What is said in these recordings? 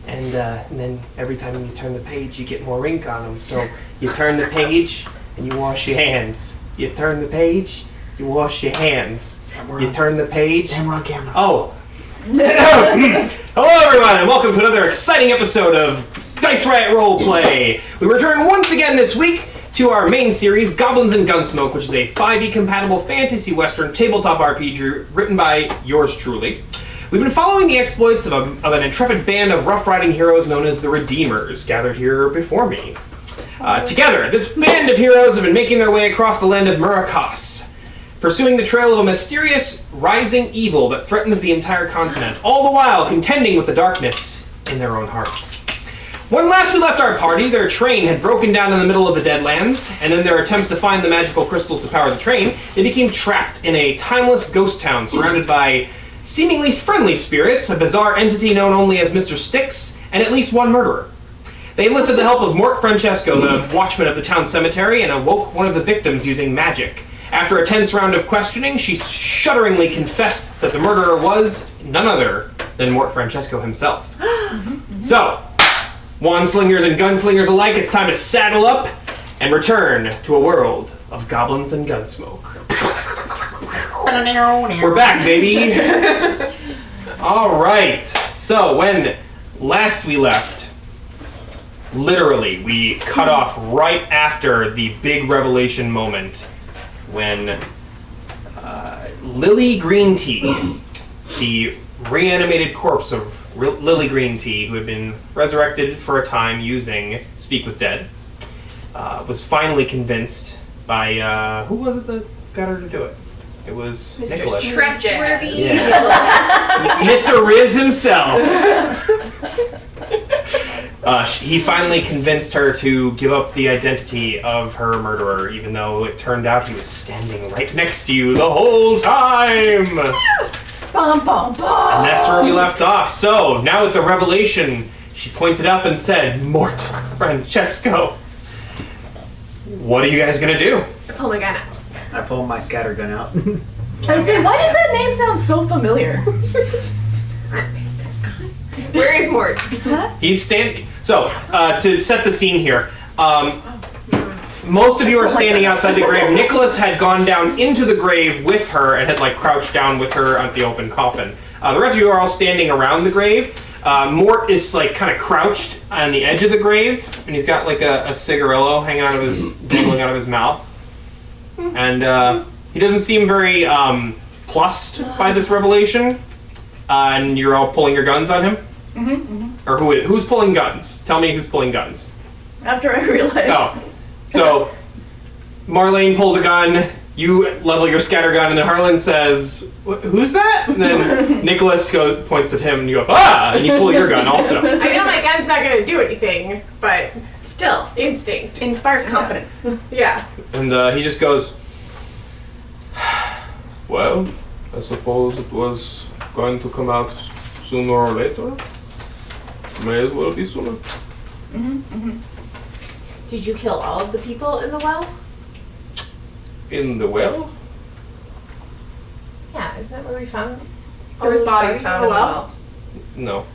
And then every time you turn the page, you get more ink on them. So you turn the page and you wash your hands. You turn the page, you wash your hands. You turn the page. Sam, we're on camera. Oh. Hello, everyone, and welcome to another exciting episode of Dice Riot Roleplay. We return once again this week to our main series, Goblins Gunsmoke, which is a 5e compatible fantasy western tabletop RPG written by yours truly. We've been following the exploits of an intrepid band of rough-riding heroes known as the Redeemers, gathered here before me. Together, this band of heroes have been making their way across the land of Muri'kas, pursuing the trail of a mysterious, rising evil that threatens the entire continent, all the while contending with the darkness in their own hearts. When last we left our party, their train had broken down in the middle of the Deadlands, and in their attempts to find the magical crystals to power the train, they became trapped in a timeless ghost town surrounded by seemingly friendly spirits, a bizarre entity known only as Mr. Styx, and at least one murderer. They enlisted the help of Mort Francesco, the watchman of the town cemetery, and awoke one of the victims using magic. After a tense round of questioning, she shudderingly confessed that the murderer was none other than Mort Francesco himself. So, wand-slingers and gunslingers alike, it's time to saddle up and return to a world of goblins and gunsmoke. We're back, baby! Alright, so when last we left, literally, we cut off right after the big revelation moment when Lily Green Tea, the reanimated corpse of Lily Green Tea, who had been resurrected for a time using Speak with Dead, was finally convinced by, who was it that got her to do it? It was Mr. Nicholas. Yeah. Mr. Riz himself. He finally convinced her to give up the identity of her murderer, even though it turned out he was standing right next to you the whole time. Bum, bum, bum. And that's where we left off. So, now with the revelation, she pointed up and said, Mort Francesco, what are you guys gonna do? Oh my god. I pull my scatter gun out. I say, why does that name sound so familiar? Where is Mort? Huh? He's standing. So, to set the scene here, most of you are standing outside the grave. Nicholas had gone down into the grave with her and had crouched down with her at the open coffin. The rest of you are all standing around the grave. Mort is kind of crouched on the edge of the grave, and he's got a cigarillo hanging out of dangling out of his mouth. And he doesn't seem very plussed by this revelation. And you're all pulling your guns on him? Or who's pulling guns? Tell me who's pulling guns. After I realized. Oh. So, Marlene pulls a gun, you level your scattergun, and then Harlan says, who's that? And then Nicholas points at him, and you go, ah! And you pull your gun also. I know my gun's not gonna do anything, but Still. instinct. Inspires confidence. Yeah. And he just goes, well, I suppose it was going to come out sooner or later. May as well be sooner. Did you kill all of the people in the well? In the well? Yeah, isn't that where we found There was all the bodies found in the well. No.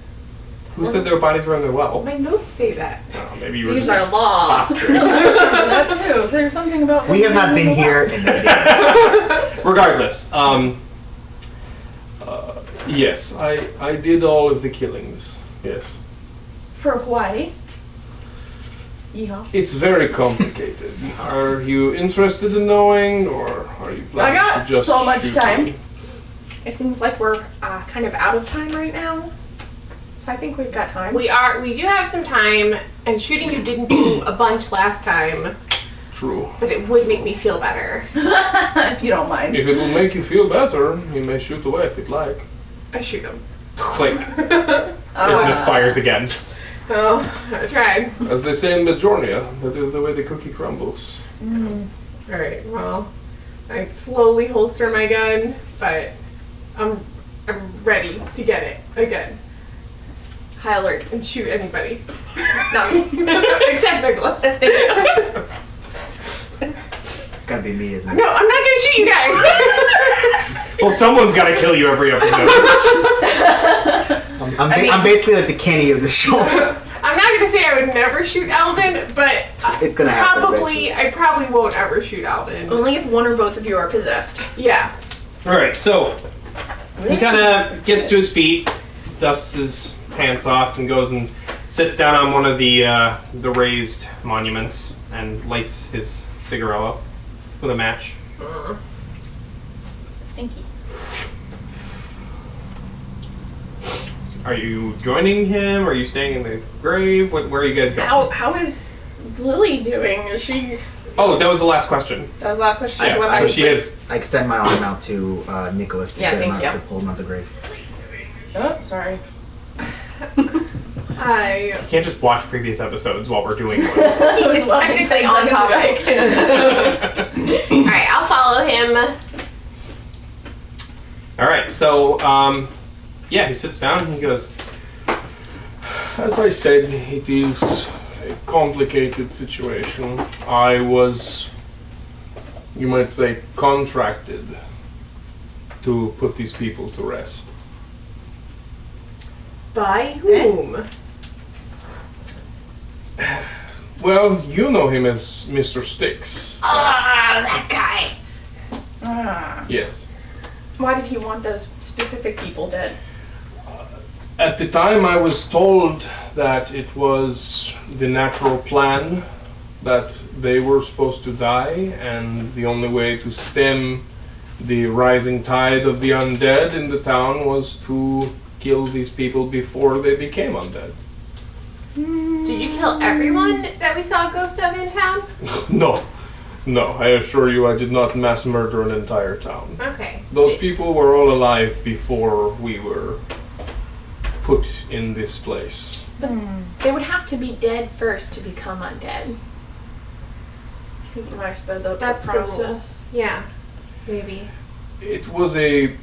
Who said their bodies were in the well? My notes say that. Oh, maybe you were These just are laws. posturing. That too. There's something about We have not been here in Regardless, yes, I did all of the killings. Yes. For Hawaii. Yeehaw. It's very complicated. Are you interested in knowing, or are you planning got to just so much shoot time. me? It seems like we're kind of out of time right now. So I think we've got time. We do have some time, and shooting you didn't do a bunch last time, True. but it would make me feel better. If you don't mind. If it will make you feel better, you may shoot away if you'd like. I shoot him. Click. It misfires again. Oh, I tried. As they say in Majornia, that is the way the cookie crumbles. Alright, well, I slowly holster my gun, but I'm ready to get it again High alert. and shoot anybody. No. Except Nicholas. It's gotta be me, isn't it? No, I'm not gonna shoot you guys. Well, someone's got to kill you every episode. I'm I'm basically like the Kenny of the show. I'm not gonna say I would never shoot Alvin, but It's gonna happen I probably won't ever shoot Alvin. Only if one or both of you are possessed. Yeah. All right, so he kind of gets to his feet, dusts his pants off, and goes and sits down on one of the raised monuments and lights his cigarillo with a match. Stinky. Are you joining him? Are you staying in the grave? Where are you guys going? How is Lily doing? Is she... Oh, that was the last question. That was the last question. Yeah, so she is. I extend my arm out to Nicholas to Yeah, get him thank out, you. to pull him out of the grave. Oh, sorry. I You can't just watch previous episodes while we're doing one. It's technically on topic. Alright, I'll follow him. All right, so yeah, he sits down and he goes, As I said, it is a complicated situation. I was, you might say, contracted to put these people to rest. By whom? Well, you know him as Mr. Sticks. Ah, that guy. Yes. Why did he want those specific people dead? At the time, I was told that it was the natural plan that they were supposed to die, and the only way to stem the rising tide of the undead in the town was to kill these people before they became undead. Did you kill everyone that we saw a ghost of in town? No, I assure you I did not mass murder an entire town. Okay. Those people were all alive before we were put in this place. But they would have to be dead first to become undead. I think you might have sped up That's the the process. Yeah. Maybe. It was a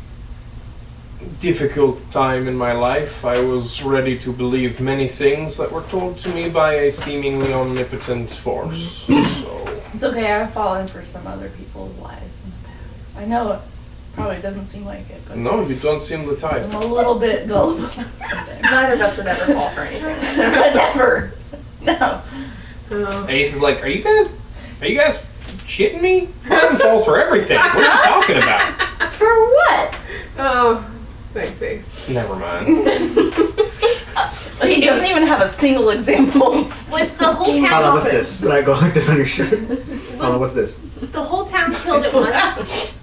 difficult time in my life. I was ready to believe many things that were told to me by a seemingly omnipotent force. So It's okay, I've fallen for some other people's lies in the past. I know it probably doesn't seem like it, but no, you don't seem the type. I'm a little bit gullible sometimes. Neither of us would ever fall for anything. Never. No. Oh. Ace is like, are you guys shitting me? One falls for everything. What are you talking about? For what? Oh. Thanks, Ace. Never mind. He doesn't even have a single example. Was the whole Hold on, town what's this? When I go like this on your shirt. Hold on, what's this? the whole town killed at once?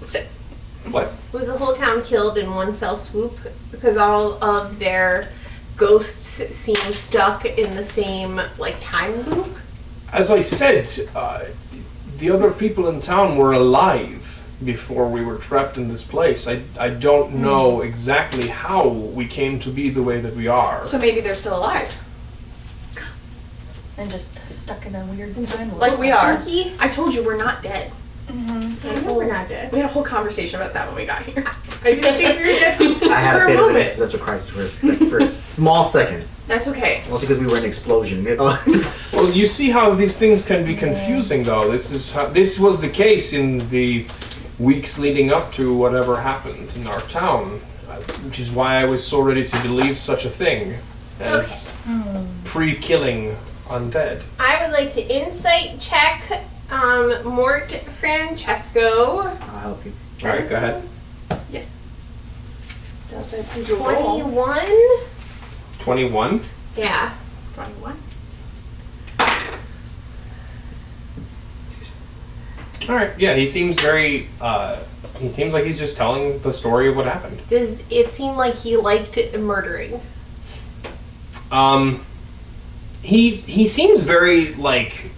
What? Was the whole town killed in one fell swoop? Because all of their ghosts seem stuck in the same like time loop? As I said, the other people in town were alive before we were trapped in this place. I don't know exactly how we came to be the way that we are. So maybe they're still alive. And just stuck in a weird time loop. Like we are. Spooky? I told you we're not dead. I know we're not dead. We had a whole conversation about that when we got here. I didn't think we were dead I had for a a bit of an moment. existential crisis for a small second. That's okay. Mostly because we were in an explosion. Well, you see how these things can be confusing, though. This was the case in the weeks leading up to whatever happened in our town, which is why I was so ready to believe such a thing as pre-killing undead. I would like to insight check Mort Francesco. I'll help you. All right, go ahead. Yes. That's a usual roll. 21? 21. Yeah. 21. All right. Yeah, he seems very. He seems like he's just telling the story of what happened. Does it seem like he liked murdering? He seems very like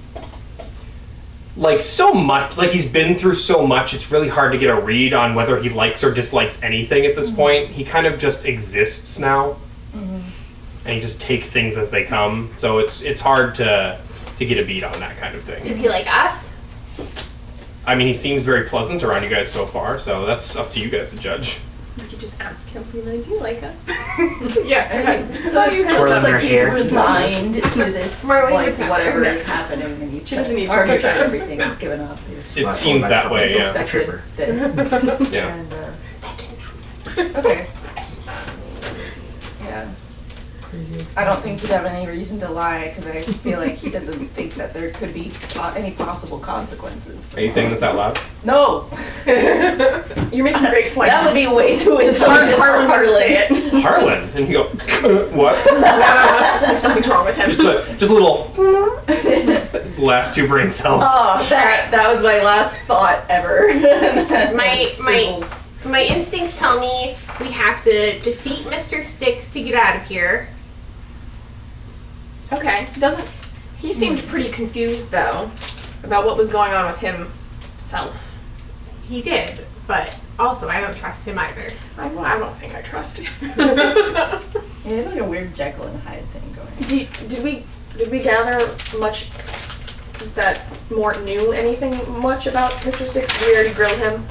so much like he's been through so much. It's really hard to get a read on whether he likes or dislikes anything at this point. He kind of just exists now, and he just takes things as they come. So it's hard to get a beat on that kind of thing. Is he like us? I mean, he seems very pleasant around you guys so far. So that's up to you guys to judge. You could just ask him, do you like us? Yeah. go ahead. So it's kind of Twirling just her like he's hair. resigned to this, Marlene like would not. whatever is happening, and he's She doesn't need to already touch tried it. everything. He's given up. He's It seems that way, so yeah. accepted this. Yeah. And, okay. Yeah. I don't think he'd have any reason to lie because I feel like he doesn't think that there could be any possible consequences. Are you saying this out loud? No, You're making great points. that would be way too It's hard, intelligent. hard to say it. Harlan. And you go, what? Something's wrong with him. Just a little. Last two brain cells. Oh, that was my last thought ever. My instincts tell me we have to defeat Mr. Sticks to get out of here. Okay. He seemed pretty confused though about what was going on with himself. He did, but also I don't trust him either. I don't think I trust him. Yeah, it's like a weird Jekyll and Hyde thing going. Did we gather much that Mort knew anything much about Mr. Sticks? We already grilled him.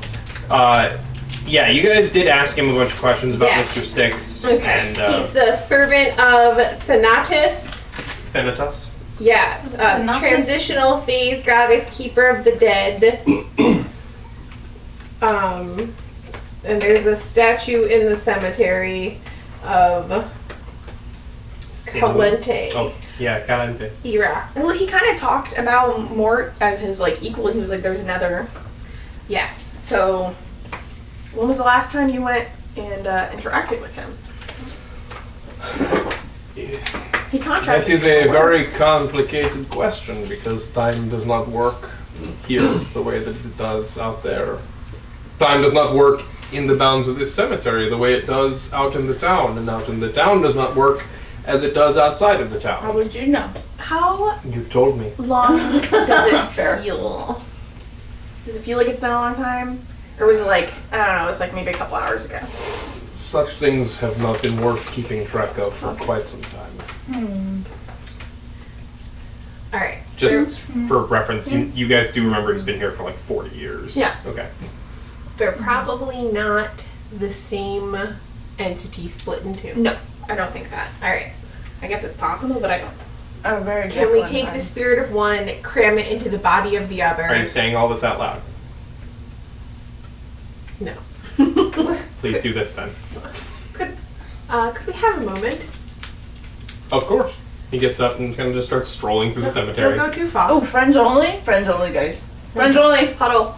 Yeah, you guys did ask him a bunch of questions about Yes. Mr. Sticks. Okay. And, He's the servant of Thanatos. Thanatos. Yeah, Thanatos? transitional phase goddess, keeper of the dead. And there's a statue in the cemetery of Calente. Oh, yeah, Calente. Era. Well, he kind of talked about Mort as his equal. He was like, "There's another." Yes. So, when was the last time you went and interacted with him? He contracted. That is a very complicated question because time does not work here the way that it does out there. Time does not work in the bounds of this cemetery the way it does out in the town, and out in the town does not work as it does outside of the How town. would you know? How You told me. long does it Fair. feel? Does it feel like it's been a long time, or was it like I don't know? It's like maybe a couple hours ago. Such things have not been worth keeping track of for quite some time. All right. Just for reference, you guys do remember he's been here for like 40 years. Yeah. Okay. They're probably not the same entity split in two. No, I don't think that. All right. I guess it's possible, but I don't. Oh, very Can we Jekyll take and the Hyde. spirit of one, cram it into the body of the other? Are you saying all this out loud? No. Please do this then. Could we have a moment? Of course. He gets up and kind of just starts strolling through the cemetery. Don't go too far. Oh, friends only? Friends only, guys. Friends only. Huddle.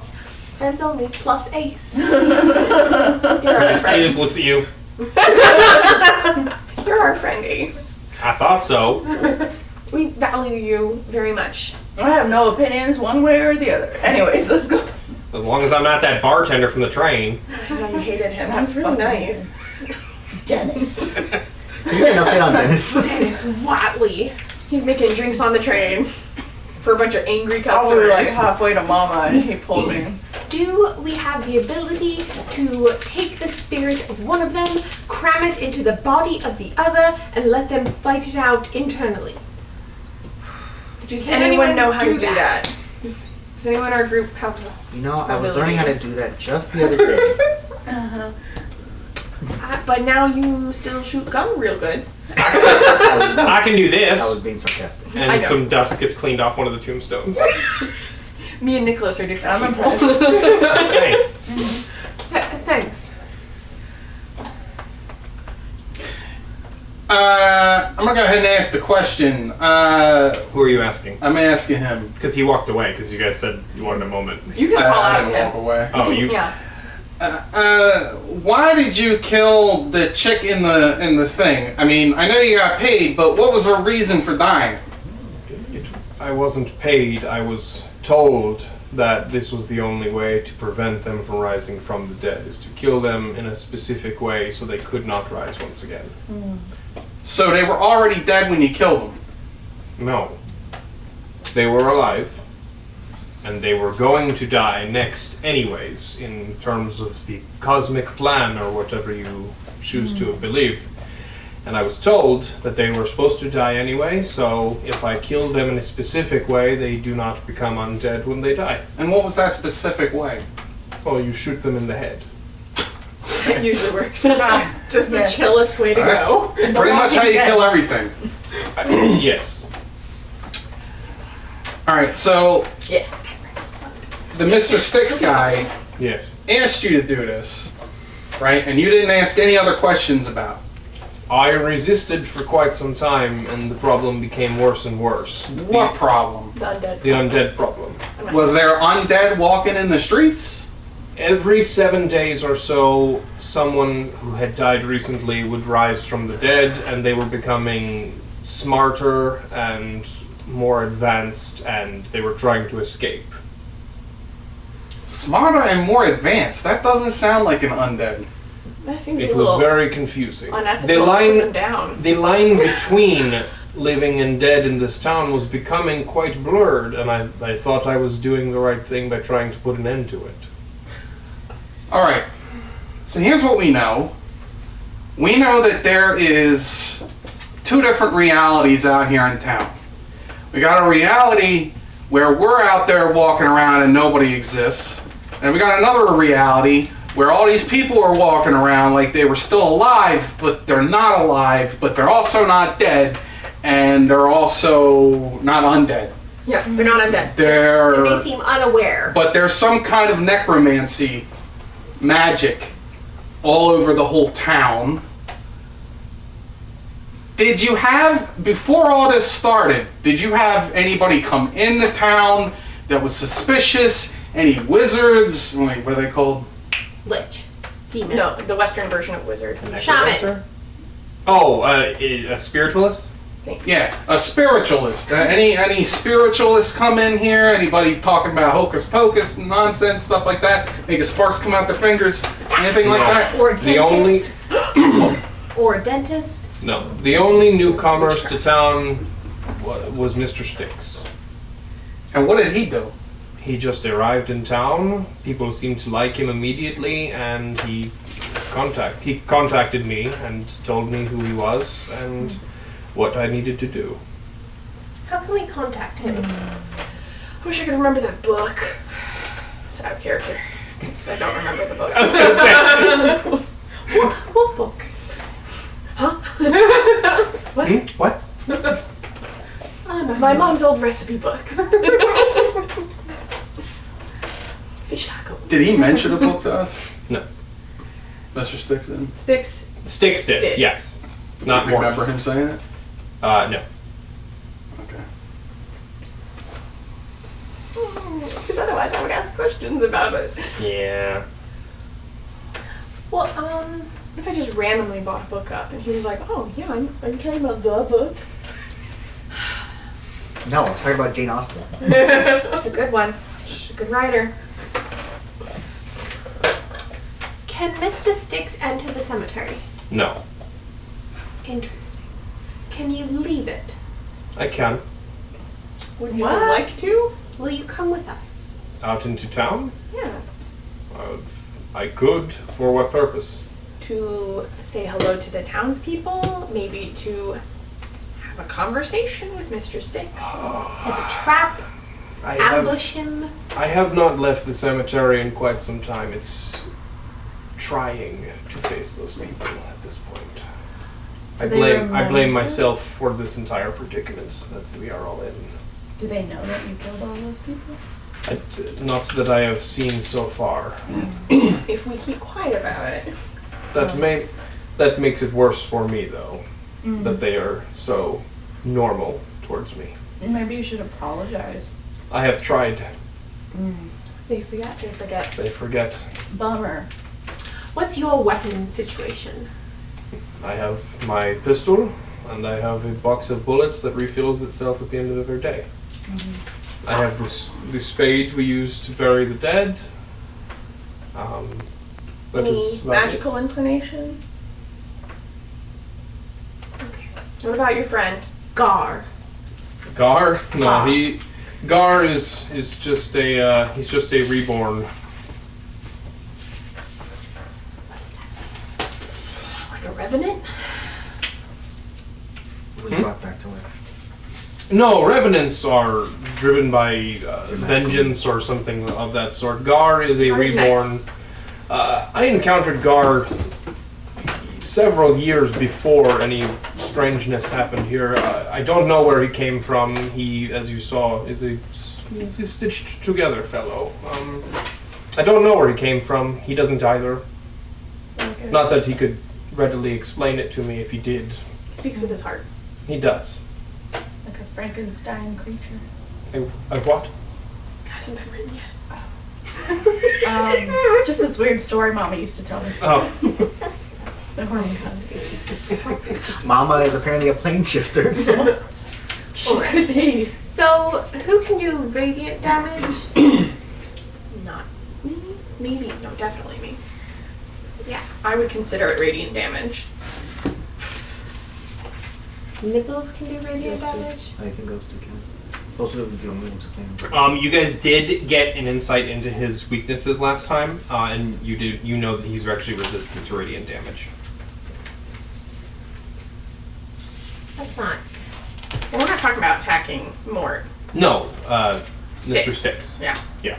Friends only plus ace. You're He our just friend. looks at you. You're our friend, Ace. I thought so. We value you very much. I have no opinions one way or the other. Anyways, let's go. As long as I'm not that bartender from the train. I know you hated him. That's That's really fucking nice. Dennis. Can you get an update on Dennis? Dennis Watley. He's making drinks on the train for a bunch of angry I customers. was like halfway to Mama and he pulled me. Do we have the ability to take the spirit of one of them, cram it into the body of the other, and let them fight it out internally? Does anyone know how to do that? Does anyone in our group have You know, I was learning how to do that just the other day. Uh-huh. But now you still shoot gun real good. I can do I was this. being sarcastic. I And know. some dust gets cleaned off one of the tombstones. Me and Nicholas are different. I'm impressed. Thanks. Thanks. I'm gonna go ahead and ask the question. Who are you asking? I'm asking him. Because he walked away because you guys said you wanted a moment. You can call I out to didn't walk him. away. Oh, you. Yeah. Why did you kill the chick in the thing? I mean, I know you got paid, but what was her reason for dying? I wasn't paid. I was told that this was the only way to prevent them from rising from the dead, is to kill them in a specific way so they could not rise once again. So they were already dead when you killed them. No. They were alive. And they were going to die next anyways, in terms of the cosmic plan or whatever you choose to believe. And I was told that they were supposed to die anyway, so if I killed them in a specific way, they do not become undead when they die. And what was that specific way? Well, you shoot them in the head. It usually works. Just the Yes. chillest way to That's go. pretty much how you kill everything. Yes. Alright, so Yeah. the Mr. Sticks guy Yes. asked you to do this, right? And you didn't ask any other questions about it. I resisted for quite some time, and the problem became worse and worse. What problem? The undead. The undead problem. Was there undead walking in the streets? Every 7 days or so, someone who had died recently would rise from the dead, and they were becoming smarter and more advanced, and they were trying to escape. Smarter and more advanced. That doesn't sound like an undead. That seems It a was little very confusing. unethical The to put them line, down. the line between living and dead in this town was becoming quite blurred, and I thought I was doing the right thing by trying to put an end to it. Alright, so here's what we know. We know that there is 2 different realities out here in town. We got a reality where we're out there walking around and nobody exists. And we got another reality where all these people are walking around like they were still alive, but they're not alive, but they're also not dead, and they're also not undead. Yeah, they're not undead. They're... They seem unaware. But there's some kind of necromancy magic all over the whole town. Did you have, before all this started, did you have anybody come in the town that was suspicious? Any wizards? Wait, what are they called? Lich. Demon. No, the Western version of wizard. Shaman. Oh, a spiritualist? Thanks. Yeah, a spiritualist. Any spiritualists come in here? Anybody talking about hocus pocus nonsense, stuff like that? Making sparks come out their fingers? Anything like that? Or a The only... dentist. Or a dentist. No. The only newcomers to town was Mr. Sticks. And what did he do? He just arrived in town. People seemed to like him immediately, and he contacted me and told me who he was and what I needed to do. How can we contact him? I wish I could remember that book. It's out of character. 'Cause I don't remember the book. I was gonna say. What book? Huh? What? What? Oh, no. My mom's old recipe book. Fish taco. Did he mention a book to us? No. Mr. Sticks did? Sticks. Sticks did. Did. Yes. Not Do you more. remember him saying it? No. Okay. Because otherwise I would ask questions about it. Yeah. Well, what if I just randomly bought a book up and he was like, oh, yeah, are you talking about the book? No, I'm talking about Jane Austen. It's a good one. She's a good writer. Can Mr. Sticks enter the cemetery? No. Interesting. Can you leave it? I can. Would you What? like to? Will you come with us? Out into town? Yeah. I could. For what purpose? To say hello to the townspeople, maybe to have a conversation with Mr. Sticks. Set a trap? I Ambush him? have not left the cemetery in quite some time. It's trying to face those people at this point. I they blame remember? myself for this entire predicament that we are all in. Do they know that you killed all those people? Not that I have seen so far. If we keep quiet about it. That makes it worse for me though. That they are so normal towards me. Maybe you should apologize. I have tried. They forget. They forget. They forget. Bummer. What's your weapon situation? I have my pistol, and I have a box of bullets that refills itself at the end of every day. I have the spade we use to bury the dead. That Any is about magical inclination? Okay. What about your friend? Gar. it. Gar? No, Gar is just a he's just a reborn. Like a revenant? Brought back to life. No, revenants are driven by vengeance or something of that sort. Gar is a Gar's reborn. nice. I encountered Gar several years before any strangeness happened here. I don't know where he came from. He, as you saw, is a stitched together fellow. I don't know where he came from. He doesn't either. Okay. Not that he could readily explain it to me if he did. He speaks with his heart. He does. Like a Frankenstein creature. A what? Hasn't been written yet. Just this weird story Mama used to tell me. Oh. The Muri'kas. Mama is apparently a plane shifter, so. She could be. So, who can do radiant damage? Not me. Maybe. No, definitely me. Yeah. I would consider it radiant damage. Nipples can do radiant Those two. damage? I think those two can. Those are the only ones who can. You guys did get an insight into his weaknesses last time, and you know that he's actually resistant to radiant damage. That's not. Well, we're not talking about attacking Mort. No, Mr. Sticks. Sticks. Yeah. Yeah.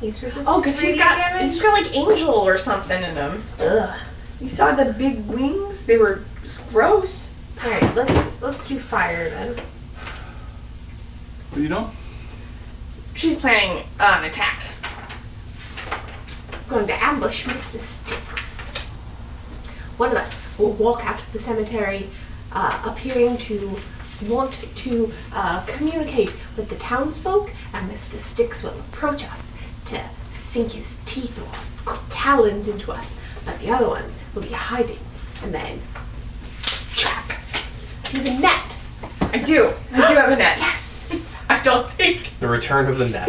He's resistant Oh, to because radiant damage? he's got like angel or something in him. Ugh. You saw the big wings? They were just gross. Alright, let's do fire then. What are you doing? She's planning an attack. I'm going to ambush Mr. Sticks. One of us will walk out of the cemetery, appearing to want to communicate with the townsfolk, and Mr. Sticks will approach us to sink his teeth or talons into us, but the other ones will be hiding, and then trap. Do the net. I do have a net. Yes. I don't think The return of the net.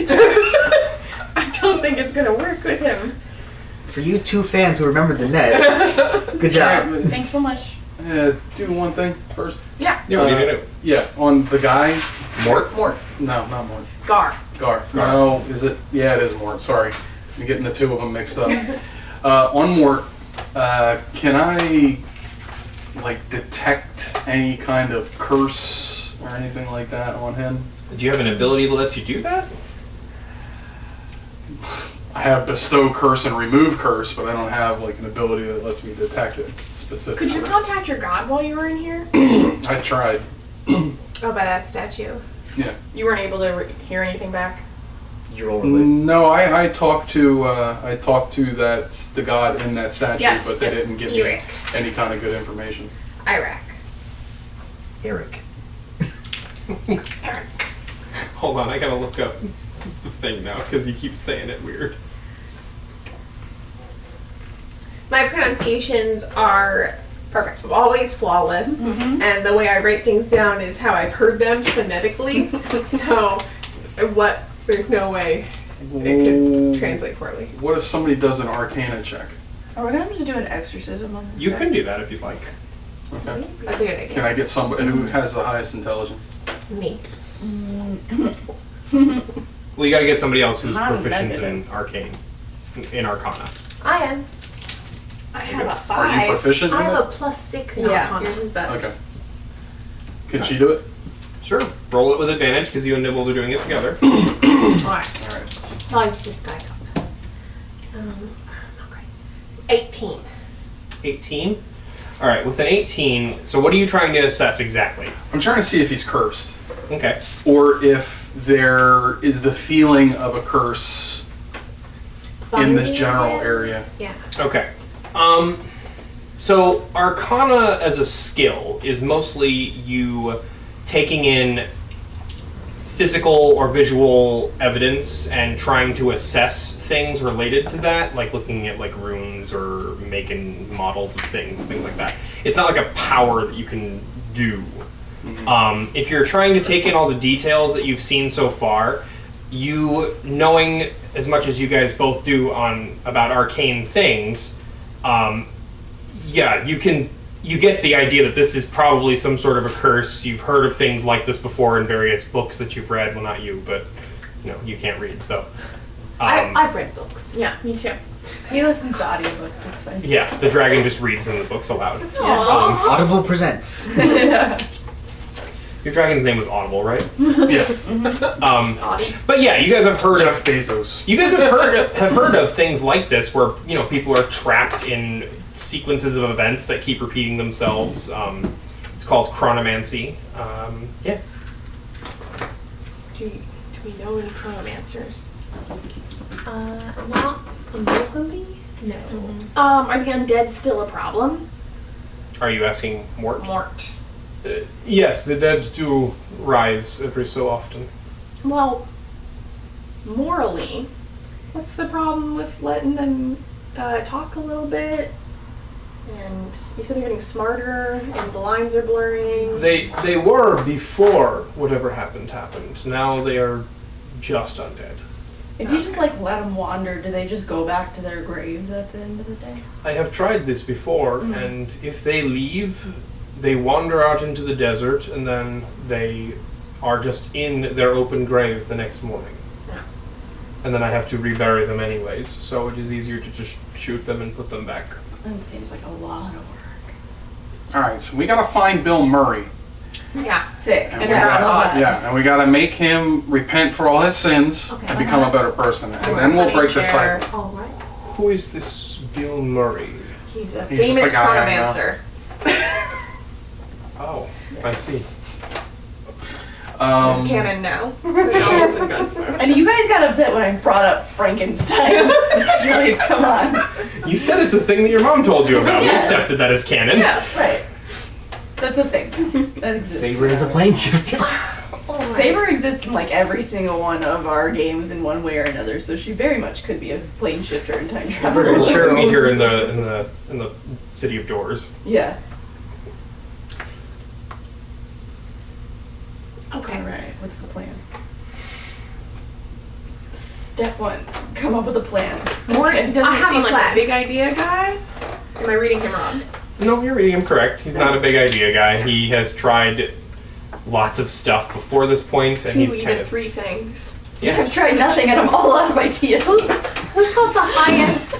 I don't think it's gonna work with him. For you two fans who remember the net, good job. Thanks so much. Do one thing first. Yeah. Yeah, what are you gonna do? Yeah, on the guy. Mort? Mort. No, not Mort. Gar. Gar. No, is it? Yeah, it is Mort. Sorry. I'm getting the two of them mixed up. On Mort, can I, like, detect any kind of curse or anything like that on him? Do you have an ability that lets you do that? I have bestow curse and remove curse, but I don't have, like, an ability that lets me detect it specifically. Could you contact your god while you were in here? I tried. Oh, by that statue. Yeah. You weren't able to hear anything back? You roll with it. No, I talked to the god in that statue, Yes, but they yes. didn't give me Eric. any kind of good information. Iraq. Eric. Eric. Hold on, I gotta look up the thing now, because you keep saying it weird. My pronunciations are Perfect. always flawless, and the way I write things down is how I've heard them phonetically. So, there's no way it could translate poorly. What if somebody does an Arcana check? Are we going to have to do an exorcism on this You guy? can do that if you'd like. Okay. That's a good idea. Can I get somebody who has the highest intelligence? Me. Well, you gotta get somebody else who's Not proficient in negative. arcane, in Arcana. I am. I have a Are 5. you proficient I in have a it? +6 in Yeah, Arcana. yours is best. Okay. Can she do it? Sure. Roll it with advantage, because you and Nibbles are doing it together. Alright. Alright. Size this guy up. Not great. 18. 18? Alright, with an 18, so what are you trying to assess exactly? I'm trying to see if he's cursed. Okay. Or if there is the feeling of a curse in this general area. Yeah. Okay. So Arcana as a skill is mostly you taking in physical or visual evidence and trying to assess things related to that, like looking at like runes or making models of things and things like that. It's not like a power that you can do. If you're trying to take in all the details that you've seen so far, you knowing as much as you guys both do about arcane things, you get the idea that this is probably some sort of a curse. You've heard of things like this before in various books that you've read. Well, not you, but you can't read, so. I've read books. Yeah, me too. He listens to audiobooks, it's fine. Yeah, the dragon just reads in the books aloud. Audible presents. Your dragon's name was Audible, right? Yeah. But yeah, you guys have heard Jeff of Bezos. You guys have heard of things like this, where people are trapped in sequences of events that keep repeating themselves. It's called chronomancy. Yeah. Do we know any chronomancers? Not locally? No. Are the undead still a problem? Are you asking Mort? Mort. Yes, the dead do rise every so often. Well, morally, what's the problem with letting them talk a little bit? And you said they're getting smarter, and the lines are blurring. They were before whatever happened. Now they are just undead. If you just like let them wander, do they just go back to their graves at the end of the day? I have tried this before, and if they leave, they wander out into the desert, and then they are just in their open grave the next morning. And then I have to rebury them anyways, so it is easier to just shoot them and put them back. That seems like a lot of work. Alright, so we gotta find Bill Murray. Yeah. Sick. And And we they're gotta, not odd. yeah, and we gotta make him repent for all his sins Okay. and become a better person. And He's then a we'll sunny break the chair. cycle. All right. Who is this Bill Murray? He's a He's just famous the guy I know. chronomancer. Oh, I see. He's canon now. To Goblins and Gunsmoke. And you guys got upset when I brought up Frankenstein. Really, come on. You said it's a thing that your mom told you about. We Yeah. accepted that as canon. Yeah, right. That's a thing. That exists. Saber is a plane shifter. Saber exists in like every single one of our games in one way or another, so she very much could be a plane shifter and time traveler. We'll sure meet her in the city of doors. Yeah. Okay. Alright, what's the plan? Step 1, come up with a plan. Mort Okay. I doesn't have seem a like plan. a big idea guy. Am I reading him wrong? No, you're reading him correct. He's not a big idea guy. He has tried lots of stuff before this point, and 2, he's even kind of 3 things. I've tried nothing and I'm all out of ideas. Who's got the highest?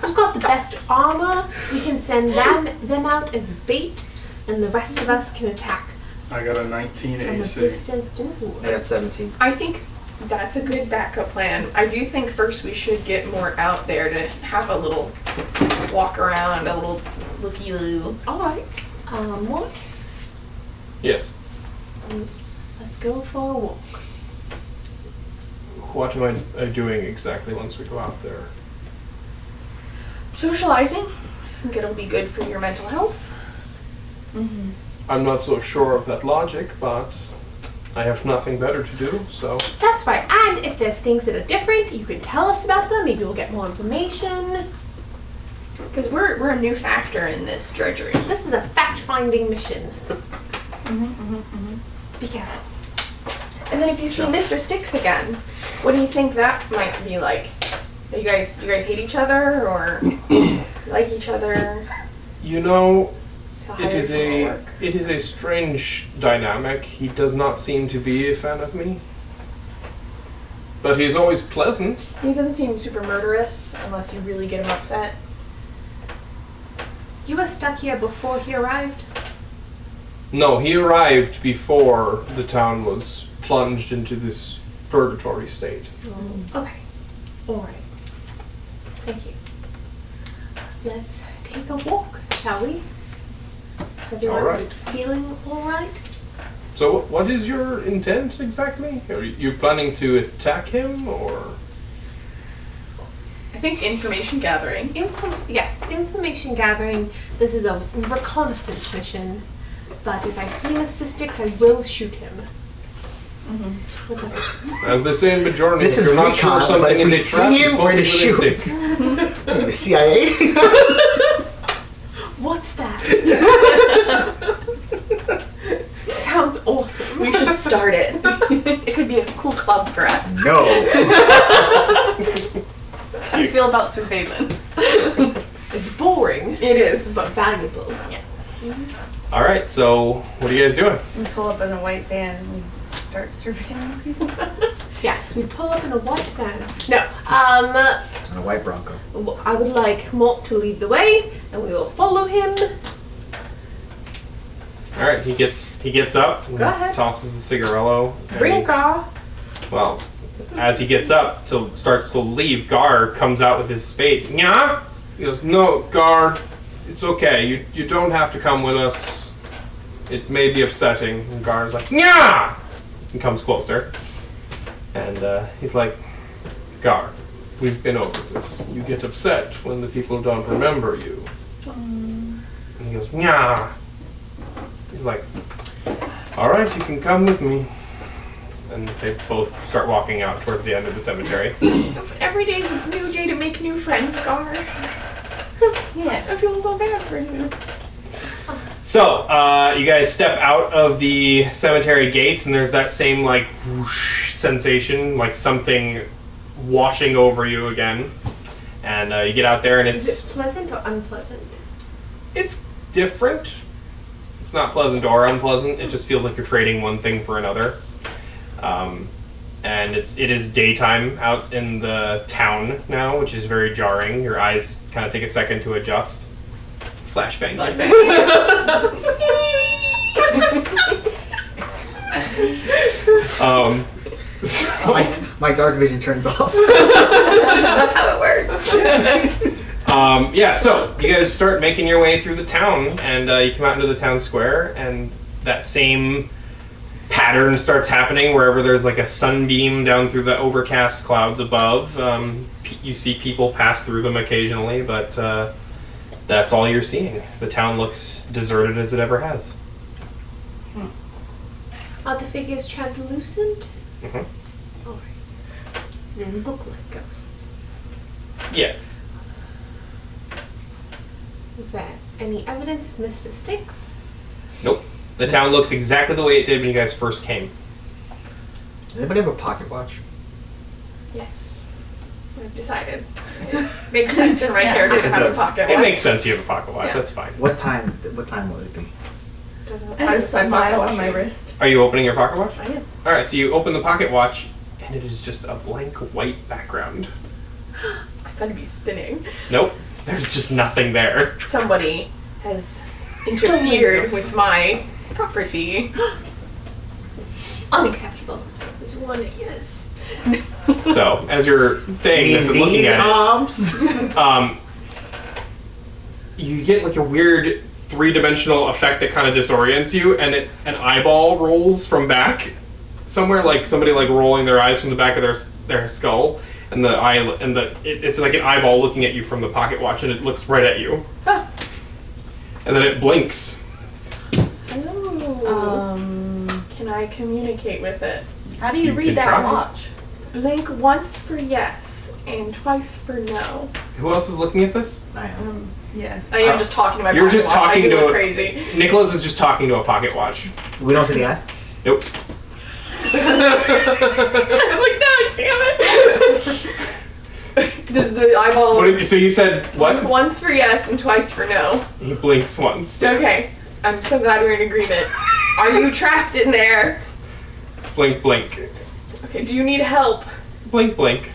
Who's got the best armor? We can send them out as bait, and the rest of us can attack I got a 19 from a AC. distance. Ooh. I got 17. I think that's a good backup plan. I do think first we should get Mort out there to have a little walk around, a little looky-loo. All right. Mort, Yes. let's go for a walk. What am I doing exactly once we go out there? Socializing. I think it'll be good for your mental health. Mm-hmm. I'm not so sure of that logic, but I have nothing better to do, so... That's right. And if there's things that are different, you can tell us about them. Maybe we'll get more information. Because we're a new factor in this drudgery. This is a fact-finding mission. Be careful. And then if you see Mr. Sticks again, what do you think that might be like? Do you guys hate each other or like each other? You know, How it is hired for work? it is a strange dynamic. He does not seem to be a fan of me. But he's always pleasant. He doesn't seem super murderous unless you really get him upset. You were stuck here before he arrived? No, he arrived before the town was plunged into this purgatory state. Okay. All right. Thank you. Let's take a walk, shall we? Is everyone All right. feeling all right? So what is your intent exactly? Are you planning to attack him, or...? I think information gathering. Yes, information gathering. This is a reconnaissance mission. But if I see Mr. Sticks, I will shoot him. With a- As they say in Bajorni, This if is you're not recon, sure something but if we is a trap, see you him, poke we're it to with a shoot. stick. The CIA? What's that? Sounds awesome. We should start it. It could be a cool club for us. No. How do you feel about surveillance? It's boring, It is. but valuable. Yes. All right. So what are you guys doing? We pull up in a white van and we start surveilling people. Yes, we pull up in a white van. No, On a white Bronco. I would like Mort to lead the way, and we will follow him. All right. He gets up. And Go ahead. Tosses the cigarillo. and Bring he- Gar. Well, as he gets up starts to leave, Gar comes out with his spade. Nya? He goes, "No, guard, it's okay. You don't have to come with us. It may be upsetting." And Gar's like, Nya! He comes closer. And he's like, "Gar, we've been over this. You get upset when the people don't remember you." And he goes, "Nyah." He's like, "All right, you can come with me." And they both start walking out towards the end of the cemetery. Every day's a new day to make new friends, Gar. Yeah. I feel so bad for you. So, you guys step out of the cemetery gates, and there's that same, like, whoosh sensation, like something washing over you again. And you get out there, and Is it's it pleasant or unpleasant? it's different. It's not pleasant or unpleasant. It just feels like you're trading one thing for another. And it is daytime out in the town now, which is very jarring. Your eyes kind of take a second to adjust. Flashbang. So, My dark vision turns off. That's how it works. yeah, so you guys start making your way through the town, and you come out into the town square, and that same pattern starts happening wherever there's like a sunbeam down through the overcast clouds above. You see people pass through them occasionally, but that's all you're seeing. The town looks deserted as it ever has. Are the figures translucent? Mm-hmm. Alright. So they look like ghosts. Yeah. Is there any evidence of Mr. Sticks? Nope. The town looks exactly the way it did when you guys first came. Does anybody have a pocket watch? Yes. I've decided. Makes sense for my character to It have a does. pocket It watch. makes sense you have a pocket watch. Yeah. That's fine. What time will it be? Doesn't- I have a I'm sundial pocket on my watching. wrist. Are you opening your pocket watch? I am. Alright, so you open the pocket watch, and it is just a blank white background. I thought it'd be spinning. Nope. There's just nothing there. Somebody has interfered with my property. Unacceptable. Is one yes. So, as you're saying this and looking at arms. it, you get like a weird three-dimensional effect that kind of disorients you, and an eyeball rolls from back somewhere, like somebody like rolling their eyes from the back of their skull, and it's like an eyeball looking at you from the pocket watch, and it looks right at you, Ah. and then it blinks. Can I communicate with it? How do you You read can that try. watch? Blink once for yes and twice for no. Who else is looking at this? I am. Yeah. I am just talking to my You're pocket just watch. talking I do to look a- crazy. Nicholas is just talking to a pocket watch. We don't see the eye? Nope. I was like, no, damn it. Does the eyeball So you said blink what? once for yes and twice for no? He blinks once. Okay. I'm so glad we're in agreement. Are you trapped in there? Blink, blink. Okay, do you need help? Blink, blink.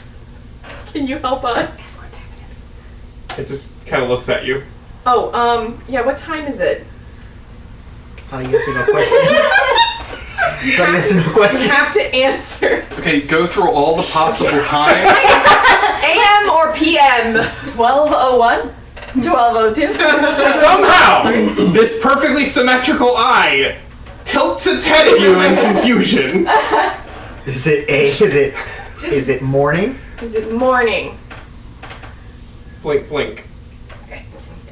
Can you help us? It just kind of looks at you. Oh, yeah, what time is it? It's not a yes or no question. It's not a yes or no You question. have to answer. Okay, go through all the possible times. AM or PM? 1201? 1202? Somehow, this perfectly symmetrical eye tilts its head at you in confusion. Is it morning? Is it morning? Blink, blink.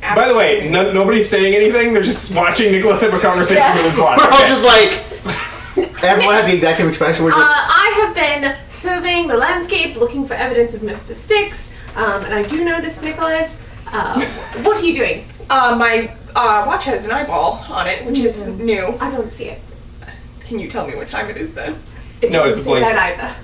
By the way, nobody's saying anything. They're just watching Nicholas have a conversation with his watch. We're all just like, everyone has the exact same expression. We're just, I have been surveying the landscape, looking for evidence of Mr. Sticks, and I do notice Nicholas. What are you doing? My watch has an eyeball on it, which is new. I don't see it. Can you tell me what time it is then? It No, doesn't it's a say blink. that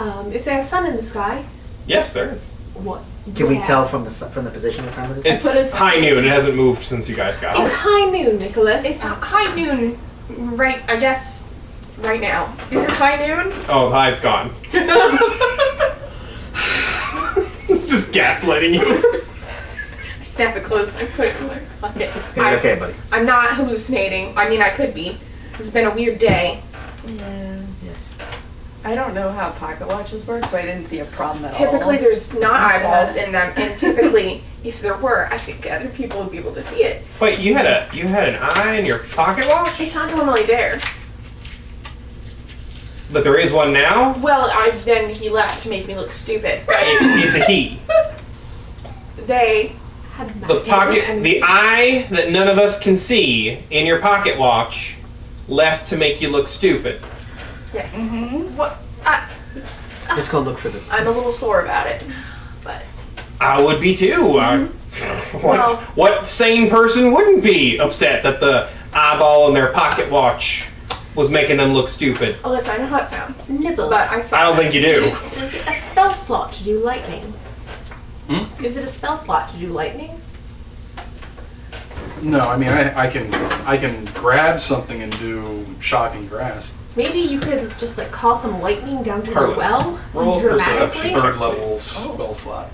either. Is there a sun in the sky? Yes, there is. What? can we Where? tell from the position what time it is? It's put a high noon. It hasn't moved since you guys got It's here. high noon, Nicholas. It's high noon, right? I guess right now. Is it high noon? Oh, the eye's gone. It's just gaslighting you. I snap it closed and I put it in my bucket. It's gonna be okay, buddy. I'm not hallucinating. I mean, I could be. It's been a weird day. Yeah. Yes. I don't know how pocket watches work, so I didn't see a problem at Typically, all. there's not eyeballs in them, and typically, if there were, I think other people would be able to see it. Wait, you had an eye in your pocket watch? It's not normally there. But there is one now? Well, then he left to make me look stupid. It's a he. They had a The massive pocket, enemy. the eye that none of us can see in your pocket watch left to make you look stupid. Yes. What? Just, Let's go look for them. I'm a little sore about it, but I would be too. Well- What sane person wouldn't be upset that the eyeball in their pocket watch was making them look stupid? Alyssa, I know how it sounds, Nibbles. but I saw I don't think you do. Is it a spell slot to do lightning? Hmm? Is it a spell slot to do lightning? No, I mean I can grab something and do shocking grasp. Maybe you could just like call some lightning down to Harlan, the well roll dramatically. perception. Third level spell slot.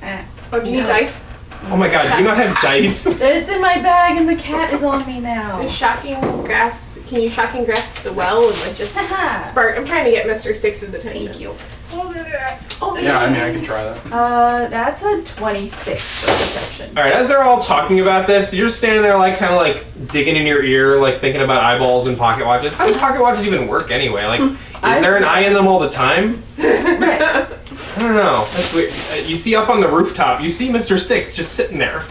Oh, do you need No. dice? Oh my god, do you not have dice? It's in my bag and the cat is on me now. Is shocking grasp? Can you shocking grasp the well and like just spark? I'm trying to get Mr. Styx's attention. Thank you. Oh, Yeah, I mean I can try that. That's a 26 for perception. Alright, as they're all talking about this, you're just standing there like kind of like digging in your ear, like thinking about eyeballs and pocket watches. How do pocket watches even work anyway? Like, is there an eye in them all the time? Right. I don't know. That's weird. You see up on the rooftop, you see Mr. Styx just sitting there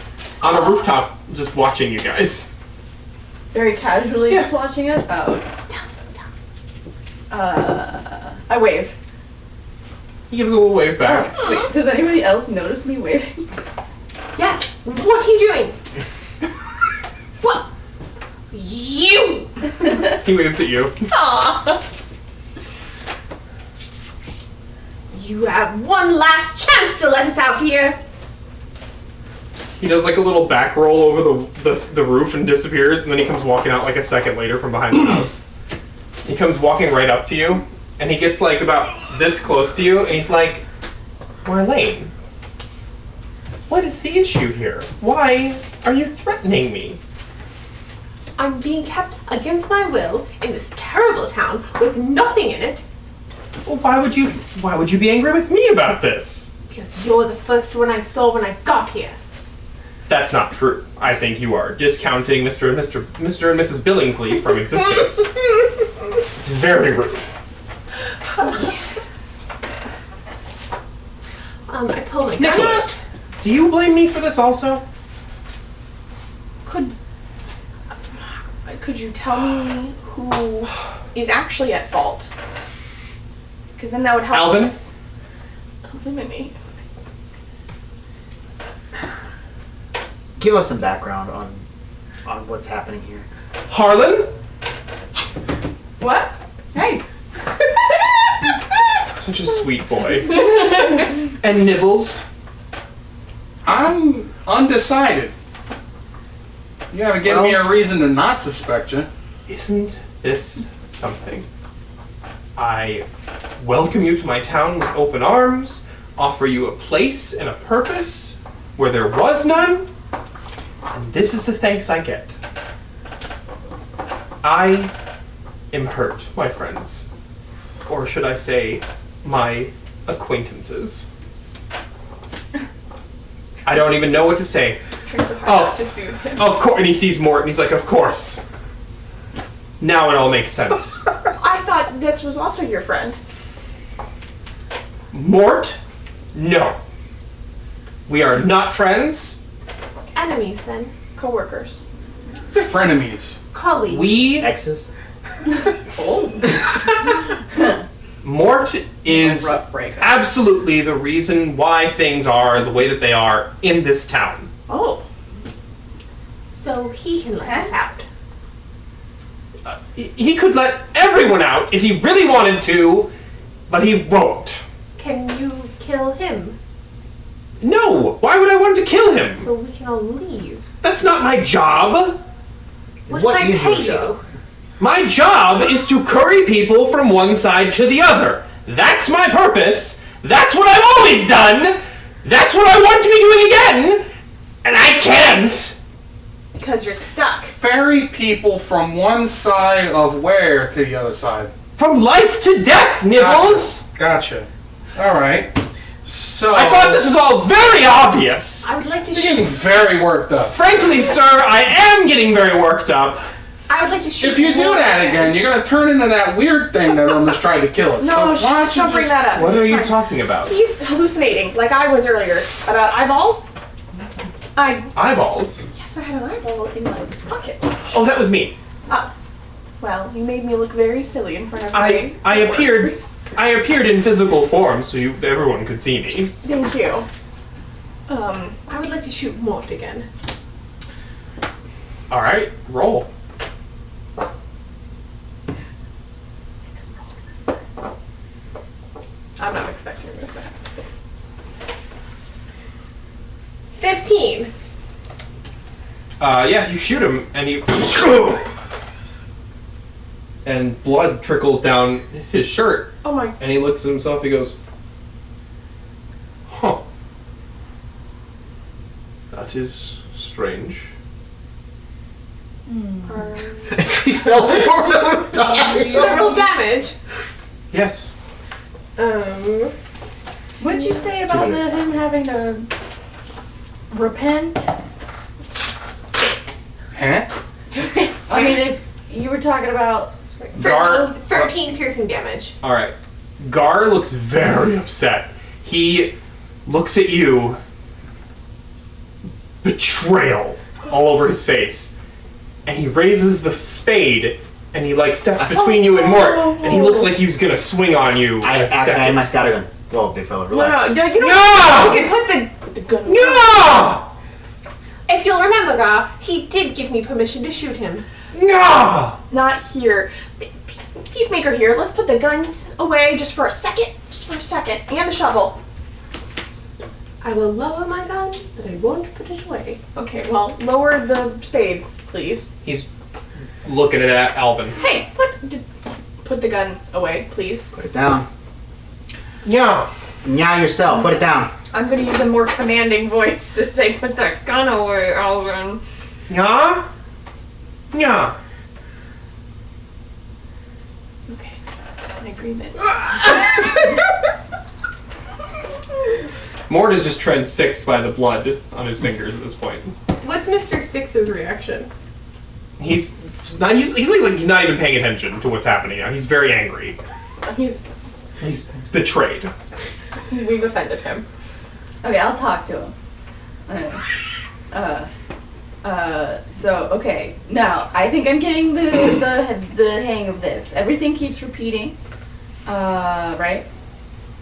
on a rooftop just watching you guys. Very casually Yeah. just watching us. I wave. He gives a little wave back. Oh, sweet. Does anybody else notice me waving? yes. What are you doing? What? You. He waves at you. You have one last chance to let us out here. He does like a little back roll over the roof and disappears, and then he comes walking out like a second later from behind the house. He comes walking right up to you, and he gets like about this close to you, and he's like, Marlene, what is the issue here? Why are you threatening me? I'm being kept against my will in this terrible town with nothing in it Well, why would you be angry with me about this? because you're the first one I saw when I got here. That's not true. I think you are discounting Mr. and Mrs. Billingsley from existence. It's very rude. I pull my gun Nicholas, do you blame me for this also? Could you tell me who is actually at fault? Because then that would help Alvin? us eliminate. Give us some background on what's happening here. Harlan? What? Hey. Such a sweet boy. And Nibbles? I'm undecided. You haven't given me a reason to not suspect you. Isn't this something? I welcome you to my town with open arms, offer you a place and a purpose where there was none, and this is the thanks I get. I am hurt, my friends. Or should I say, my acquaintances. I don't even know what to say. Try so hard Oh. not to soothe him. Of course, and he sees Mort, and he's like, of course. Now it all makes sense. I thought this was also your friend. Mort? No. We are not friends. Enemies then. Co-workers. Frenemies. Colleagues. We Exes? Mort is Rough breakup. absolutely the reason why things are the way that they are in this town. Oh. So he can let us out. He could let everyone out if he really wanted to, but he won't. Can you kill him No! Why would I want to kill him? so we can all leave? That's not my job! What What can I is pay your you? job? My job is to curry people from one side to the other. That's my purpose. That's what I've always done. That's what I want to be doing again. And I can't. Because you're stuck. Ferry people from one side of where to the other side? From life to death, Nibbles. Gotcha. Alright. So I thought this was all very obvious. I would like to You're getting shoot. very worked up. Frankly, sir, I am getting very worked up. I would like to shoot. If you do more that at again, him. you're gonna turn into that weird thing that almost tried to kill us. No, so why don't you don't bring just- that up. What are you Sorry. talking about? He's hallucinating, like I was earlier, about eyeballs. Eyeballs? Yes, I had an eyeball in my pocket. Oh, that was me. Well, you made me look very silly in front of I appeared in physical form so everyone could see me. Thank you. I would like to shoot Mort again. All right, roll. I'm not expecting this to happen. 15. Yeah, you shoot him, and he and blood trickles down his shirt, Oh my. and he looks at himself. He goes, "Huh, that is strange." He fell forward and died. Should I roll damage? Yes. What'd you say about him having to repent? Huh? I mean, if you were talking about... Gar. 13 piercing damage. All right. Gar looks very upset. He looks at you. Betrayal all over his face. And he raises the spade, and he steps between you and Mort, and he looks like he's gonna swing on you. I must got a gun. Whoa, big fella, relax. No, you don't. No! You can put the gun. No! If you'll remember, Gar, he did give me permission to shoot him. No! Not here. Peacemaker here. Let's put the guns away just for a second. And the shovel. I will lower my gun, but I won't put it away. Okay, well, lower the spade, please. He's looking at Alvin. Hey, put the gun away, please. Put it down. Yeah. Nya yourself, put it down. I'm gonna use a more commanding voice to say, put that gun away, Alvin. Yeah? Yeah. Okay, an agreement. Mort is just transfixed by the blood on his fingers at this point. What's Mr. Six's reaction? He's not even paying attention to what's happening now. He's very angry. He's betrayed. We've offended him. Okay, I'll talk to him. So okay, now I think I'm getting the hang of this. Everything keeps repeating, right?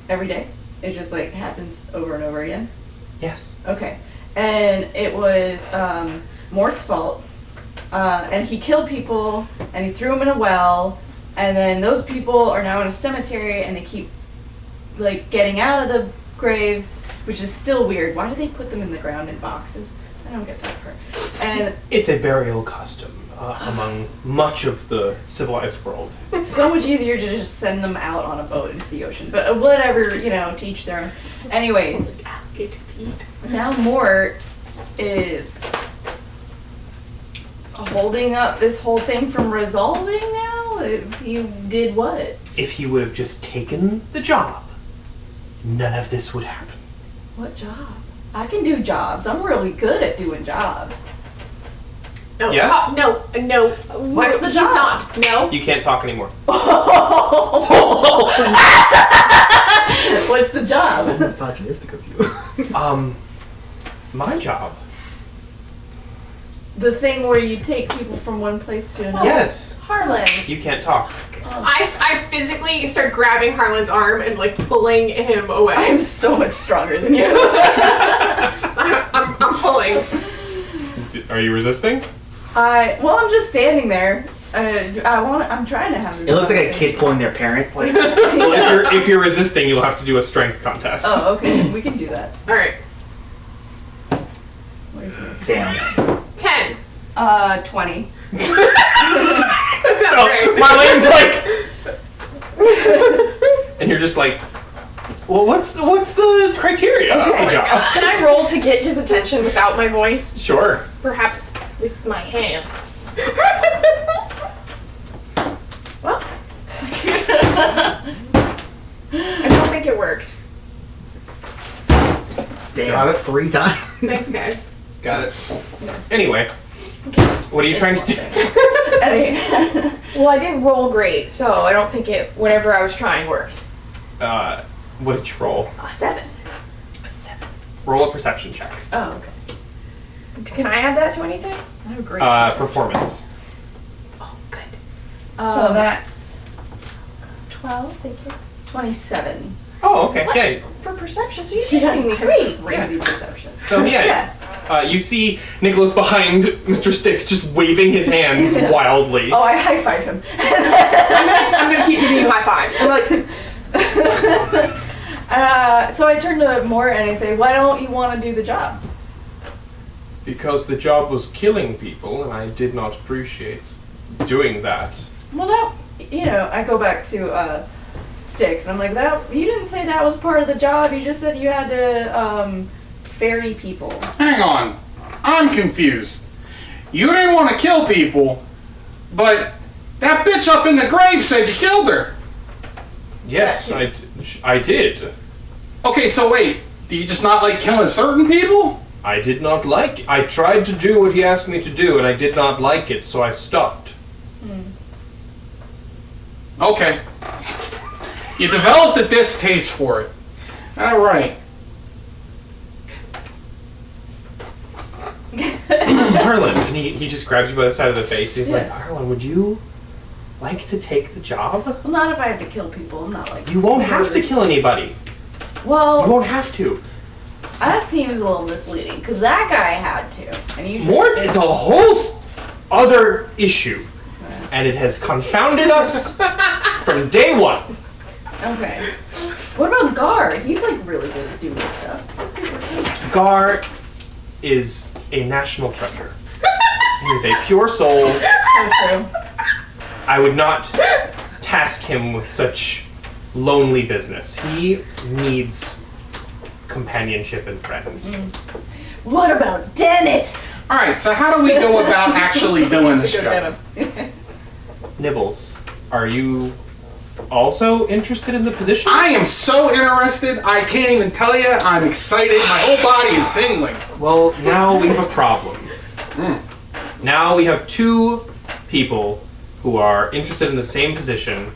Every day, it just happens over and over again. Yes. Okay, and it was Mort's fault, and he killed people and he threw them in a well, and then those people are now in a cemetery and they keep getting out of the graves, which is still weird. Why do they put them in the ground in boxes? I don't get that part. And It's a burial custom among much of the civilized world. it's so much easier to just send them out on a boat into the ocean. But whatever, to each their own. Anyways, Get to eat. now Mort is holding up this whole thing from resolving now? If you did what? If he would have just taken the job, none of this would happen. What job? I can do jobs. I'm really good at doing jobs. No. Yes? No. What's the He's job? not. No. You can't talk anymore. What's the job? Misogynistic of you. My job. The thing where you take people from one place to another. Yes. Harlan. You can't talk. I physically start grabbing Harlan's arm and pulling him away. I'm so much stronger than you. I'm pulling. Are you resisting? I'm just standing there. I'm trying to have this. It looks like a conversation. kid pulling their parent. Well, if you're resisting, you'll have to do a strength contest. Oh, okay. We can do that. All right. Where's this? Damn. 10. 20. That's not So right. Marlene's and you're just well, what's the criteria of the job? Can I roll to get his attention without my voice? Sure. Perhaps with my hands. Well, I don't think it worked. Damn. Got it. 3 times. Thanks, guys. Got it. Anyway, what are you trying to do? Well, I didn't roll great, so I don't think whatever I was trying worked. What did you roll? 7. Roll a perception check. Oh, okay. Can I add that to anything? I have a great Performance. Oh, good. So that's 12, thank you. 27. Oh, okay. What? Yeah. For perception, so you do see me. Great. Crazy perception. So yeah, you see Nicholas behind Mr. Sticks just waving his hands wildly. Oh, I high five him. I'm gonna keep giving you high fives. I'm like, So I turn to Mort and I say, "Why don't you want to do the job?" Because the job was killing people, and I did not appreciate doing that. Well, that I go back to Sticks and I'm like, "That you didn't say that was part of the job. You just said you had to ferry people." Hang on. I'm confused. You didn't want to kill people, but that bitch up in the grave said you killed her. Yes, I did. Okay, so wait. Do you just not like killing certain people? I did not like it. I tried to do what he asked me to do, and I did not like it, so I stopped. Okay. You developed a distaste for it. Alright. Harlan, and he just grabs you by the side of the face. He's like, Harlan, would you like to take the job? Well, not if I have to kill people. I'm not like. You won't have to kill anybody. You Well, won't have to. that seems a little misleading because that guy had to, and you. Mort is a whole other issue, and it has confounded us from day one. Okay. What about Gar? He's like really good at doing this stuff. He's super cool. Gar is a national treasure. He is a pure soul. So true. I would not task him with such lonely business. He needs companionship and friends. What about Dennis? Alright, so how do we go about actually doing this go job? get him. Nibbles, are you also interested in the position? I am so interested, I can't even tell you. I'm excited. My whole body is tingling. Well, now we have a problem. Now we have two people who are interested in the same position,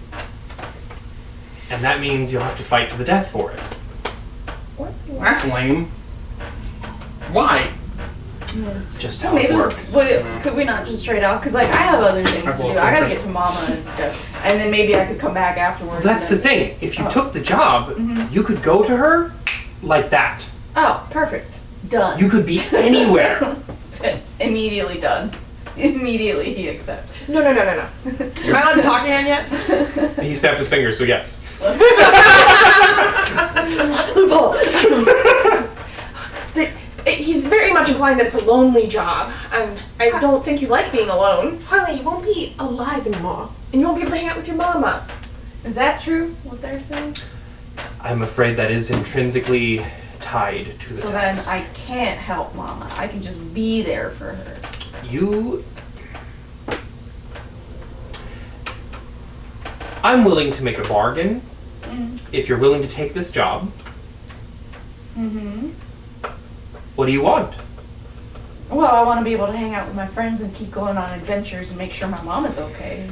and that means you'll have to fight to the death for it. That's lame. Why? It's just how Maybe it works. could we not just trade off? Because like I have other things I've to do. lost I gotta interest. get to Mama and stuff, and then maybe I could come back afterwards. That's the and then- thing. If you took the job, you could go to her like that. Oh, perfect. Done. You could be anywhere. Immediately done. Immediately he accepts. No. Am I allowed to talk to him yet? He snapped his fingers, so yes. Loophole. He's very much implying that it's a lonely job, and I don't think you like being alone, Harley, you won't be alive anymore. and you won't be able to hang out with your mama. Is that true? What they're saying? I'm afraid that is intrinsically tied to the So then task. I can't help Mama. I can just be there for her. I'm willing to make a bargain if you're willing to take this job. Mm-hmm. What do you want? Well, I want to be able to hang out with my friends and keep going on adventures and make sure my mom is okay,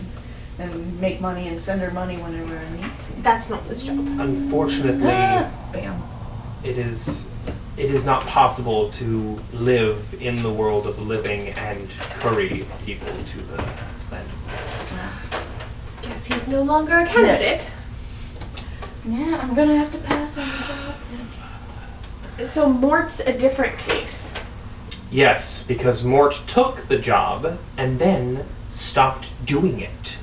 and make money and send her money whenever I need to. That's not this job. Unfortunately, Spam. it is not possible to live in the world of the living and curry people to the land of the dead. Guess he's no longer a candidate. Yeah, I'm gonna have to pass on the job. So Mort's a different case. Yes, because Mort took the job and then stopped doing it.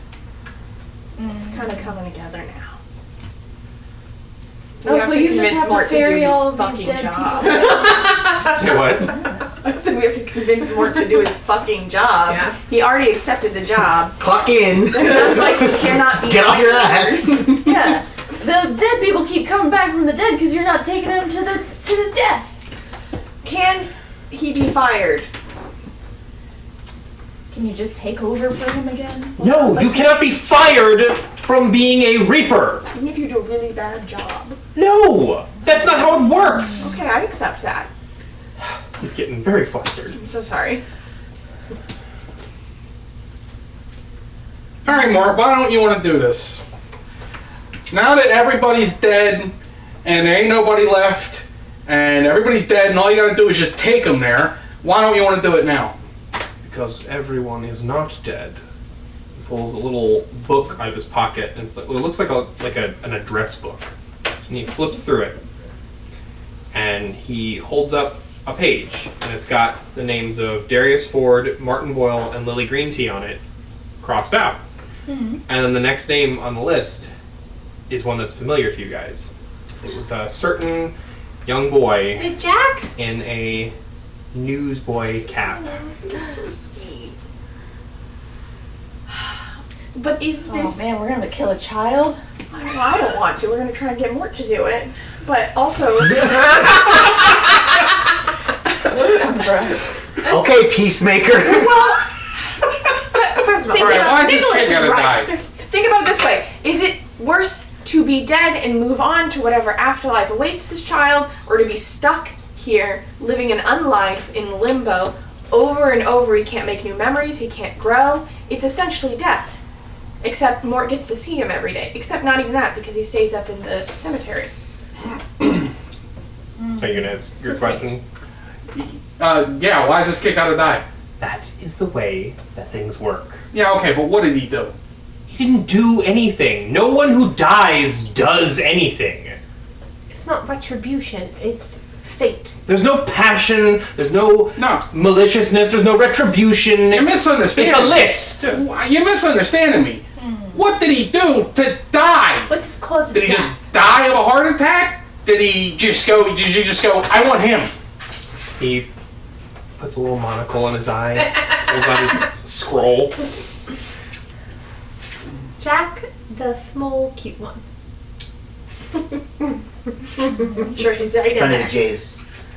It's kind of coming together now. Oh, so you just have to ferry all of these fucking dead job. Say what? I said we have to convince Mort to do his fucking job. Yeah. He already accepted the job. Clock in. It sounds like he cannot be Get off your fired. ass. Yeah, the dead people keep coming back from the dead because you're not taking them to the death. Can he be fired? Can you just take over for him again? No, you cannot be fired from being a reaper. Even if you do a really bad job. No, that's not how it works. Okay, I accept that. He's getting very flustered. I'm so sorry. Alright, Mort, why don't you want to do this? Now that everybody's dead, and there ain't nobody left, and everybody's dead, and all you gotta do is just take them there, Why don't you want to do it now? Because everyone is not dead. He pulls a little book out of his pocket, and it looks like an address book. And he flips through it, and he holds up a page, and it's got the names of Darius Ford, Martin Boyle, and Lily Green Tea on it, crossed out. And then the next name on the list is one that's familiar to you guys. It was a certain young boy Is it Jack? in a newsboy cap. So sweet. But is this... Oh man, we're gonna kill a child? I don't want to. We're going to try and get Mort to do it. But also... Okay, peacemaker. First of all, Think Alright, about- why is this Nicholas kid is gonna right. die? Think about it this way. Is it worse to be dead and move on to whatever afterlife awaits this child, or to be stuck here, living an unlife in limbo, over and over? He can't make new memories, he can't grow. It's essentially death. Except Mort gets to see him every day. Except not even that, because he stays up in the cemetery. Are you gonna ask your question? Yeah, why is this kid gotta die? That is the way that things work. Yeah, okay, but what did he do? He didn't do anything. No one who dies does anything. it's not retribution, it's fate. There's no passion, there's no No. maliciousness, there's no retribution. You're misunderstanding. It's a list. You're misunderstanding me. What did he do to die? What's his cause of Did he death? just die of a heart attack? Did you just go, I want him? He puts a little monocle in his eye, pulls out his scroll. Jack, the small, cute one. I'm sure he's right It's in under there. the J's.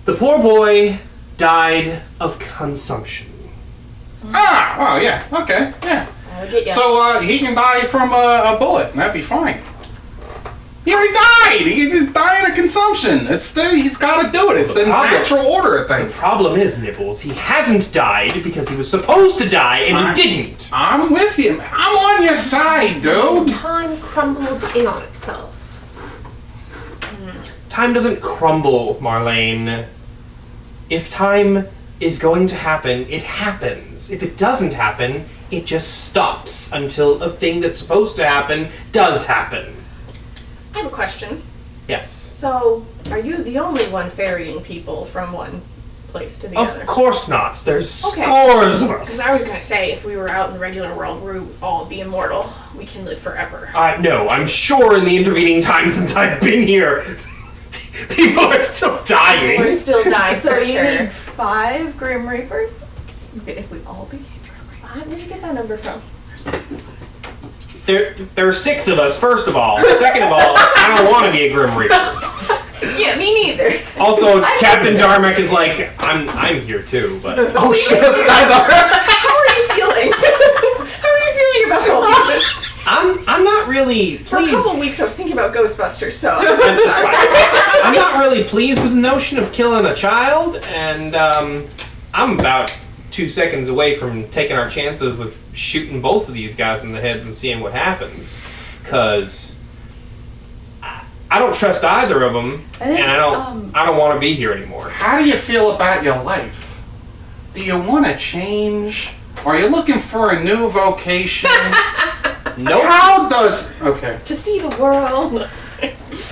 The poor boy died of consumption. Ah, oh yeah, okay, yeah. I'll get ya. So he can die from a bullet, and that'd be fine. He already died! He just died of consumption. He's gotta do it. It's the natural order of The things. problem is, Nibbles, he hasn't died because he was supposed to die and he didn't. I'm with you. I'm on your side, dude. Time crumbled in on itself. Time doesn't crumble, Marlene. If time is going to happen, it happens. If it doesn't happen, it just stops until a thing that's supposed to happen does happen. I have a question. Yes. So, are you the only one ferrying people from one place to the other? Of course not. There's Okay. scores of us. Because I was going to say, if we were out in the regular world, we would all be immortal. We can live forever. No, I'm sure in the intervening time since I've been here, people are still dying. We're still dying, So for you sure. need 5 Grim Reapers? If we all became Grim Reapers. Where'd you get that number from? There are 6 of us, first of all. Second of all, I don't want to be a Grim Reaper. Yeah, me neither. Also, Captain Darmak is like, I'm here too, but Oh shit! I forgot about her. How are you feeling? How are you feeling about all this? I'm not really For a pleased. couple weeks, I was thinking about Ghostbusters, so. That's fine. I'm not really pleased with the notion of killing a child, and I'm about 2 seconds away from taking our chances with shooting both of these guys in the heads and seeing what happens. Cause I don't trust either of them, I think, and I don't want to be here anymore. How do you feel about your life? Do you want to change? Are you looking for a new vocation? Nope. How does... Okay. To see the world.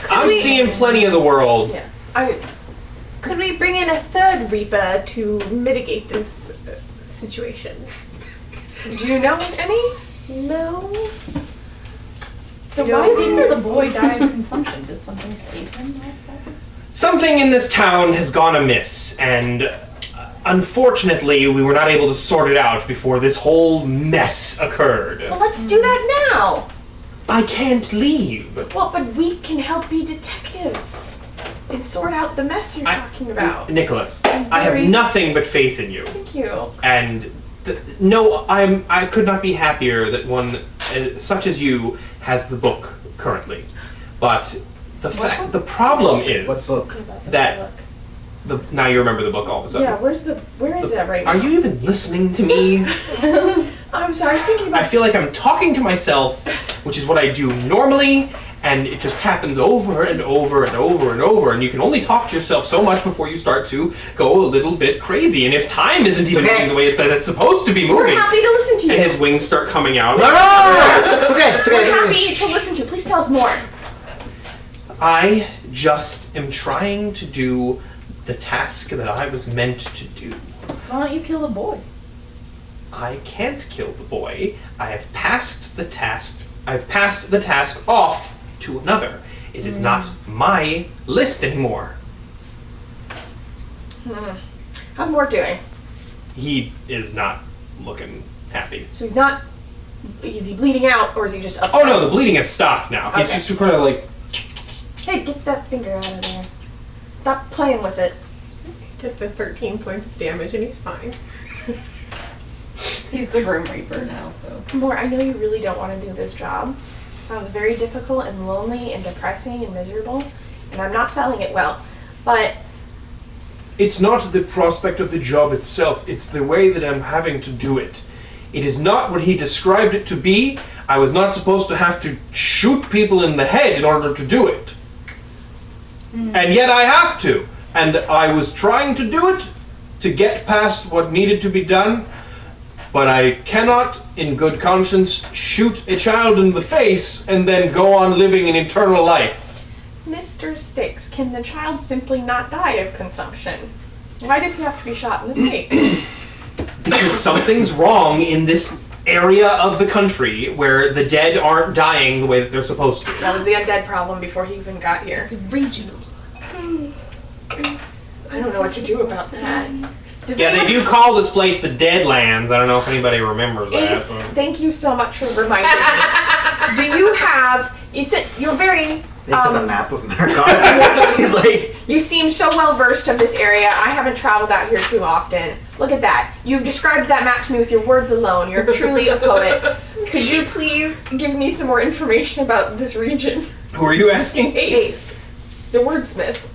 I'm seeing plenty of the world. Yeah. Could we bring in a third Reaper to mitigate this situation? Do you know any? No. So why didn't the boy die of consumption? Did something escape him last second? Something in this town has gone amiss, and unfortunately, we were not able to sort it out before this whole mess occurred. Well, let's do that now. I can't leave. Well, but we can help be detectives and sort out the mess you're talking about. Nicholas, I have very- nothing but faith in you. Thank you. And no, I could not be happier that one such as you has the book currently. But the problem is What book? that now you remember the book all of a sudden. Yeah, where is that right now? Are you even listening to me? I'm sorry, I was thinking I about... feel like I'm talking to myself, which is what I do normally, And it just happens over and over and over and over, and you can only talk to yourself so much before you start to go a little bit crazy. And if time isn't even moving the way that it's supposed to be We're moving, happy to listen to you. and his wings start coming out. No! It's okay. It's okay. We're happy to listen to you. Please tell us more. I just am trying to do the task that I was meant to do. So why don't you kill the boy? I can't kill the boy. I have passed the task. I've passed the task off to another. It is not my list anymore. How's Mort doing? He is not looking happy. So he's not. Is he bleeding out, or is he just upset? Oh no, the bleeding has stopped now. He's Okay. just kind of like. Hey, get that finger out of there. Stop playing with it. Took the 13 points of damage and he's fine. He's the Grim Reaper now, so. Mort, I know you really don't want to do this job. It sounds very difficult and lonely and depressing and miserable, and I'm not selling it well. But It's not the prospect of the job itself, it's the way that I'm having to do it. It is not what he described it to be. I was not supposed to have to shoot people in the head in order to do it. And yet I have to. And I was trying to do it to get past what needed to be done, but I cannot, in good conscience, shoot a child in the face and then go on living an eternal life. Mr. Sticks, can the child simply not die of consumption? Why does he have to be shot in the face? Because something's wrong in this area of the country where the dead aren't dying the way that they're supposed to. That was the undead problem before he even got here. It's regional. I don't know what to do about that. Does Yeah, they anyone- do call this place the Deadlands. I don't know if anybody remembers that. Ace, but- thank you so much for reminding me. Do you have? You're very. This is a map of Muri'kas. He's like, You seem so well versed of this area. I haven't traveled out here too often. Look at that. You've described that map to me with your words alone. You're truly a poet. Could you please give me some more information about this region? Who are you asking? Ace, the wordsmith.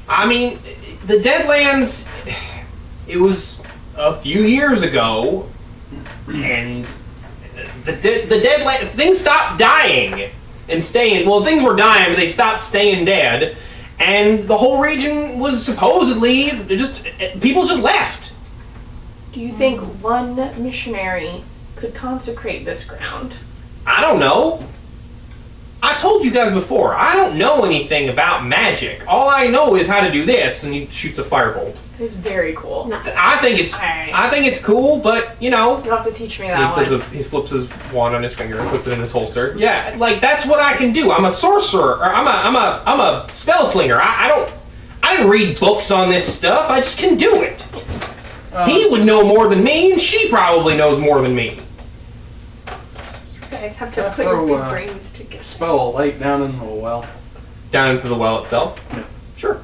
I mean, the Deadlands, it was a few years ago, and the Deadlands, things stopped dying and staying, well, things were dying, but they stopped staying dead, and the whole region was supposedly just, people just left. Do you think one missionary could consecrate this ground? I don't know. I told you guys before, I don't know anything about magic. All I know is how to do this, and he shoots a firebolt. It's very cool. Nice. I think it's cool, but you know, You'll have to teach me that one. he flips his wand on his finger and puts it in his holster. Yeah, like that's what I can do. I'm a sorcerer, or I'm a spell slinger. I didn't read books on this stuff. I just can do it. He would know more than me, and she probably knows more than me. You guys have to Yeah, put your throw, big brains together. Spell a light down in the well. Down into the well itself. Yeah. Sure.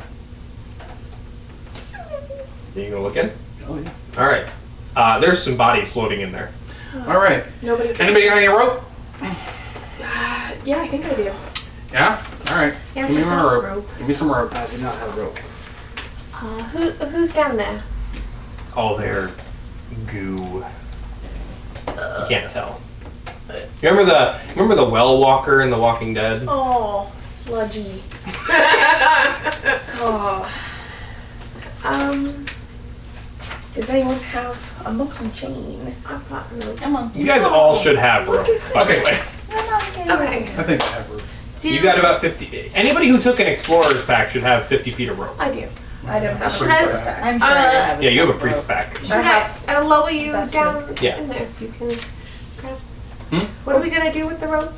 Are you gonna look in? Oh yeah. All right. There's some bodies floating in there. All right. Nobody. Anybody got any rope? Yeah, I think I do. Yeah. All right. Yes, Give me I've my got rope. rope. Give me some rope. I do not have a rope. Who's down there? Oh, they're goo. You can't tell. Remember the well walker in The Walking Dead? Oh, sludgy. Oh. Does anyone have a monkey chain? I've got rope. Come on. You guys all should have rope, by the way. Okay. I think I have rope. You got about 50. Anybody who took an explorer's pack should have 50 feet of rope. I do. I don't have Should a I- priest pack. I'm sure I have it. Yeah, you have a priest pack. Should I lower you down vestments. Yeah. in this? You can grab. Hmm? What are we gonna do with the rope?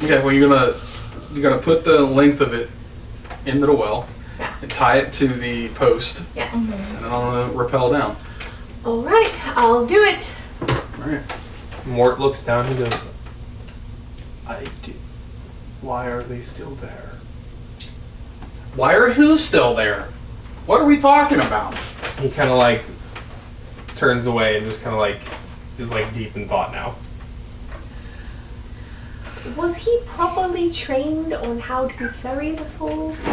Okay. Well, you're gonna put the length of it into the well. Yeah. And tie it to the post, Yes. and then I'm gonna rappel down. All right, I'll do it. All right. Mort looks down and goes, why are they still there? Why are who's still there? What are we talking about? He kind of like turns away and just kind of like is like deep in thought now. Was he properly trained on how to ferry the souls?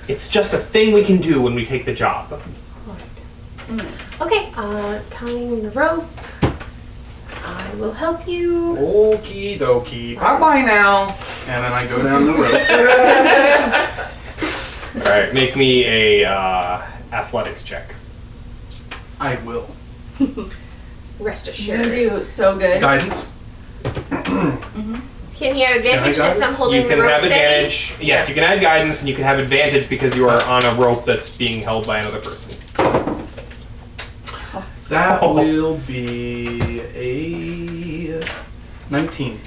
It's just a thing we can do when we take the job. Okay, tying the rope. will help you. Okie dokie. Bye bye now. And then I go down the road. All right, make me a athletics check. I will. Rest You're assured. gonna do so good. Guidance. Can you have advantage since I'm guidance? holding You can the rope have steady? advantage. Yes, you can add guidance, and you can have advantage because you are on a rope that's being held by another person. That will be a 19.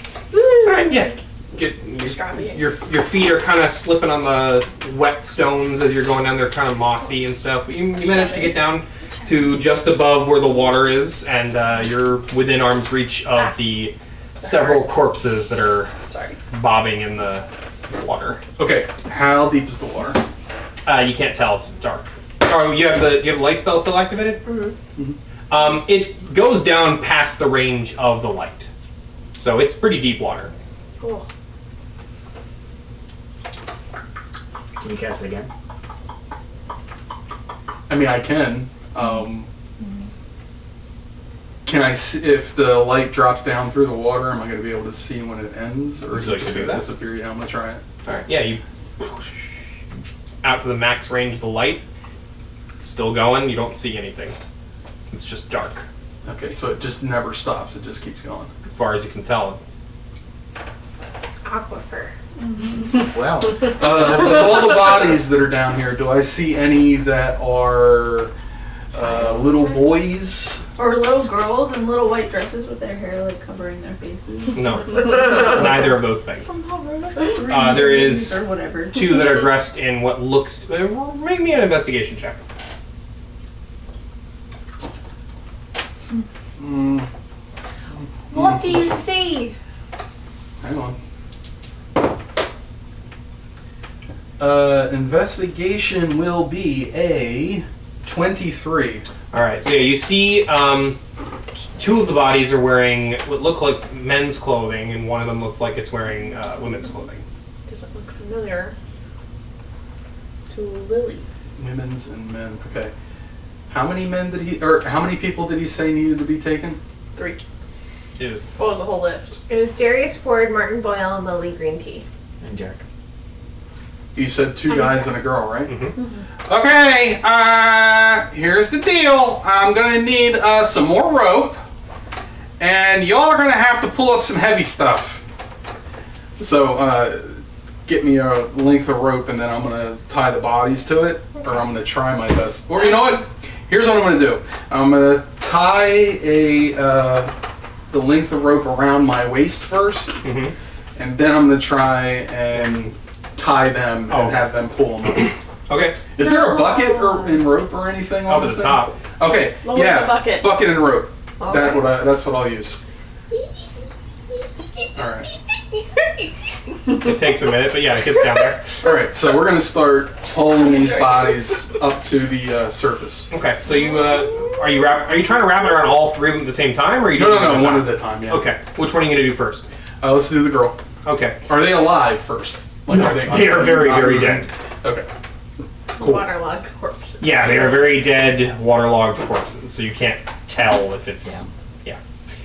Alright, yeah. Your feet are kind of slipping on the wet stones as you're going down. They're kind of mossy and stuff, but you manage to get down to just above where the water is, and you're within arm's reach of the several corpses that are bobbing in the water. Okay, how deep is the water? You can't tell; it's dark. Oh, you have the light spell still activated? Mm-hmm. It goes down past the range of the light, so it's pretty deep water. Cool. Can you cast it again? I mean, I can. Can I see if the light drops down through the water? Am I going to be able to see when it ends, or Would is you it like just to do going to that? disappear? Yeah, I'm going to try it. All right, yeah, you out to the max range of the light. It's still going. You don't see anything. It's just dark, Okay, so it just never stops. It just keeps going. as far as you can tell. Aquifer. Well, Of all the bodies that are down here, do I see any that are little boys? Or little girls in little white dresses with their hair like covering their faces. No, neither of those things. There is or whatever. 2 that are dressed in what looks. Make me an investigation check. What do you see? Hang on. Investigation will be a 23. All right, so yeah, you see 2 of the bodies are wearing what look like men's clothing, and one of them looks like it's wearing women's clothing. Doesn't look familiar to Lily. Women's and men. Okay. How many men did he, or how many people did he say needed to be taken? 3. It was What was the whole list? It was Darius Ford, Martin Boyle, and Lily Green Tea. and Jack. You said 2 guys and a girl, right? Mm-hmm. Okay, here's the deal. I'm gonna need some more rope, and y'all are gonna have to pull up some heavy stuff. So, get me a length of rope, and then I'm gonna tie the bodies to it, or I'm gonna try my best. Or you know what? Here's what I'm gonna do. I'm gonna tie the length of rope around my waist first, Mm-hmm. and then I'm gonna try and tie them and Oh. have them pull them up. okay. Is there a bucket or in rope or anything Up on at this the thing? top. Okay, Lower yeah, the bucket. bucket and rope. Alright. That's what I'll use. All right. It takes a minute, but yeah, it gets down there. All right. So we're gonna start pulling these bodies up to the surface. Okay, so you are you trying to wrap it around all 3 of them at the same time, or are you No, doing no, it no. at One a time? at a time. Yeah. Okay, which one are you gonna do first? Let's do the girl. Okay, Are they alive first? Like, are they are very, very dead. Okay. Waterlogged corpse. Yeah, they are very dead, waterlogged corpses, so you can't tell if it's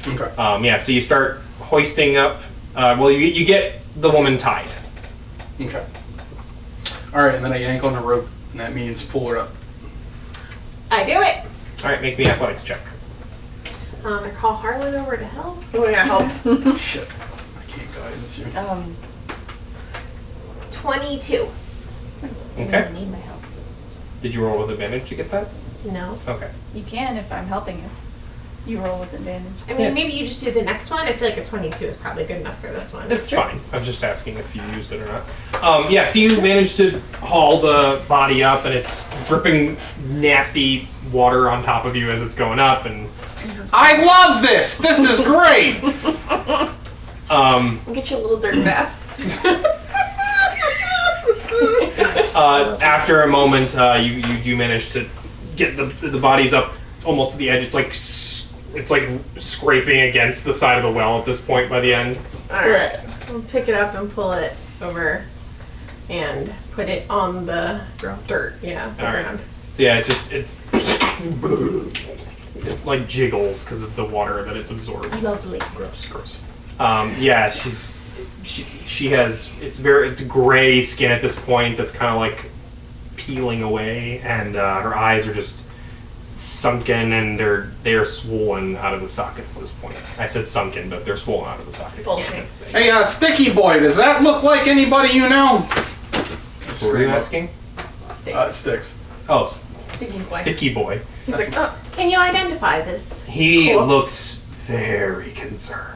Okay. yeah. So you start hoisting up. Well, you get the woman tied. Okay. All right, and then I yank on the rope, and that means pull her up. I do it. All right, make me an athletics check. I call Harlan over to help. Oh yeah, help. Shit. I can't guidance you. 22. Okay. I need my help. Did you roll with advantage to get that? No. Okay. You can if I'm helping you. You roll with advantage. I mean, maybe you just do the next one. I feel like a 22 is probably good enough for this one. It's fine. I'm just asking if you used it or not. Yeah, so you managed to haul the body up, and it's dripping nasty water on top of you as it's going up, and I love this. This is great. I'll get you a little dirt bath. after a moment, you do manage to get the bodies up almost to the edge. It's like scraping against the side of the well at this point by the end. Alright. We'll pick it up and pull it over and put it on the dirt. Yeah, the Alright. ground. So yeah, it like jiggles because of the water that it's absorbed. Lovely. Gross. Yeah, she has it's gray skin at this point that's kind of like peeling away, and her eyes are just sunken, and they're swollen out of the sockets at this point. I said sunken, but they're swollen out of the sockets. Bulging. Hey, Sticky Boy, does that look like anybody you know? What were you asking? Sticks. Oh, Sticky boy. Sticky Boy. He's like, oh, Can you identify this? He corpse? looks very concerned.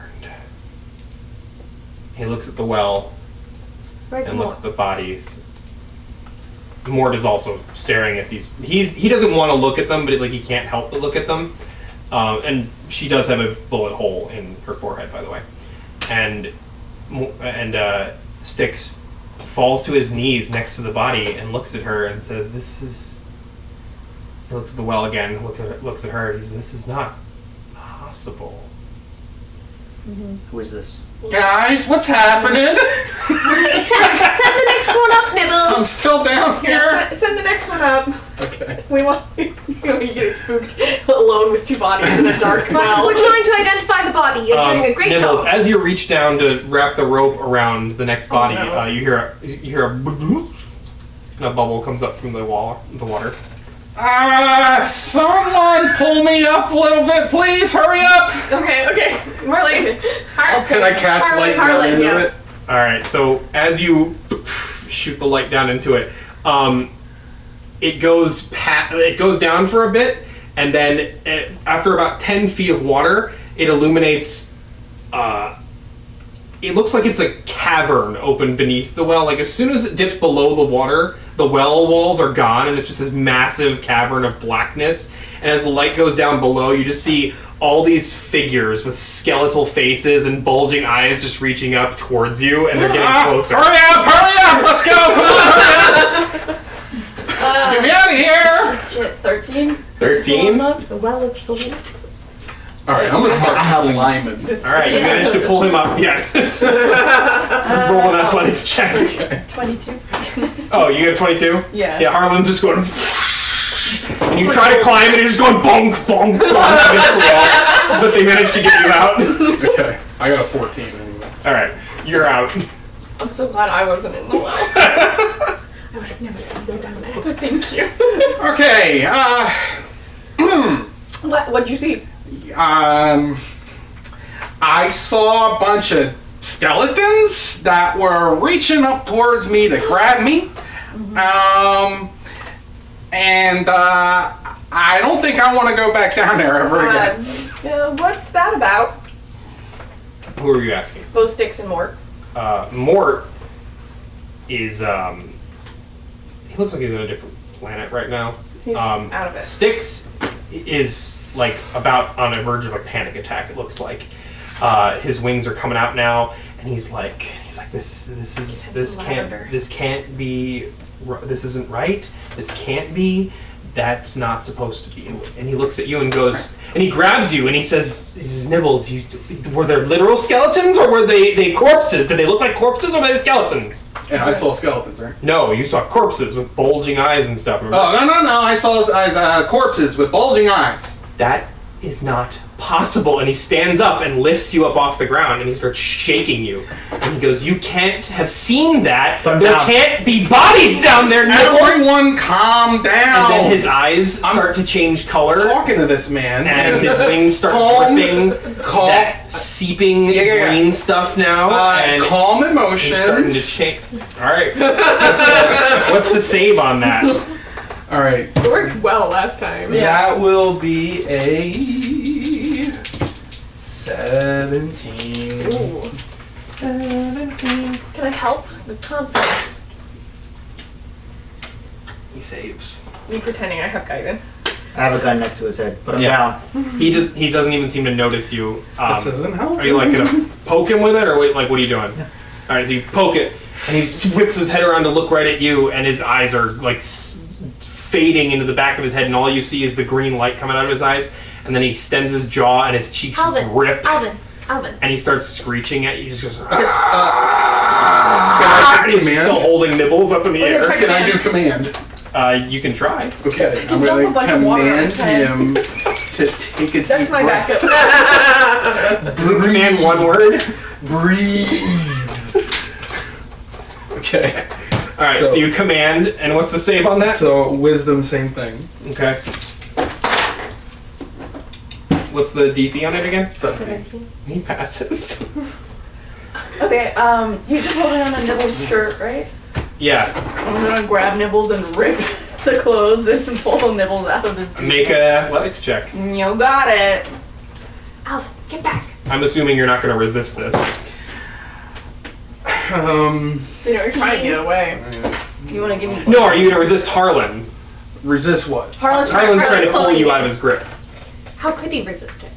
He looks at the well Where's and Mort? looks at the bodies. Mort is also staring at these. He doesn't want to look at them, but he can't help but look at them. And she does have a bullet hole in her forehead, by the way. And Styx falls to his knees next to the body and looks at her and says, "This is." He looks at the well again. Looks at her. And he says, "This is not possible." Who is this? Guys, what's happening? Send the next one up, I'm Nibbles. still down here. yeah, send the next one up. Okay. We want you get spooked alone with two bodies in a dark well. We're trying to identify the body. You're doing a great Nibbles, job. as you reach down to wrap the rope around the next body, no. you hear a bloop, and a bubble comes up from the water. Someone pull me up a little bit, please. Hurry up. Okay. Marley. Can I cast light down Harlan, into yeah. it? All right, so as you shoot the light down into it, it goes down for a bit, and then after about 10 feet of water, it illuminates. It looks like it's a cavern open beneath the well. Like as soon as it dips below the water, the well walls are gone, and it's just this massive cavern of blackness. And as the light goes down below, you just see all these figures with skeletal faces and bulging eyes just reaching up towards you, and they're getting closer. Hurry up! Let's go! Come on, hurry up! Get me out of here! Shit, 13? 13? The well of souls. Alright, I'm gonna start climbing. All right, you managed to pull him up. Yeah. Roll an athletics check. 22. Oh, you have 22? Yeah. Yeah, Harlan's just going. And you try to climb, and you're just going bonk, bonk, bonk against the wall. But they managed to get you out. Okay, I got a 14 anyway. All right, you're out. I'm so glad I wasn't in the well. I would have never let you go down there. Thank you. Okay, What'd you see? I saw a bunch of skeletons that were reaching up towards me to grab me. I don't think I want to go back down there ever again. What's that about? Who are you asking? Both Sticks and Mort. Mort is, he looks like he's on a different planet right now. He's out of it. Styx is, like, about on the verge of a panic attack, it looks like. His wings are coming out now, and he's like, this can't be, this isn't right, this can't be, that's not supposed to be. And he looks at you and goes, and he grabs you and he says, Nibbles, were there literal skeletons or were they corpses? Did they look like corpses or were they skeletons? And I saw skeletons, right? No, you saw corpses with bulging eyes and stuff. Remember? Oh, no, I saw corpses with bulging eyes. That is not possible. And he stands up and lifts you up off the ground and he starts shaking you. And he goes, you can't have seen that. Put him There down. can't be bodies down there, Nibbles. Everyone calm down. And then his eyes start to change color. talking to this man. And his wings start Calm. dripping that seeping green stuff now. And calm he's starting to emotions. change. Alright. What's the save on that? All right. It worked well last time. That will be a 17. Ooh. 17. Can I help? The confidence. He saves. Me pretending I have guidance. I have a gun next to his head. Put him Yeah. down. He doesn't even seem to notice you. This isn't helping. Are you like gonna poke him with it, or what are you doing? Yeah. All right, so you poke it, and he whips his head around to look right at you, and his eyes are like fading into the back of his head, and all you see is the green light coming out of his eyes. And then he extends his jaw, and his cheeks rip, Alvin. and he starts screeching at you. He just goes. Can And he's still holding Nibbles up in the air. Can I do command? You can try. Okay, I'm dump a going to bunch of water on command his head. him to take a That's deep my breath. backup. Does it command one word? Breathe. Okay. All right, so you command, and what's the save on that? So wisdom, same thing. Okay. What's the DC on it again? 17. He passes. Okay, you're just holding on to Nibble's shirt, right? Yeah. I'm gonna grab Nibbles and rip the clothes and pull Nibbles out of this. Make an athletics check. You got it. Alf, get back. I'm assuming you're not going to resist this. You know, he's trying to get away. You want to give me? No, are you going to resist Harlan? Resist what? Harlan's Harlan's trying to pull pulling you you. out of his grip. How could he resist it?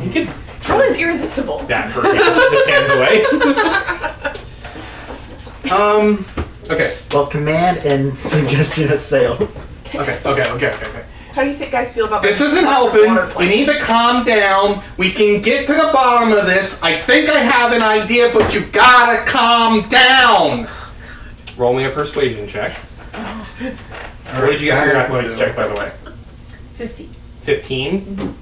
He could Harlan's irresistible. that hurt his hands away. Okay. Both command and suggestion has failed. Okay. How do you think guys feel about This my isn't water helping. plane? You need to calm down. We can get to the bottom of this. I think I have an idea, but you gotta calm down. Roll me a persuasion check. What did you get for your athletics check, by the way? 50. 15?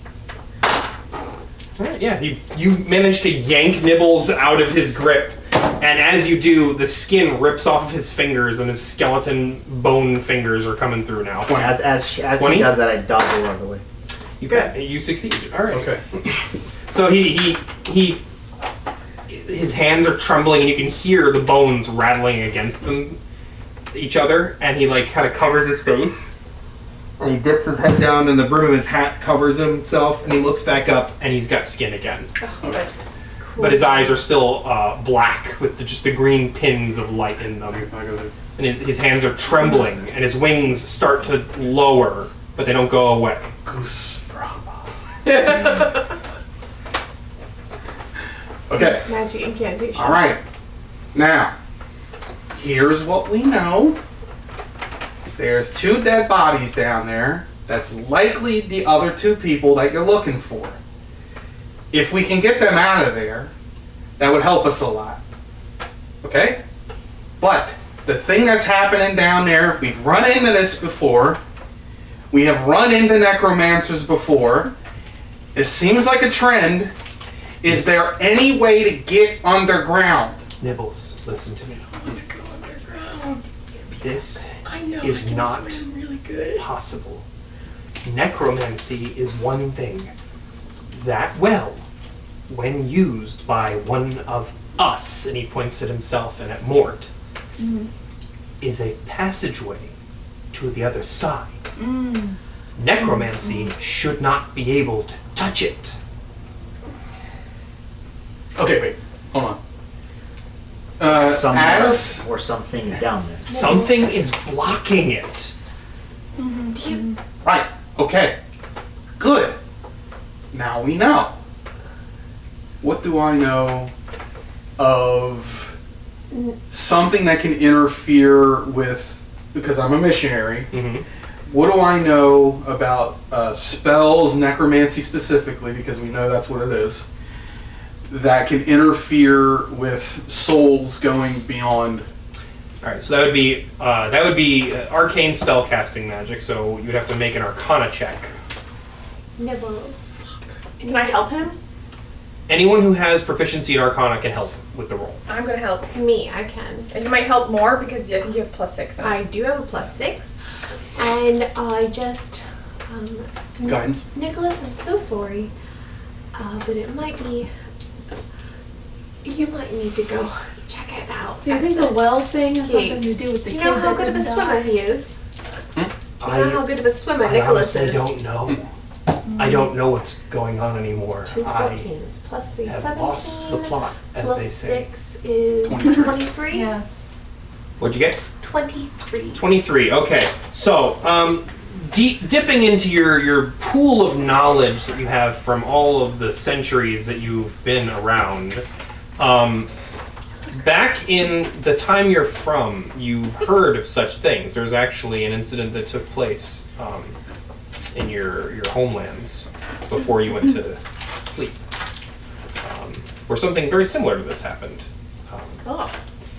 Alright, yeah, you manage to yank Nibbles out of his grip, and as you do, the skin rips off of his fingers, and his skeleton bone fingers are coming through now. As he 20? does that, I dodge out of the way. You succeeded. Alright. Okay. So his hands are trembling, and you can hear the bones rattling against each other, and he like kind of covers his face. And he dips his head down, and the brim of his hat covers himself, and he looks back up, and he's got skin again. Okay. But his eyes are still black with just the green pins of light in them. And his hands are trembling, and his wings start to lower, but they don't go away. Goose Brahma. Okay. Magic incantation. All right. Now, here's what we know. There's 2 dead bodies down there. That's likely the other 2 people that you're looking for. If we can get them out of there, that would help us a lot. Okay? But the thing that's happening down there, we've run into this before. We have run into necromancers before. It seems like a trend. Is there any way to get underground? Nibbles, listen to me. This I know is I can not swim really good. possible. Necromancy is one thing. That well, when used by one of us, and he points at himself and at Mort, is a passageway to the other side. Necromancy should not be able to touch it. Okay, wait. Hold on. Someone or something is down there. Something is blocking it. Right. Okay. Good. Now we know. What do I know of something that can interfere with, because I'm a missionary, what do I know about spells, necromancy specifically, because we know that's what it is, that can interfere with souls going beyond? All right, so that would be arcane spell casting magic. So you'd have to make an Arcana check. Nibbles. Can I help him? Anyone who has proficiency in Arcana can help with the roll. I'm gonna help. Me, I can. And you might help more because I think you have +6. I do have a +6. And I just... Guidance. Nicholas, I'm so sorry. But it might be... You might need to go check it out. Do you think the well thing has Okay. something to do with the Do you kid know how that good of a didn't swimmer die? he is? Do you know how good of a swimmer I Nicholas honestly is? don't know. I don't know what's going on anymore. 2 I 14s plus the have 17 lost the plot, as plus they say. 6 is 23. Yeah. What'd you get? 23. 23. Okay. So, dipping into your pool of knowledge that you have from all of the centuries that you've been around, back in the time you're from, you've heard of such things. There's actually an incident that took place in your homelands before you went to sleep, where something very similar to this happened.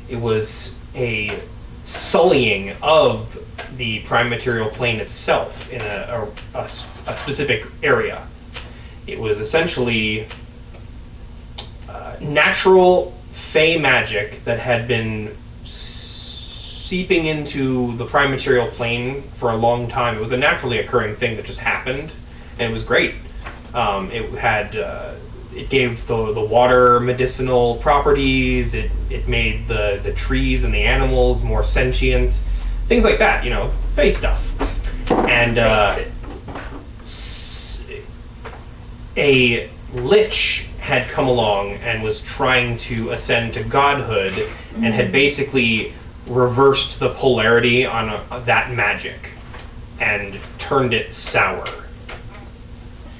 It was a sullying of the prime material plane itself in a specific area It was essentially natural fey magic that had been seeping into the prime material plane for a long time. It was a naturally occurring thing that just happened, and it was great. It gave the water medicinal properties. It made the trees and the animals more sentient, things like that. Fey stuff. And a lich had come along and was trying to ascend to godhood, and had basically reversed the polarity on that magic and turned it sour.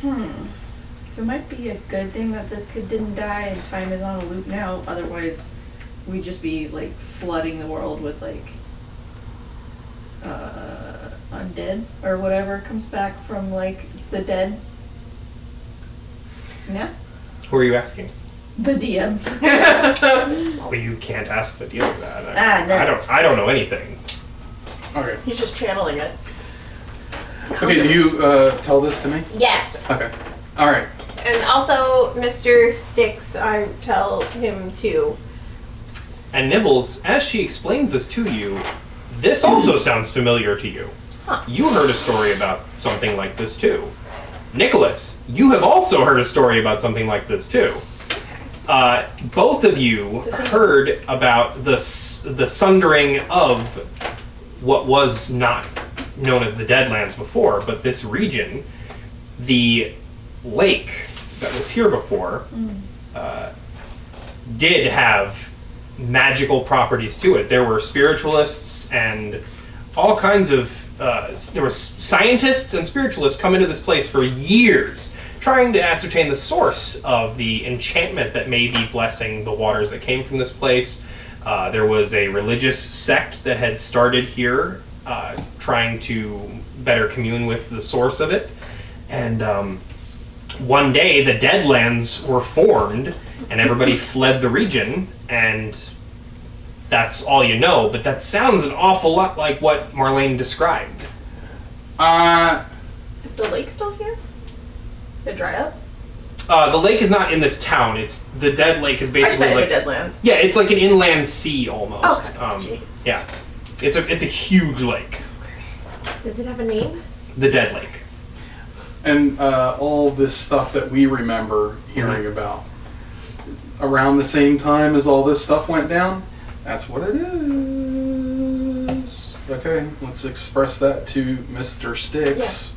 So it might be a good thing that this kid didn't die and time is on a loop now. Otherwise, we'd just be like flooding the world with like undead or whatever comes back from like the dead. Yeah. Who are you asking? The DM. Oh, you can't ask the dealer that. No. I don't know anything. Okay. He's just channeling it. Okay, do you tell this to me? Yes. Okay. All right. And also, Mr. Sticks, I tell him to. And Nibbles, as she explains this to you, this also sounds familiar to you. Huh. You heard a story about something like this too. Nicholas, you have also heard a story about something like this too. Both of you heard about the sundering of what was not known as the Deadlands before, but this region, the lake that was here before, did have magical properties to it. There were spiritualists and all kinds of there were scientists and spiritualists come into this place for years trying to ascertain the source of the enchantment that may be blessing the waters that came from this place. There was a religious sect that had started here trying to better commune with the source of it. And one day the Deadlands were formed and everybody fled the region, and that's all you know, but that sounds an awful lot like what Marlene described. Is the lake still here? Did it dry up? The lake is not in this town. It's the Dead Lake is basically I like the Deadlands. Yeah, it's like an inland sea almost. Okay. Jeez. Yeah, it's a huge lake. Does it have a name? The Dead Lake. And all this stuff that we remember hearing about around the same time as all this stuff went down, that's what it is. Okay, let's express that to Mr. Sticks.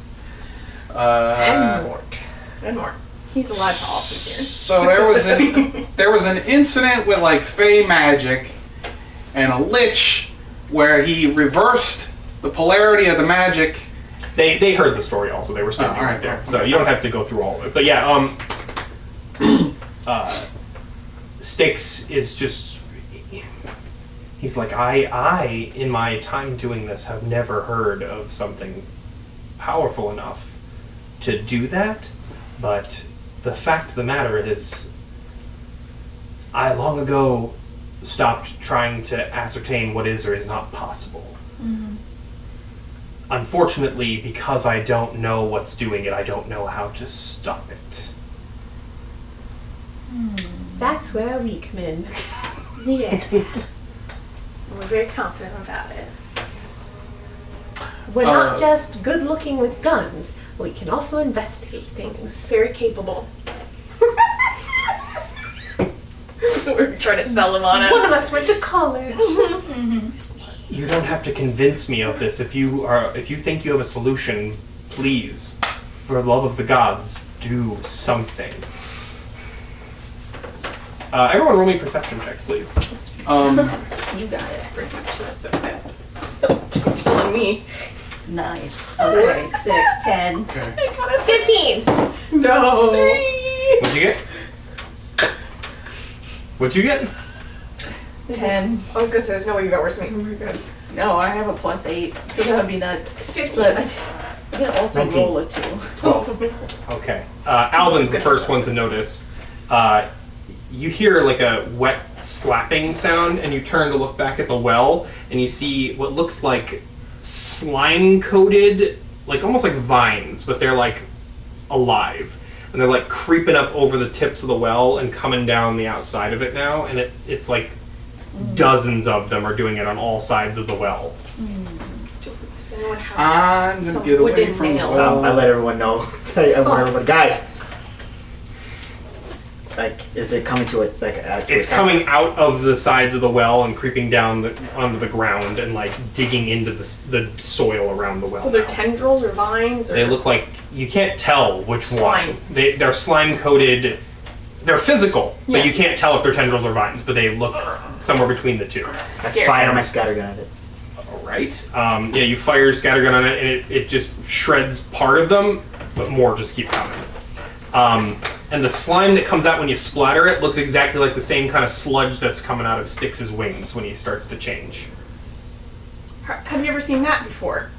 And Mort. And more. He's alive to also hear. So there was an incident with like fey magic and a lich where he reversed the polarity of the magic. They heard the story also. They were standing right there, so you don't have to go through all of it. But yeah, Sticks is just. He's like, I, in my time doing this, have never heard of something powerful enough to do that, but the fact of the matter is, I long ago stopped trying to ascertain what is or is not possible. Unfortunately, because I don't know what's doing it, I don't know how to stop it. That's where we come in. Yeah. We're very confident about it. We're not just good looking with guns, we can also investigate things. Very capable. We're trying to sell him on it. One of us went to college. You don't have to convince me of this. If you think you have a solution, please, for the love of the gods, do something. Everyone roll me perception checks, please. You got it. Perception is so bad. Telling me. Nice. Okay, 6, 10. Okay. 15! No. What'd you get? What'd you get? 10. I was gonna say there's no way you got worse than me. Oh my god. No, I have a +8, so that would be nuts. 15. But I can also 19. roll a 2. 12. Okay. Alvin's the first one to notice. You hear like a wet slapping sound, and you turn to look back at the well, and you see what looks like slime-coated, like almost like vines, but they're like alive. and they're like creeping up over the tips of the well and coming down the outside of it now, and it's like dozens of them are doing it on all sides of the well. Does anyone have I'm gonna some get away wooden from the nails? well. I let everyone know. I warn everyone, guys. Like, is it coming to it? Like, It's coming out of the sides of the well and creeping down onto the ground and like digging into the soil around the well. So they're now. tendrils or vines? Or They look like you can't tell which Slime. one. They're slime coated. They're physical, Yeah. but you can't tell if they're tendrils or vines. But they look somewhere between the two. I Scary. fire my scattergun at it. All right. Yeah, you fire scattergun on it, and it just shreds part of them, but more just keep coming. And the slime that comes out when you splatter it looks exactly like the same kind of sludge that's coming out of Styx's wings when he starts to change. Have you ever seen that before?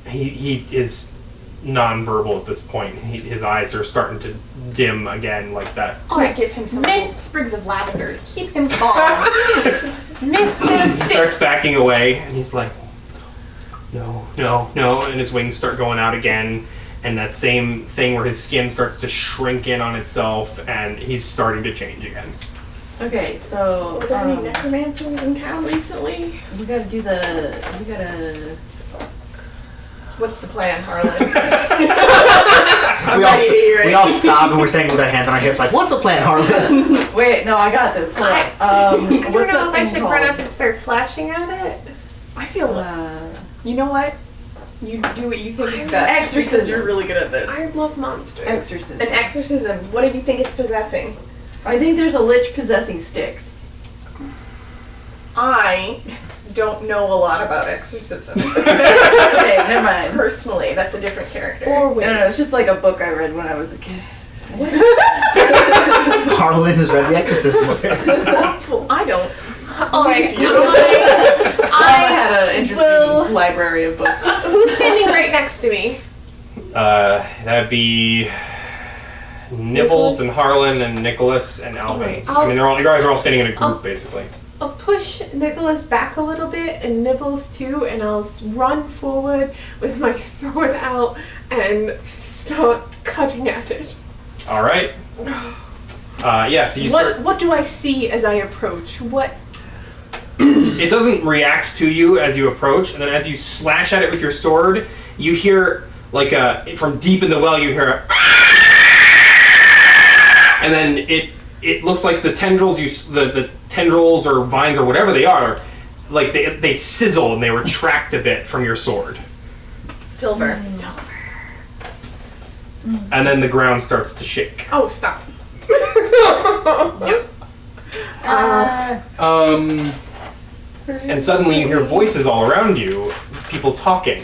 He is non-verbal at this point. His eyes are starting to dim again like that. I might give him some Miss- little sprigs of lavender to keep him calm. Mr. He Sticks. starts backing away, and he's like, no, and his wings start going out again, and that same thing where his skin starts to shrink in on itself, and he's starting to change again. Okay, so Were there any necromancers in town recently? we gotta do the. We gotta. What's the plan, Harlan? We all, we all stop and we're standing with our hands on our hips, like, "What's the plan, Harlan?" Wait, no, I got this. Hold on. I don't What's know that if I thing should called? run up and start slashing at it. I feel you know what? You do what you think is best. Exorcism. Because you're really good at this. I love monsters. Exorcism. An exorcism. What do you think it's possessing? I think there's a lich possessing Styx. I don't know a lot about exorcisms. Okay, never mind. Personally, that's a different character. Or No, no, it's just like a book I read when I was a kid. Harlan has read The Exorcism. I don't. Alright. I had an interesting will- library of books. Who's standing right next to me? That'd be Nibbles and Harlan and Nicholas and Alvin. Alright, I mean, you guys are all standing in a group, I'll- basically. I'll push Nicholas back a little bit and Nibbles too, and I'll run forward with my sword out and start cutting at it. All right. Yeah, so you start... What do I see as I approach? What? It doesn't react to you as you approach, and then as you slash at it with your sword, you hear, like, from deep in the well, you hear a... And then it looks like the tendrils, the tendrils or vines or whatever they are, like, they sizzle and they retract a bit from your sword. Silver. And then the ground starts to shake. Oh, stop. Yep. And suddenly you hear voices all around you, people talking,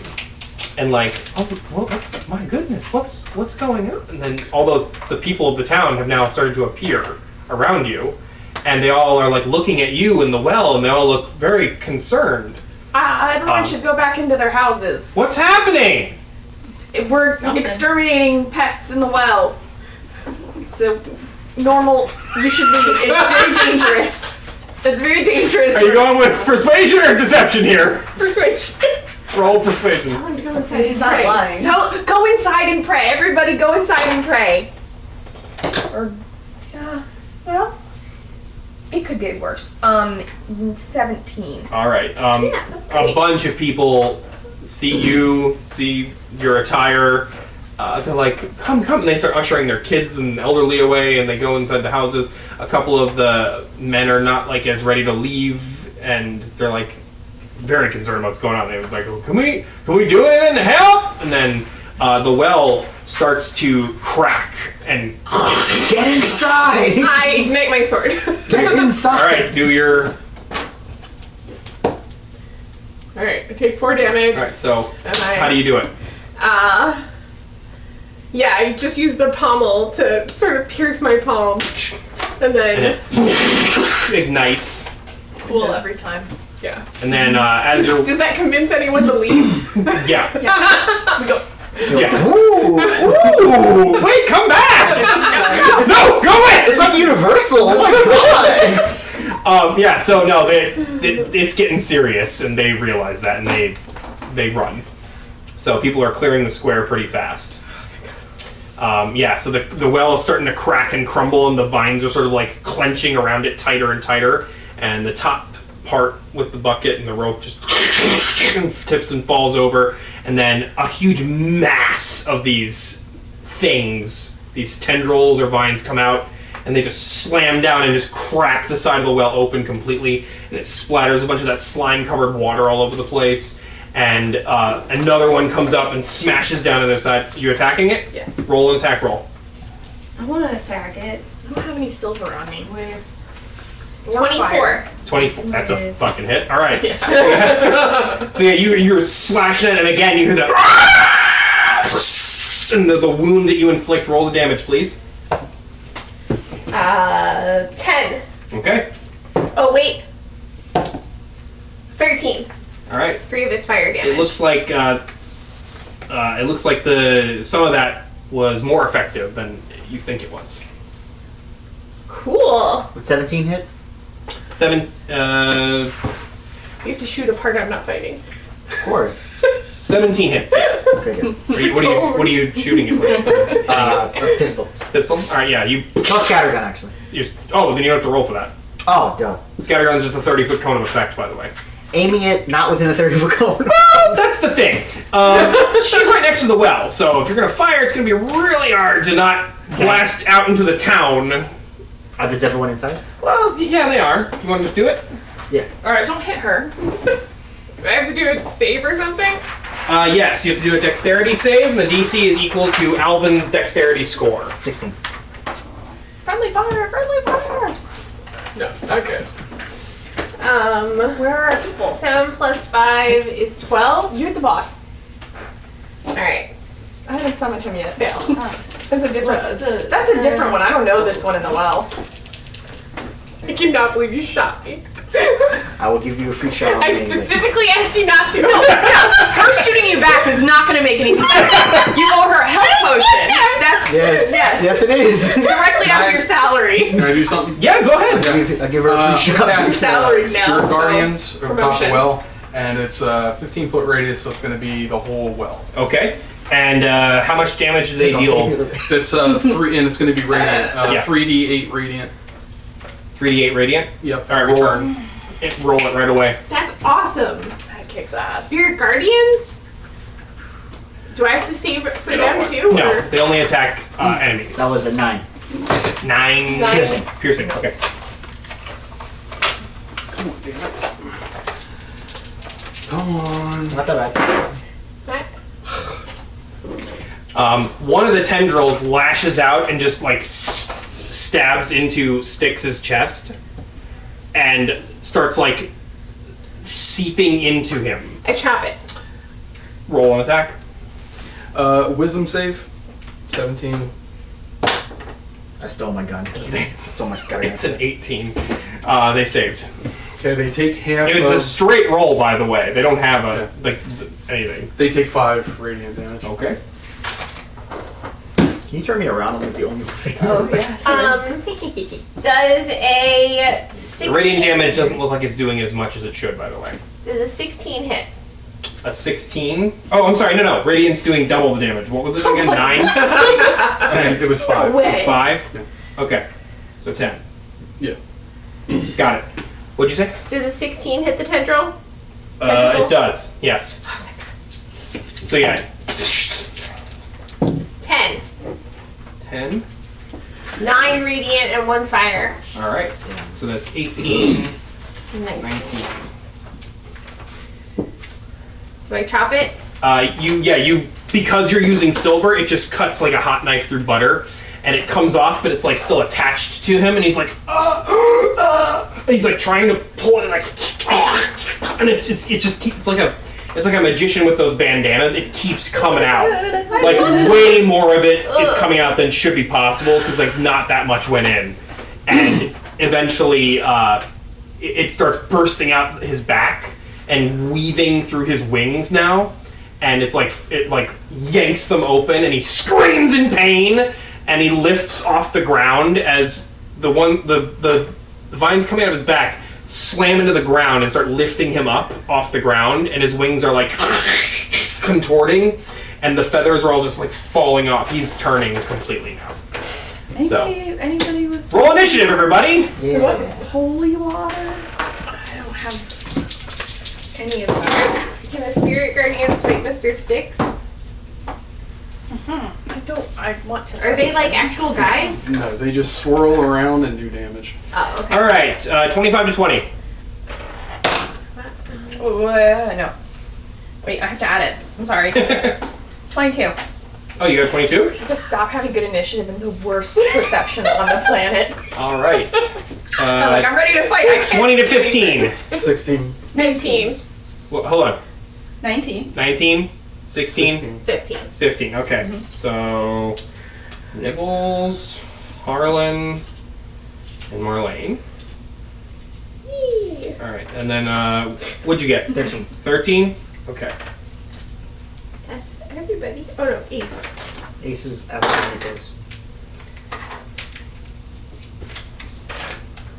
and like, oh, what's, my goodness, what's going on? And then the people of the town have now started to appear around you, and they all are like looking at you in the well, and they all look very concerned. Everyone should go back into their houses. What's happening? If we're exterminating pests in the well. It's a normal. You should leave. It's very dangerous. It's very dangerous. Are you going with persuasion or deception here? Persuasion. Roll persuasion. Tell him to go inside. He's not lying. Go inside and pray. Everybody, go inside and pray. Or, well, it could be worse. 17. All right. Yeah, that's great. A bunch of people see you, see your attire. They're like, come, and they start ushering their kids and elderly away, and they go inside the houses. A couple of the men are not like as ready to leave, and they're like very concerned about what's going on. They're like, can we do anything to help? And then the well starts to crack and. Get inside! I ignite my sword. Get inside! All right, do your. Alright, I take 4 damage. All right, so And how do you do it? Yeah, I just use the pommel to sort of pierce my palm. And then, And it ignites. Cool every time. yeah. And then as you're. Does that convince anyone to leave? Yeah. We go. Yeah. Ooh! Ooh! Wait, come back! No, go away! It's like Universal! Oh my god! Yeah, so no, it's getting serious, and they realize that, and they run. So people are clearing the square pretty fast. So the well is starting to crack and crumble, and the vines are sort of like clenching around it tighter and tighter, and the top part with the bucket and the rope just tips and falls over, and then a huge mass of these things, these tendrils or vines, come out, and they just slam down and just crack the side of the well open completely, and it splatters a bunch of that slime-covered water all over the place. And another one comes up and smashes down on their side. You attacking it? Yes. Roll an attack roll. I want to attack it. I don't have any silver on me. With 24. 24. That's a fucking hit. All right. So yeah, you're slashing it, and again you hear that, and the wound that you inflict. Roll the damage, please. 10. Okay. Oh, wait. 13. All right. 3 of its fire damage. It looks like some of that was more effective than you think it was. Cool. Would 17 hit? 7. You have to shoot a part I'm not fighting. Of course. 17 hits. Yes. Okay, good. What are you shooting it with? A pistol. Pistol. All right. Yeah. You. Well, scattergun, actually. Oh, then you don't have to roll for that. Oh, duh. Scattergun is just a 30-foot cone of effect, by the way. Aiming it not within the 30-foot cone. Well, that's the thing. She's right next to the well, so if you're going to fire, it's going to be really hard to not blast out into the town. Is everyone inside? Well, yeah, they are. You want to do it? Yeah. All right. Don't hit her. Do I have to do a save or something? Yes, you have to do a dexterity save, and the DC is equal to Alvin's dexterity score. 16. Friendly fire! Friendly fire! No, not good. Where are our people? 7 plus 5 is 12. You're the boss. Alright. I haven't summoned him yet. Fail. That's a different. That's a different one. I don't know this one in the well. I cannot believe you shot me. I will give you a free shot. I specifically asked you not to. Her shooting you back is not going to make anything better. You owe her a health potion. That's Yes, it is. directly out of your salary. Can I do something? Yeah, go ahead. I'll give her a free shot. Cast, salary now, Spirit so Guardians from top promotion. the well, and it's a 15-foot radius, so it's going to be the whole well. Okay. And how much damage do they deal? That's 3, and it's going to be radiant. Yeah. 3d8 radiant. 3d8 radiant? Yep. All right, return. Roll it right away. That's awesome. That kicks ass. Spirit Guardians? Do I have to save it for them too? No, or- they only attack enemies. That was a 9. 9 Piercing. Piercing, okay. Come on. Not that bad. What? One of the tendrils lashes out and just like stabs into Styx's chest and starts like seeping into him. I chop it. Roll an attack. Wisdom save. 17. I stole my gun. I stole my scattergun. It's an 18. They saved. Okay, they take half It was a straight roll, by the way. They don't have anything. They take 5 radiant damage. Okay. Can you turn me around? I'm like the only one facing Oh, the yeah. Does a 16... The radiant damage doesn't look like it's doing as much as it should, by the way. Does a 16 hit? A 16? Oh, I'm sorry. No. Radiant's doing double the damage. What was it again? 9? 10. It was 5. way. It's 5? Yeah. Okay. So 10. Yeah. Got it. What'd you say? Does a 16 hit the tendril? It does. Yes. So yeah. 10. 10. 9 radiant and 1 fire. All right. So that's 18, 19. 19. Do I chop it? You because you're using silver, it just cuts like a hot knife through butter, and it comes off, but it's like still attached to him, and he's like, and he's like trying to pull it, like, and it just keeps it's like a magician with those bandanas. It keeps coming out, like way more of it is coming out than should be possible because like not that much went in, and eventually it starts bursting out his back and weaving through his wings now, and it yanks them open, and he screams in pain, and he lifts off the ground as the vines coming out of his back slam into the ground and start lifting him up off the ground, and his wings are like contorting, and the feathers are all just like falling off. He's turning completely now. Anybody was Roll initiative, everybody. What? Yeah. Holy water? I don't have any of that. Can a spirit guardians fight Mr. Sticks? I want to. Are they like actual guys? No, they just swirl around and do damage. Oh, okay. All right, 25 to 20. No. Wait, I have to add it. I'm sorry. 22. Oh, you got 22? Just stop having good initiative and the worst perception on the planet. All right. I'm like, I'm ready to fight. I can't 20 to see. 15. 16. 19. Well, hold on. 19. 19, 16, 15. 15. Okay. So, Nibbles, Harlan, and Marlene. All right, and then what'd you get? 13. 13. Okay. That's everybody. Oh no, Ace. Ace is outside of this.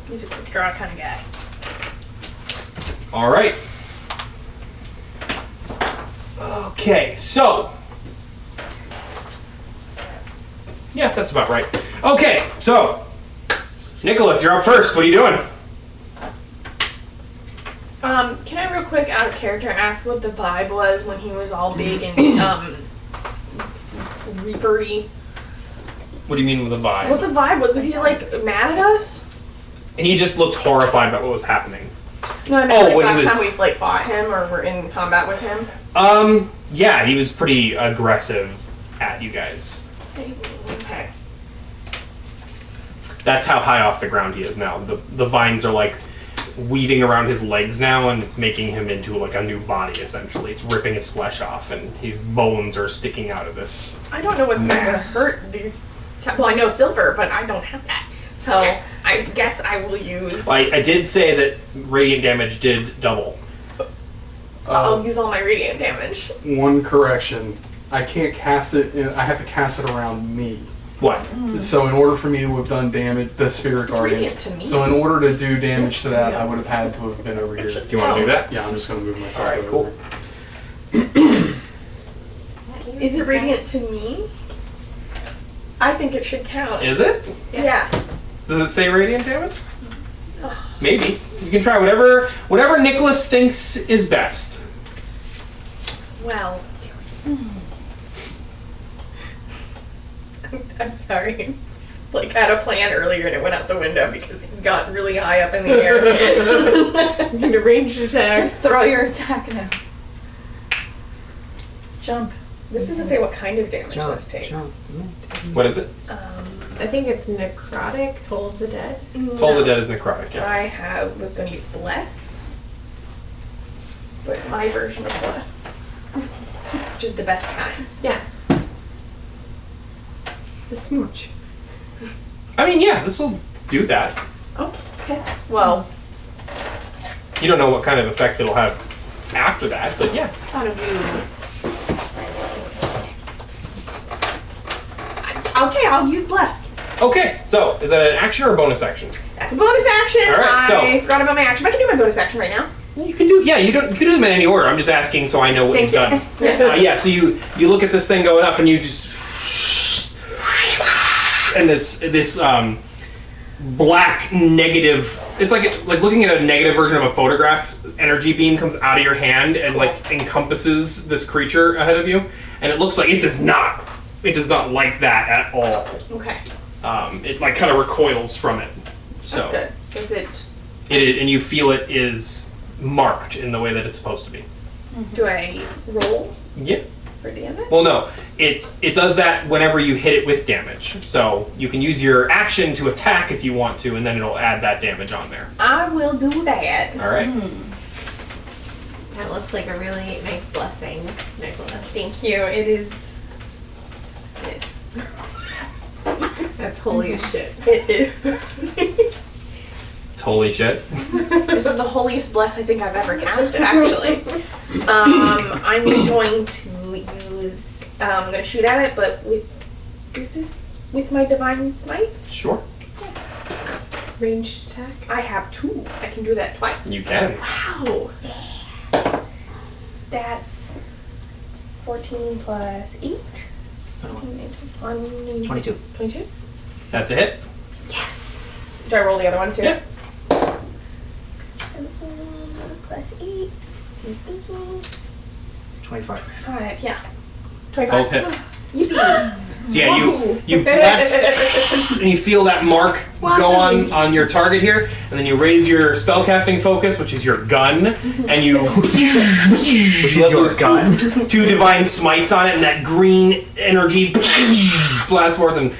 He's a quick draw kind of guy. All right. Okay, so. Yeah, that's about right. Okay, so. Nicholas, you're up first. What are you doing? Can I real quick out of character ask what the vibe was when he was all big and reapery? What do you mean with the vibe? What the vibe was? Was he like mad at us? He just looked horrified about what was happening. No, I mean Oh, like when he last was- time we like fought him or were in combat with him. Yeah, he was pretty aggressive at you guys. Okay. That's how high off the ground he is now. The vines are like weaving around his legs now, and it's making him into like a new body essentially. It's ripping his flesh off, and his bones are sticking out of this. I don't know what's going to Mass. hurt these. Well, I know silver, but I don't have that. So I guess I will use. I did say that radiant damage did double. I'll use all my radiant damage. One correction. I can't cast it. I have to cast it around me. What? So in order for me to have done damage, the spirit guardians. radiant to me. So in order to do damage to that, I would have had to have been over here. Do you want to do that? Yeah, I'm just gonna move myself. All right, over. cool. Is it radiant to me? I think it should count. Is it? Yes. Does it say radiant damage? Maybe. You can try whatever Nicholas thinks is best. Well. I'm sorry. Like had a plan earlier and it went out the window because he got really high up in the air. I'm gonna ranged attack. Just throw your attack now. Jump. This doesn't say what kind of damage Jump, this takes. jump. What is it? I think it's necrotic, Toll of the Dead. Toll of the Dead is necrotic, yeah. I was going to use bless, but my version of bless, which is the best kind. Yeah. The smooch. I mean, yeah, this will do that. Oh, okay. Well, You don't know what kind of effect it'll have after that, but yeah. thought of you. Okay, I'll use bless. Okay, so is that an action or a bonus action? That's a bonus action. All right, so- I forgot about my action, but I can do my bonus action right now. You can do, yeah, you can do them in any order. I'm just asking so I know what Thank you've you. done. Yeah, so you look at this thing going up and you just, and this black negative. It's like looking at a negative version of a photograph. Energy beam comes out of your hand and like encompasses this creature ahead of you, and it looks like it does not like that at all. Okay, It like kind of recoils from it. So that's good. Is it? it and you feel it is marked in the way that it's supposed to be. Do I roll Yeah. for damage? Well, no. It does that whenever you hit it with damage. So you can use your action to attack if you want to, and then it'll add that damage on there. I will do that. All right. That looks like a really nice blessing, Nicholas. Thank you. It is. It is. That's holy as shit. It is. It's holy shit. This is the holiest bless I think I've ever casted, actually. I'm going to use. I'm going to shoot at it, but with. Is this with my divine smite? Sure. Ranged attack. I have 2. I can do that twice. You can. Wow. That's 14 plus 8. 22. 22? That's a hit. Yes. Do I roll the other one too? Yeah. 17 plus 8 is 18. 25. 5, yeah. 25. Both hit. Yippee. So yeah, you blast and you feel that mark go on your target here, and then you raise your spellcasting focus, which is your gun, and you Which is your gun. two divine smites on it, and that green energy blasts forth and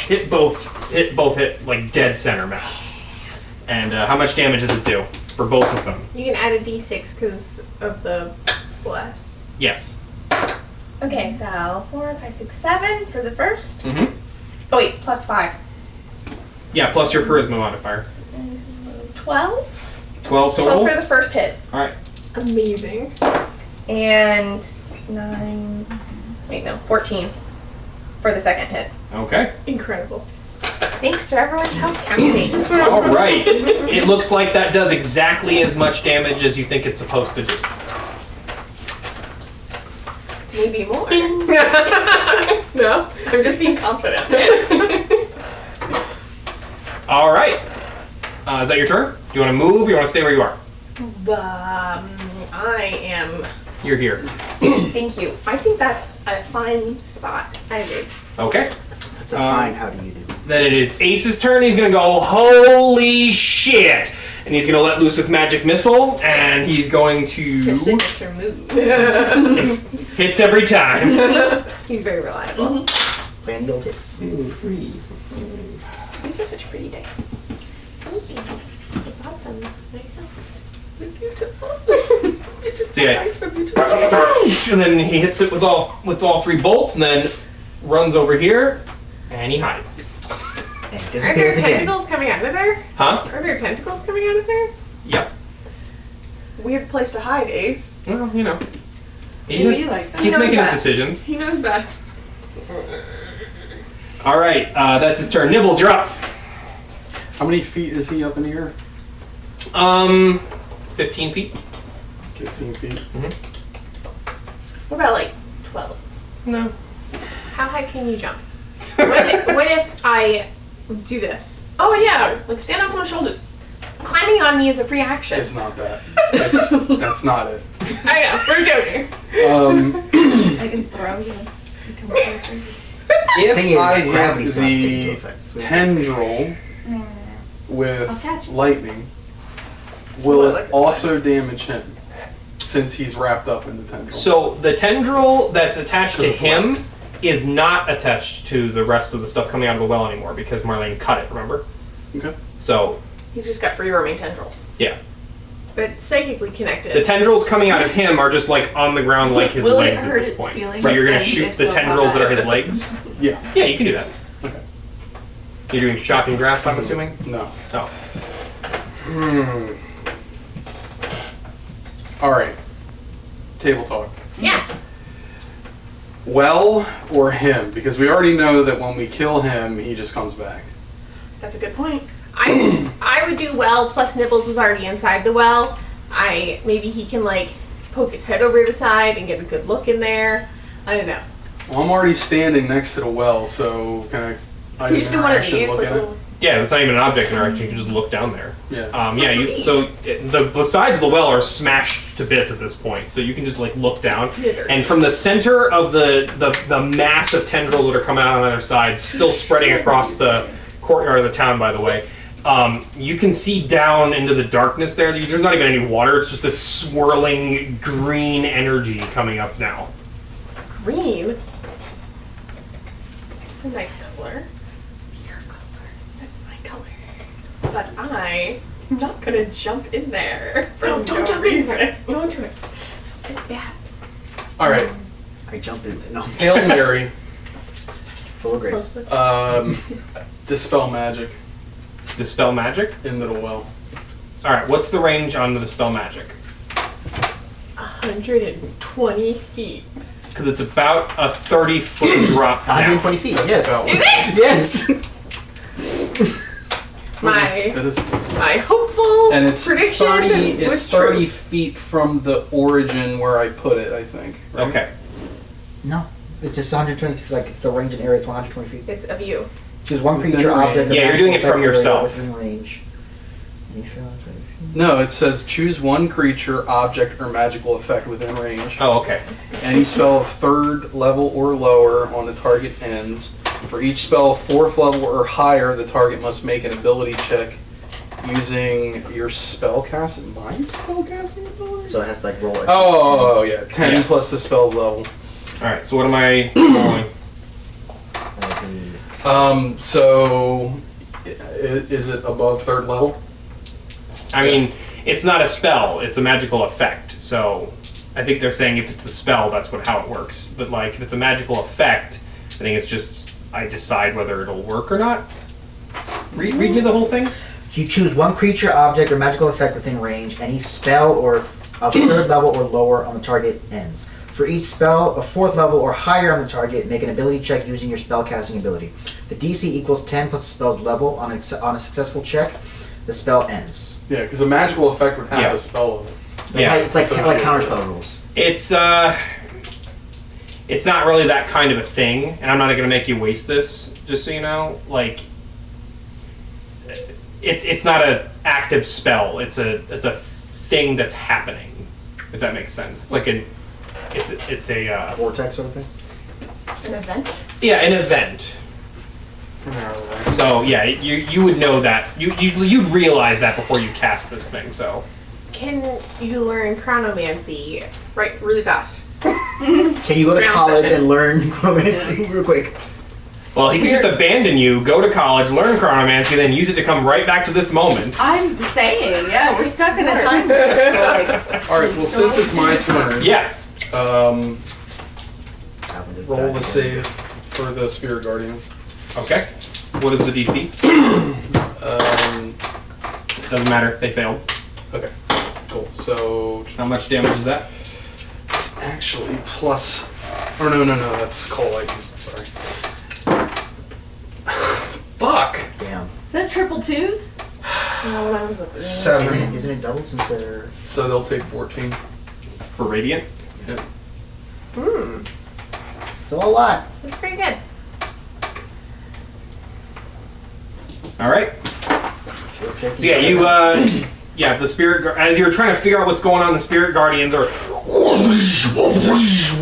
hit both like dead center mass. And how much damage does it do for both of them? You can add a d6 because of the bless. Yes. Okay, so 4, 5, 6, 7 for the first. Mm-hmm. Oh wait, plus 5. Yeah, plus your charisma modifier. 12? 12 total? 12 for the first hit. Alright. Amazing. And 9, wait no, 14 for the second hit. Okay. Incredible. Thanks to everyone's help counting. Alright. It looks like that does exactly as much damage as you think it's supposed to do. Maybe more. No? I'm just being confident. Alright. Is that your turn? Do you want to move or you want to stay where you are? I am. You're here. Thank you. I think that's a fine spot. I agree. Okay. That's a fine. How do you do? Then it is Ace's turn. He's going to go, holy shit! And he's going to let loose with Magic Missile, and he's going to... His signature move. Hits every time. He's very reliable. Manual hits. 2, 3. These are such pretty dice. Thank you. I bought them myself. They're beautiful. Beautiful So yeah. dice for beautiful. And then he hits it with all 3 bolts, and then runs over here, and he hides. And Are there disappears again. tentacles coming out of there? Huh? Are there tentacles coming out of there? Yep. Weird place to hide, Ace. Well, you know. Maybe like that. He's He knows making his best. decisions. He knows best. Alright, that's his turn. Nibbles, you're up. How many feet is he up in the air? 15 feet. 15 feet. What about like 12? No. How high can you jump? What if I do this? Oh yeah, like stand on someone's shoulders. Climbing on me is a free action. It's not that. That's not it. I know, we're joking. I can throw you. You come closer. If Thing is, I gravity hit sounds take the into effect. tendril I'll with catch it. lightning, Well, will like it it's also damage him? Since he's wrapped up in the tendril. So the tendril that's attached to him is not attached to the rest of the stuff coming out of the well anymore because Marlene cut it, remember? Okay. So, He's just got free roaming tendrils. yeah. But psychically connected. The tendrils coming out of him are just like on the ground like his Will it legs at hurt this its point. feelings So you're going to and shoot if the so, tendrils how that are his bad? legs? Yeah. Yeah, you can do that. Okay. You're doing shocking grasp, I'm assuming? No. Oh. Alright. Table talk. Yeah. Well or him? Because we already know that when we kill him, he just comes back. That's a good point. I would do well, plus Nibbles was already inside the well. Maybe he can like poke his head over the side and get a good look in there. I don't know. Well, I'm already standing next to the well, so can I You just do one of these. look Like at a it? little... Yeah, that's not even an object interaction. You can just look down there. Yeah. The sides of the well are smashed to bits at this point, so you can just like look down, Smither. and from the center of the mass of tendrils that are coming out on either side, still spreading across the courtyard of the town, by the way, you can see down into the darkness there. There's not even any water. It's just a swirling green energy coming up now. Green. It's a nice color. It's your color. That's my color. But I'm not gonna jump in there. For Don't no jump in reason. there. Don't do it. It's bad. Alright. I jump in. No. Hail Mary. Full of grace. Dispel magic Dispel magic. into the well. All right, what's the range on the dispel magic? 120 feet. Because it's about a 30-foot drop down. 120 feet. That's Yes. about Is it? Yes. My It is. my hopeful And it's prediction 30. It's was 30 true. feet from the origin where I put it. I think. Right? Okay. No. It's just 120 feet, like the range and area to 120 feet. It's of you. Choose one Within creature, range. object, or Yeah, you're doing magical it from effect area yourself. Within range. Any fail, 30 feet. No, it says choose one creature, object, or magical effect within range. Oh, okay. Any spell of 3rd level or lower on the target ends. For each spell of 4th level or higher, the target must make an ability check using your spellcasting. My spellcasting ability? So it has to like roll it. Oh, yeah. 10 Yeah. plus the spell's level. All right. So what am I rolling? So is it above 3rd level? I mean, it's not a spell; it's a magical effect. So, I think they're saying if it's a spell, that's how it works. But like, if it's a magical effect, I think it's just I decide whether it'll work or not. Read me the whole thing. You choose one creature, object, or magical effect within range. Any spell or of 3rd level or lower on the target ends. For each spell of 4th level or higher on the target, make an ability check using your spellcasting ability. The DC equals 10 plus the spell's level. On a successful check, the spell ends. Yeah, because a magical effect would have Yeah. a spell level. Yeah. It's like Associated counterspell with it. rules. It's not really that kind of a thing, and I'm not going to make you waste this. Just so you know, like, it's not an active spell. It's a thing that's happening. If that makes sense, it's like it's a Vortex sort of thing? An event? yeah, an event. So yeah, you would know that. You'd realize that before you cast this thing. So Can you learn chronomancy? Right, really fast. Can you go to Round college session. and learn chronomancy real quick? well, he could just abandon you, go to college, learn chronomancy, then use it to come right back to this moment. I'm saying, yeah, we're stuck in a time loop. So like, All right. Well, since it's my turn, Yeah. roll Roll the save for the spirit guardians. Okay. What is the DC? Doesn't matter. They failed. Okay. Cool. So How much damage is that? it's actually plus. Or no, that's call lightning. Sorry. Fuck. Damn. is that triple twos? No, when I was a 7. Isn't it double since they're... So they'll take 14. For radiant? Yeah. Still a lot. That's pretty good. All right. So yeah, you yeah, the spirit as you were trying to figure out what's going on, the spirit guardians are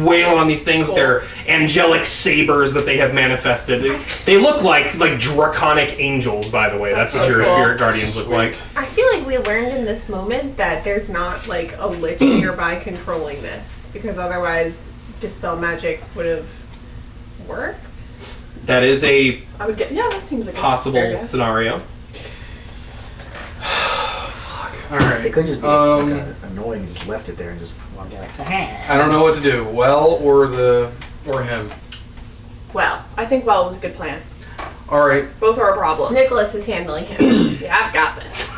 wailing on these things with their angelic sabers that they have manifested. They look like draconic angels, by the way. That's what so your cool. spirit guardians look like. I feel like we learned in this moment that there's not like a lich nearby controlling this, because otherwise dispel magic would have worked. That is a I would get. Yeah, that seems like a fair possible guess. scenario. All right. They could just be like, annoying and just left it there and just walked out. I don't know what to do. Well, or him. Well, I think well was a good plan. All right. Both are a problem. Nicholas is handling him. Yeah, I've got this.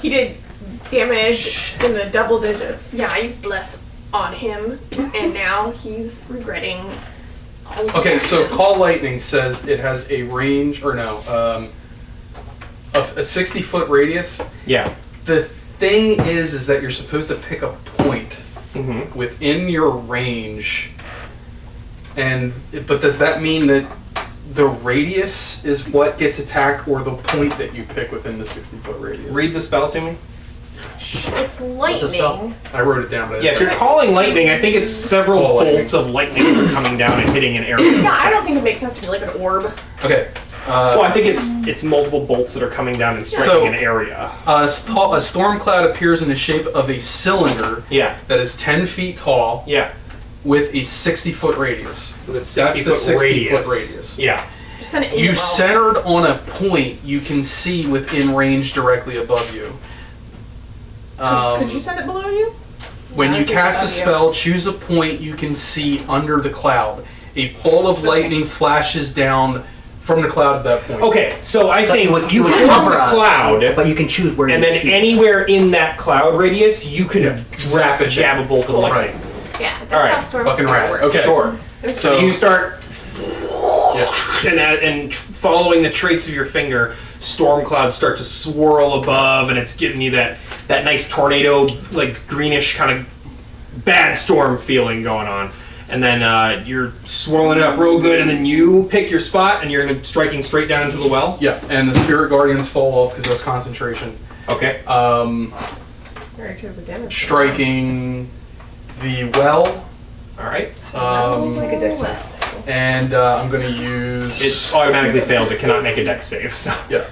He did damage in the double digits. Yeah, I used bless on him, and now he's regretting all of Okay, that. so call lightning says it has a range, or no, a 60-foot radius. Yeah. The thing is that you're supposed to pick a point Mm-hmm. within your range, but does that mean that the radius is what gets attacked, or the point that you pick within the 60-foot radius? Read the spell to me. It's the spell? lightning. I wrote it down, but Yeah, if you're calling lightning, I think it's several Call lightning. bolts of lightning that are coming down and hitting an area. Yeah, I don't think it makes sense to be like an orb. Okay. Well, I think it's multiple bolts that are coming down and striking So- an area. A storm cloud appears in the shape of a cylinder Yeah. that is 10 feet tall Yeah. with a 60-foot radius. With a That's the 60-foot 60-foot radius. Yeah. Just send it in You the well. centered on a point you can see within range directly above you. Could you send it below you? When you That's cast a above you. spell, choose a point you can see under the cloud. A bolt of lightning flashes down from the cloud at that point. Okay, so I So think would you form cover the us, cloud, but you can choose where and you then shoot. anywhere in that cloud radius, you can Zap it jab a bolt of Right. lightning. Yeah, that's All right, how storm fucking spell rad. works. Okay. Sure. So You start yeah. and following the trace of your finger, storm clouds start to swirl above, and it's giving you that nice tornado, like greenish kind of bad storm feeling going on. And then you're swirling it up real good, and then you pick your spot, and you're striking straight down into the well. Yeah, and the spirit guardians fall off because that's concentration. Okay. Very true, the damage. Striking the well. All right. Make a dex save. And I'm going to use... It automatically fails. It cannot make a dex save. So. Yeah.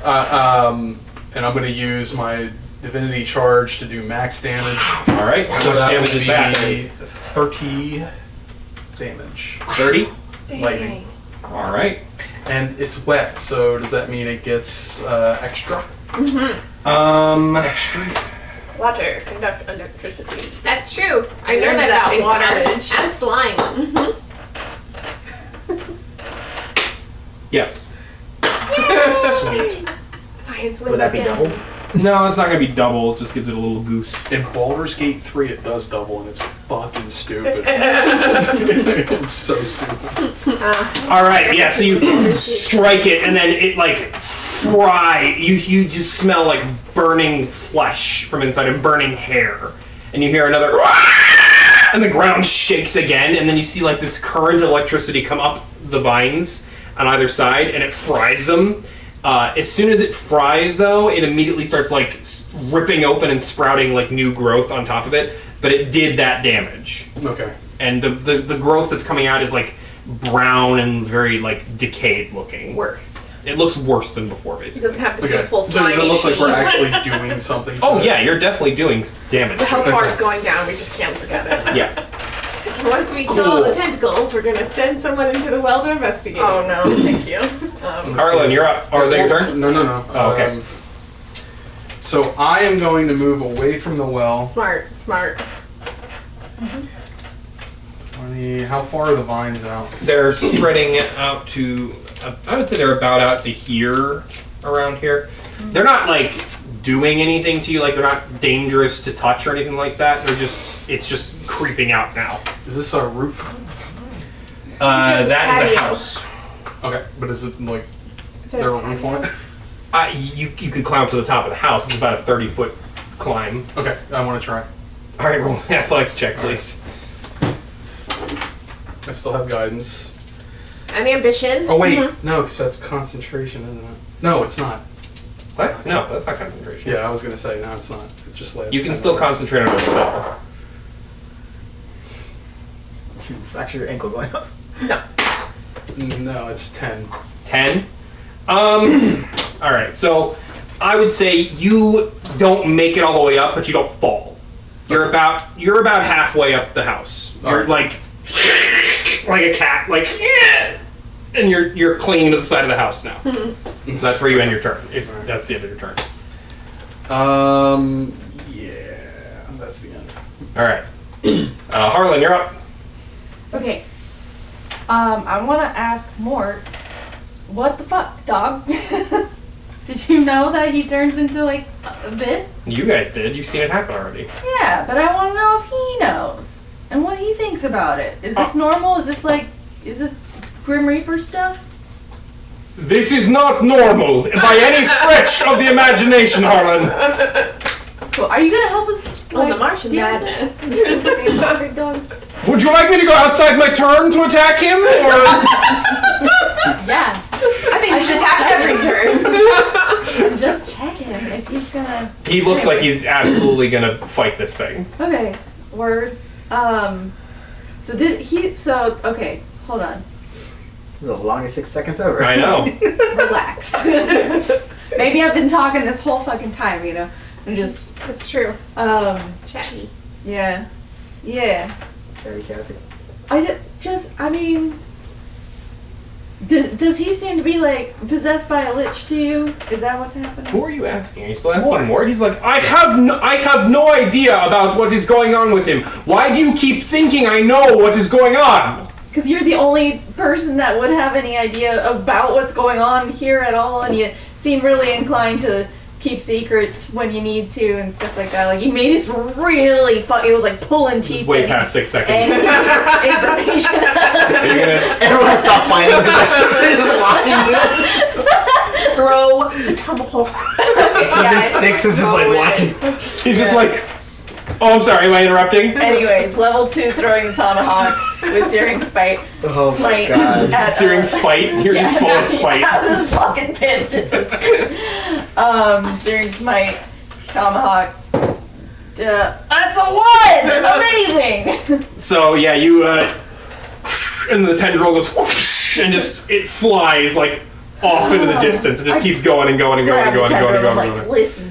And I'm going to use my divinity charge to do max damage. All right. How So much that damage will is that? be 30 damage. 30. Lightning. All right. And it's wet, so does that mean it gets extra? Extra. Water conduct electricity. That's true. I know learned that that about in water college. and slime. Yes. Sweet. Science wins Would that be again. double? No, it's not gonna be double. It just gives it a little goose. In Baldur's Gate 3, it does double, and it's fucking stupid. It's so stupid. All right. Yeah. So you strike it, and then it like fry. You just smell like burning flesh from inside and burning hair, and you hear another. And the ground shakes again, and then you see like this current of electricity come up the vines on either side, and it fries them. As soon as it fries, though, it immediately starts like ripping open and sprouting like new growth on top of it. But it did that damage, Okay. and the growth that's coming out is like brown and very like decayed looking. Worse. It looks worse than before, It basically. doesn't have to be Okay. a full So does slimy it look like we're sheet. actually doing something? to Oh it? yeah, you're definitely doing damage. The to health it. bar is going down. We just can't look at it. Yeah. Once we kill all the tentacles, we're gonna send someone into the well to investigate. Oh no, thank you. Harlan, you're up. Or is that your turn? No. Oh, okay. So I am going to move away from the well. Smart. 20. How far are the vines out? They're spreading it out to, I would say they're about out to here, around here. They're not like doing anything to you, like they're not dangerous to touch or anything like that. It's just creeping out now. Is this a roof? That is a patio. house. Okay, but is it like there a roof on it? You could climb up to the top of the house. It's about a 30-foot climb. Okay, I want to try. All right, roll an athletics check, please. I still have guidance. And ambition. Oh wait, no, because that's concentration, isn't it? No, it's not. What? No, that's not concentration. Yeah, I was gonna say no, it's not. It just lasts. You can 10 still minutes. concentrate on a spell. You fracture your ankle going up. No, it's 10. 10. All right. So I would say you don't make it all the way up, but you don't fall. You're about halfway up the house. You're Alright. like a cat, like yeah, and you're clinging to the side of the house now. So that's where you end your turn. If Alright. that's the end of your turn. Yeah, that's the end. All right. Harlan, you're up. Okay. I want to ask Mort, what the fuck, dog? Did you know that he turns into like this? You guys did. You've seen it happen already. Yeah, but I want to know if he knows and what he thinks about it. Is this normal? Is this Grim Reaper stuff? This is not normal by any stretch of the imagination, Harlan. Cool. Are you gonna help us? Oh, the Martian deal with madness. this? Big dog. Would you like me to go outside my turn to attack him, or? Yeah. I think you should attack every turn. I'm just checking if he's gonna. He looks like he's absolutely gonna fight this thing. Okay. Word. So did he? So okay. Hold on. This is the longest 6 seconds ever. I know. Relax. Maybe I've been talking this whole fucking time. You know. I'm just. That's true. Chatty. Yeah. Yeah. Very Catholic. I mean, does he seem to be like possessed by a lich to you? Is that what's happening? Who are you asking? Are you still asking Mort. Mort? He's like, I have no idea about what is going on with him. Why do you keep thinking I know what is going on? Because you're the only person that would have any idea about what's going on here at all, and you seem really inclined to keep secrets when you need to and stuff like that. Like, you made us really it was like pulling This teeth. is way and past 6 seconds. information. Are you gonna? Everyone stop fighting because they're just watching this. throw the tomahawk. Even Sticks is just like watching. He's just like, oh, I'm sorry, am I interrupting? Anyways, level 2 throwing the tomahawk with Searing Spite. Oh my Smite god. at, Searing spite. You're just full of spite. I'm just fucking pissed at this. Searing Smite, tomahawk. That's a 1! Amazing! So yeah, you and the tendril goes whoosh, and just it flies like off into the distance and just keeps going and going and going and going and going and going. I'm And like, going. listen.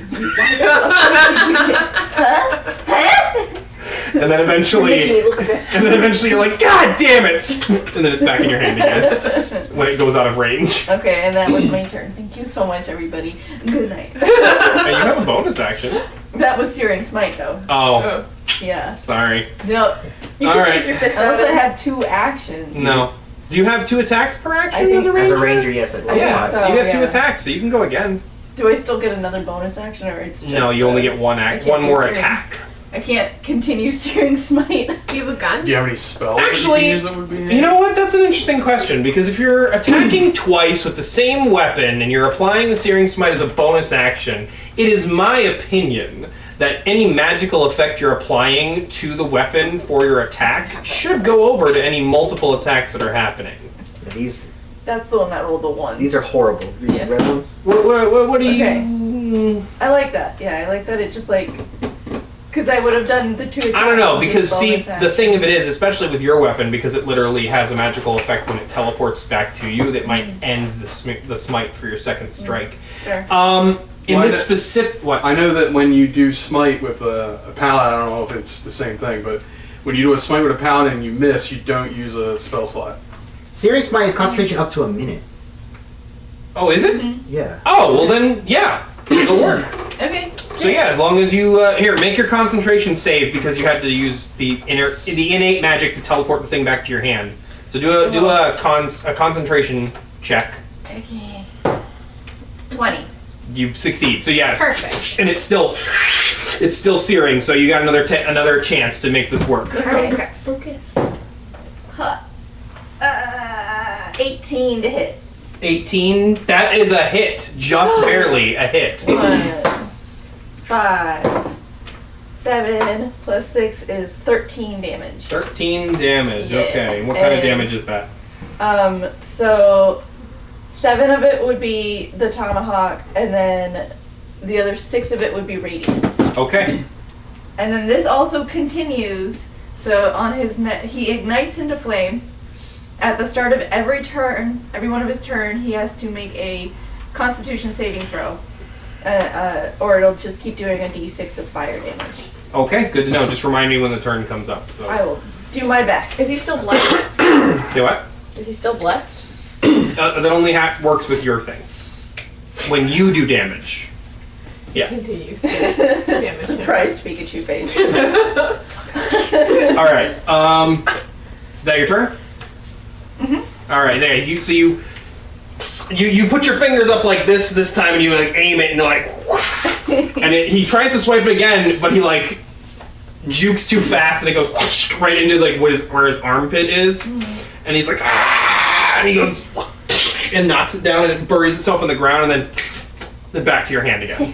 And then eventually you're like, God damn it! And then it's back in your hand again when it goes out of range. Okay, and that was my turn. Thank you so much, everybody. Good night. And you have a bonus action. That was Searing Smite, though. Oh, Yeah. sorry. No. You All can right. shake your fist out Unless of I it. have 2 actions. No. Do you have 2 attacks per action I think- as a ranger? As a ranger, yes, at level Yeah, 5. so you got 2 yeah. attacks, so you can go again. Do I still get another bonus action, or it's just... No, you only get one I can't one do more searing. attack. I can't continue Searing Smite. Do you have a gun? Do you have any spells Actually, that you can use that would be? You know what? That's an interesting question because if you're attacking twice with the same weapon and you're applying the Searing Smite as a bonus action, it is my opinion that any magical effect you're applying to the weapon for your attack should go over to any multiple attacks that are happening. These That's the one that rolled the 1. these are horrible. These Yeah. red ones. What do you... Okay. I like that. Yeah, I like that it just like... Because I would have done the 2 attacks. I don't know, with because see, bonus the action. thing of it is, especially with your weapon, because it literally has a magical effect when it teleports back to you, that might end the smite for your second strike. Sure. In Why this the- specific... What? I know that when you do smite with a paladin, I don't know if it's the same thing, but when you do a smite with a paladin and you miss, you don't use a spell slot. Searing Smite is concentration up to a minute. Oh, is it? Yeah. Oh, well then, yeah. It'll work. Okay. So yeah, as long as you here make your concentration save because you had to use the innate magic to teleport the thing back to your hand. So do a concentration check. Okay. 20. You succeed. So yeah, Perfect. and it's still searing. So you got another chance to make this work. Everyone's got focus. Huh. 18 to hit. 18. That is a hit, just barely a hit. 5. 7 plus 6 is 13 damage. 13 damage. Yeah. Okay. What kind of And- damage is that? So 7 of it would be the tomahawk, and then the other 6 of it would be radiant. Okay. And then this also continues. So on his he ignites into flames. At the start of every turn, every one of his turn, he has to make a Constitution saving throw, or it'll just keep doing a D6 of fire damage. Okay. Good to know. Just remind me when the turn comes up. So. I will do my best. Is he still blessed? Say what? Is he still blessed? That only works with your thing. When you do damage. Yeah. Continues to damage him. Surprised Pikachu face. All right. Is that your turn? Mm-hmm. All right. There. You put your fingers up like this time, and you like aim it, and you're like, and he tries to swipe it again, but he like jukes too fast, and it goes right into like where his armpit is, and he's like, ah, and he goes and knocks it down, and it buries itself in the ground, and then back to your hand again.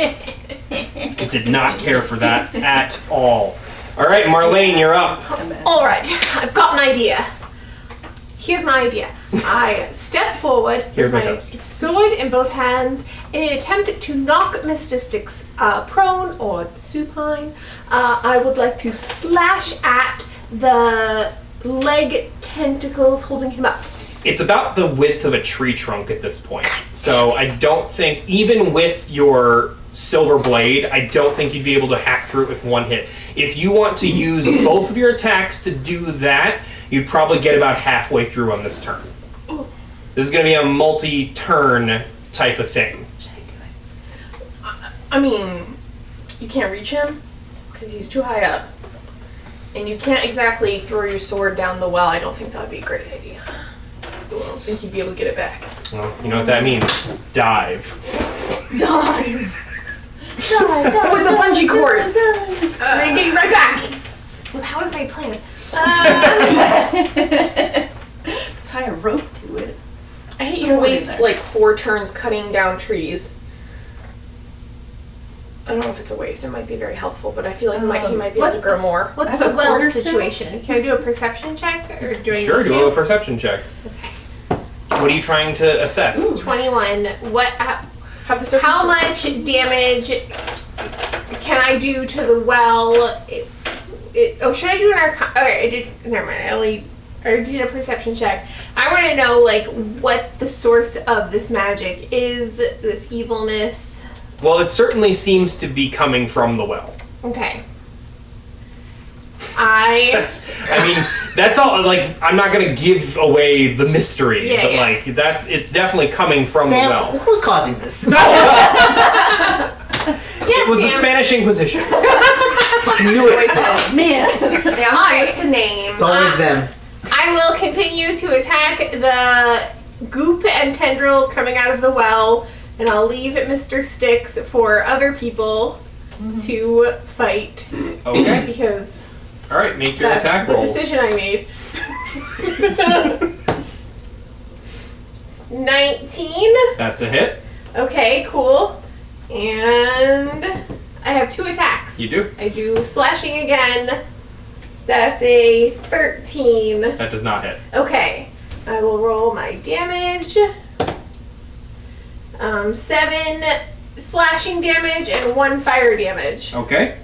It did not care for that at all. All right, Marlene, you're up. All right, I've got an idea. Here's my idea. I step forward Here's with my my toast. sword in both hands in an attempt to knock Mr. Sticks prone or supine. I would like to slash at the leg tentacles holding him up. It's about the width of a tree trunk at this point. So I don't think, even with your silver blade, I don't think you'd be able to hack through it with one hit. If you want to use both of your attacks to do that, you'd probably get about halfway through on this turn. This is going to be a multi-turn type of thing. Should I do it? I mean, you can't reach him because he's too high up. And you can't exactly throw your sword down the well. I don't think that would be a great idea. I don't think you'd be able to get it back. Well, you know what that means. Dive. Dive! With a bungee cord! So you get you right back! Well, that was my plan. Tie a rope to it. I I hate Put you a wood in waste there. like 4 turns cutting down trees. I don't know if it's a waste. It might be very helpful, but I feel like he might be able what's to grow more. What's I have the a well cornerstone. situation? Can I do a perception check or do I Sure, need do to? a perception check. What are you trying to assess? 21. What? Have the How much damage can I do to the well? Should I do an arcana? Alright, I did. Never mind. I did a perception check. I want to know like what the source of this magic is. This evilness. Well, it certainly seems to be coming from the well. Okay. That's all. Like, I'm not gonna give away the mystery, Yeah, but yeah. like, it's definitely coming from Sam, the well. who's causing this? It was the Spanish Inquisition. Fucking knew it. Man. Yeah, Alright. list of names. It's always them. I will continue to attack the goop and tendrils coming out of the well, and I'll leave Mr. Sticks for other people to fight Okay. because All right, make your that's attack the rolls. decision I made. 19. That's a hit. Okay, cool. And I have 2 attacks. You do. I do slashing again. That's a 13. That does not hit. Okay, I will roll my damage. 7 slashing damage and 1 fire damage. Okay.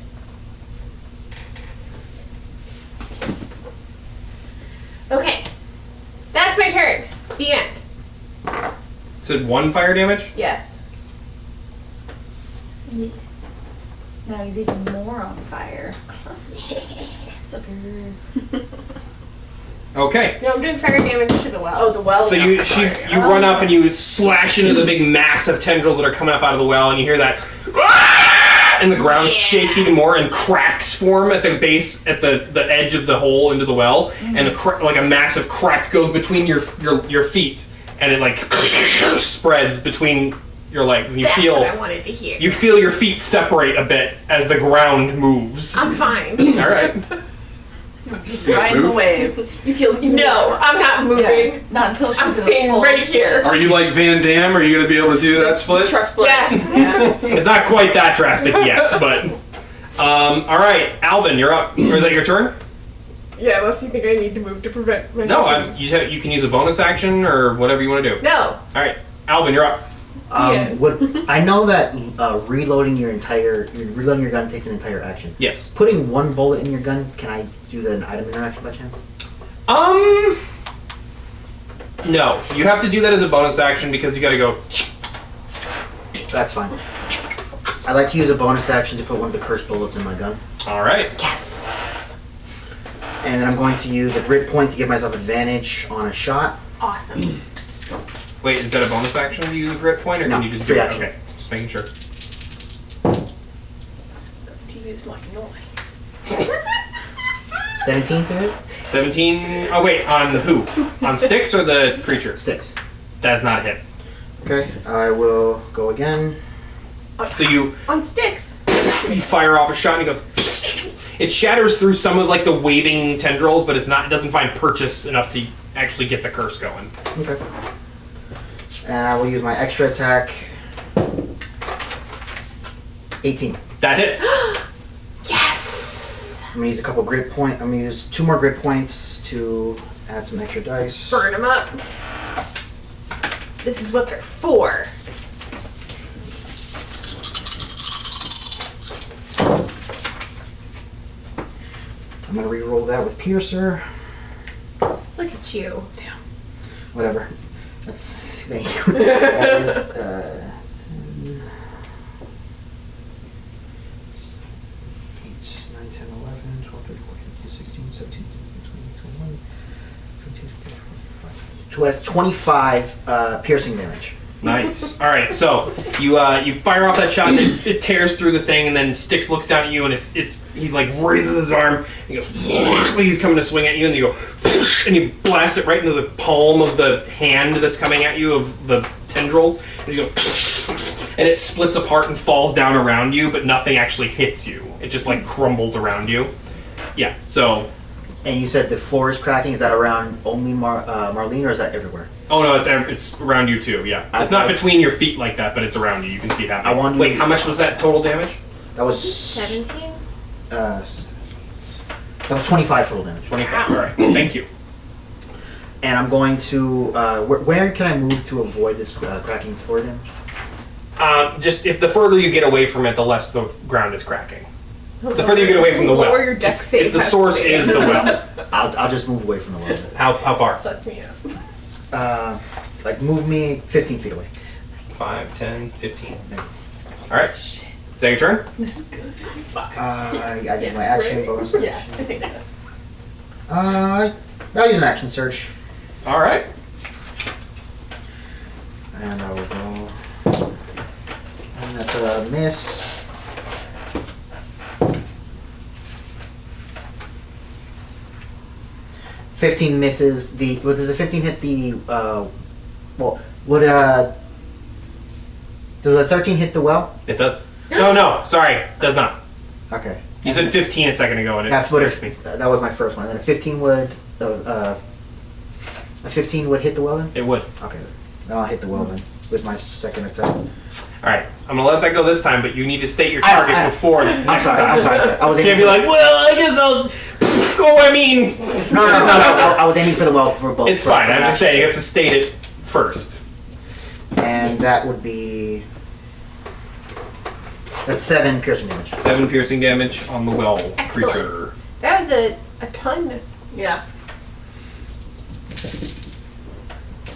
Okay, that's my turn. The end. Said 1 fire damage. Yes. Now he's even more on fire. Okay. No, I'm doing fire damage to the well. Oh, the well. So you run up and you slash into the big mass of tendrils that are coming up out of the well, and you hear that, and the ground shakes even more, and cracks form at the base, at the edge of the hole into the well, and like a massive crack goes between your feet, and it like spreads between your legs, and That's what I wanted to hear. you feel your feet separate a bit as the ground moves. I'm fine. All right. Just riding the wave. You feel even No, I'm not moving. Yeah, not until she's I'm in the staying full right split. here. Are you like Van Damme? Are you going to be able to do that split? Truck split. Yes. Yeah. It's not quite that drastic yet, but all right, Alvin, you're up. Or is that your turn? Yeah, unless you think I need to move to prevent No, myself. you can use a bonus action or whatever you want to do. No. All right, Alvin, you're up. Yeah. I know that reloading your gun takes an entire action. Yes. Putting 1 bullet in your gun, can I do an item interaction by chance? No, you have to do that as a bonus action because you got to go. That's fine. I'd like to use a bonus action to put 1 of the cursed bullets in my gun. All right. Yes. And then I'm going to use a grit point to give myself advantage on a shot. Awesome. Wait, is that a bonus action to use a grit point, or No, can you just free do it? action. Okay, just making sure. To use my noise. 17 to hit? 17. Oh wait, on who? On Sticks or the creature? Sticks. That's not a hit. Okay, I will go again. So you On sticks. fire off a shot and it goes. It shatters through some of like the waving tendrils, but it doesn't find purchase enough to actually get the curse going. Okay. And I will use my extra attack. 18. That hits. Yes. I'm gonna use a couple grit point. I'm gonna use 2 more grit points to add some extra dice. Burn them up. This is what they're for. I'm gonna re-roll that with Piercer. Look at you. Whatever. That's thank you. That is 10, 8, 9, 10, 11, 12, 13, 14, 15, 16, 17, 18, 20, 21, 22, 23, 25 piercing damage. Nice. All right, so you fire off that shot, and it tears through the thing, and then Styx looks down at you, and he like raises his arm, and he goes like he's coming to swing at you, and you go and you blast it right into the palm of the hand that's coming at you of the tendrils, and you go and it splits apart and falls down around you, but nothing actually hits you. It just like crumbles around you. Yeah. So And you said the floor is cracking. Is that around only Marlene, or is that everywhere? Oh no, it's around you too. Yeah, it's not between your feet like that, but it's around you. You can see it happening. Wait, how much was that total damage? That was 17? That was 25 total damage. 25. All right. Thank you. And I'm going to where can I move to avoid this cracking floor damage? Just if the further you get away from it, the less the ground is cracking. The further you get away from the well. Lower your deck save. The source is the well. I'll just move away from the well. How far? Fuck me up. Like move me 15 feet away. 5, 10, 15. All right. Is that your turn? That's good. I get my action bonus. Yeah, I think so. I'll use an action search. All right. And I will go. And that's a miss. $15 misses the. What does a 15 hit the? Well, would does a 13 hit the well? It does. No, sorry, does not. Okay. You said 15 a second ago, and it That would tricked me. that was my first one. And then a 15 would. A 15 would hit the well then. It would. Okay. Then I'll hit the well then with my second attack. All right, I'm gonna let that go this time, but you need to state your target before the next time. I'm sorry. I was You aiming can't be like, well, I guess I'll. Oh, I mean. No. I was aiming for the well for both. It's fine. I'm just saying you have to state it first. And that would be. That's 7 piercing damage. 7 piercing damage on the well Excellent. creature. That was a ton. Yeah.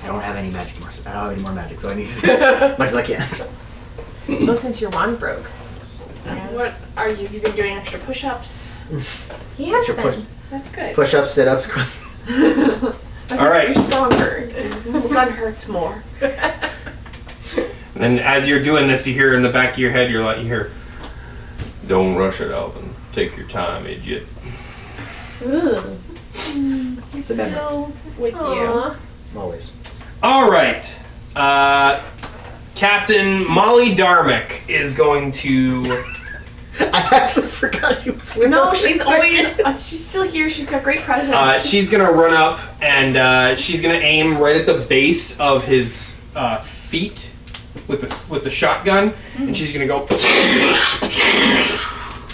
I don't have any magic more. I don't have any more magic, so I need to do as much as I can. Well, since your wand broke. What are you? You've been doing extra push-ups? He has Extra been. That's good. Push-ups, sit-ups, crunch. All right. You're stronger. Gun hurts more. And then as you're doing this, you hear in the back of your head, you hear, "Don't rush it, Alvin. Take your time, idiot." Ugh. He's The memory. still with Aw. Always. All right. Captain Molly Darmick is going to. I actually forgot she was with No, us. she's always. She's still here. She's got great presence. She's gonna run up and she's gonna aim right at the base of his feet with the shotgun, and she's gonna go.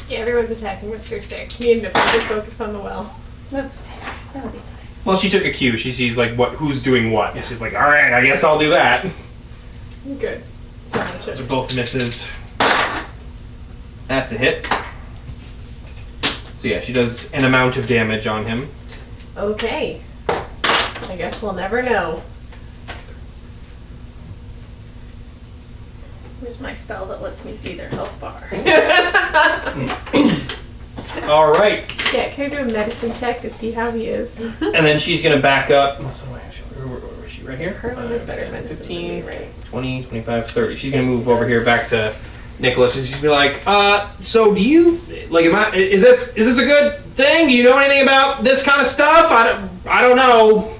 Yeah, everyone's attacking Mr. Sticks. Me and Nipples are focused on the well. That'll be fine. Well, she took a cue. She sees like who's doing what, and she's like, "All right, I guess I'll do that." Good. Those are both misses. That's a hit. So yeah, she does an amount of damage on him. Okay. I guess we'll never know. Where's my spell that lets me see their health bar? All right, Yeah, can I do a medicine check to see how he is? and then she's gonna back up. Where is she? Right here. Her one is better 10, medicine 15, than me, right? 20, 25, 30. She's gonna move over here back to Nicholas, and she's gonna be like, so do you like? Is this a good thing? Do you know anything about this kind of stuff? I don't know.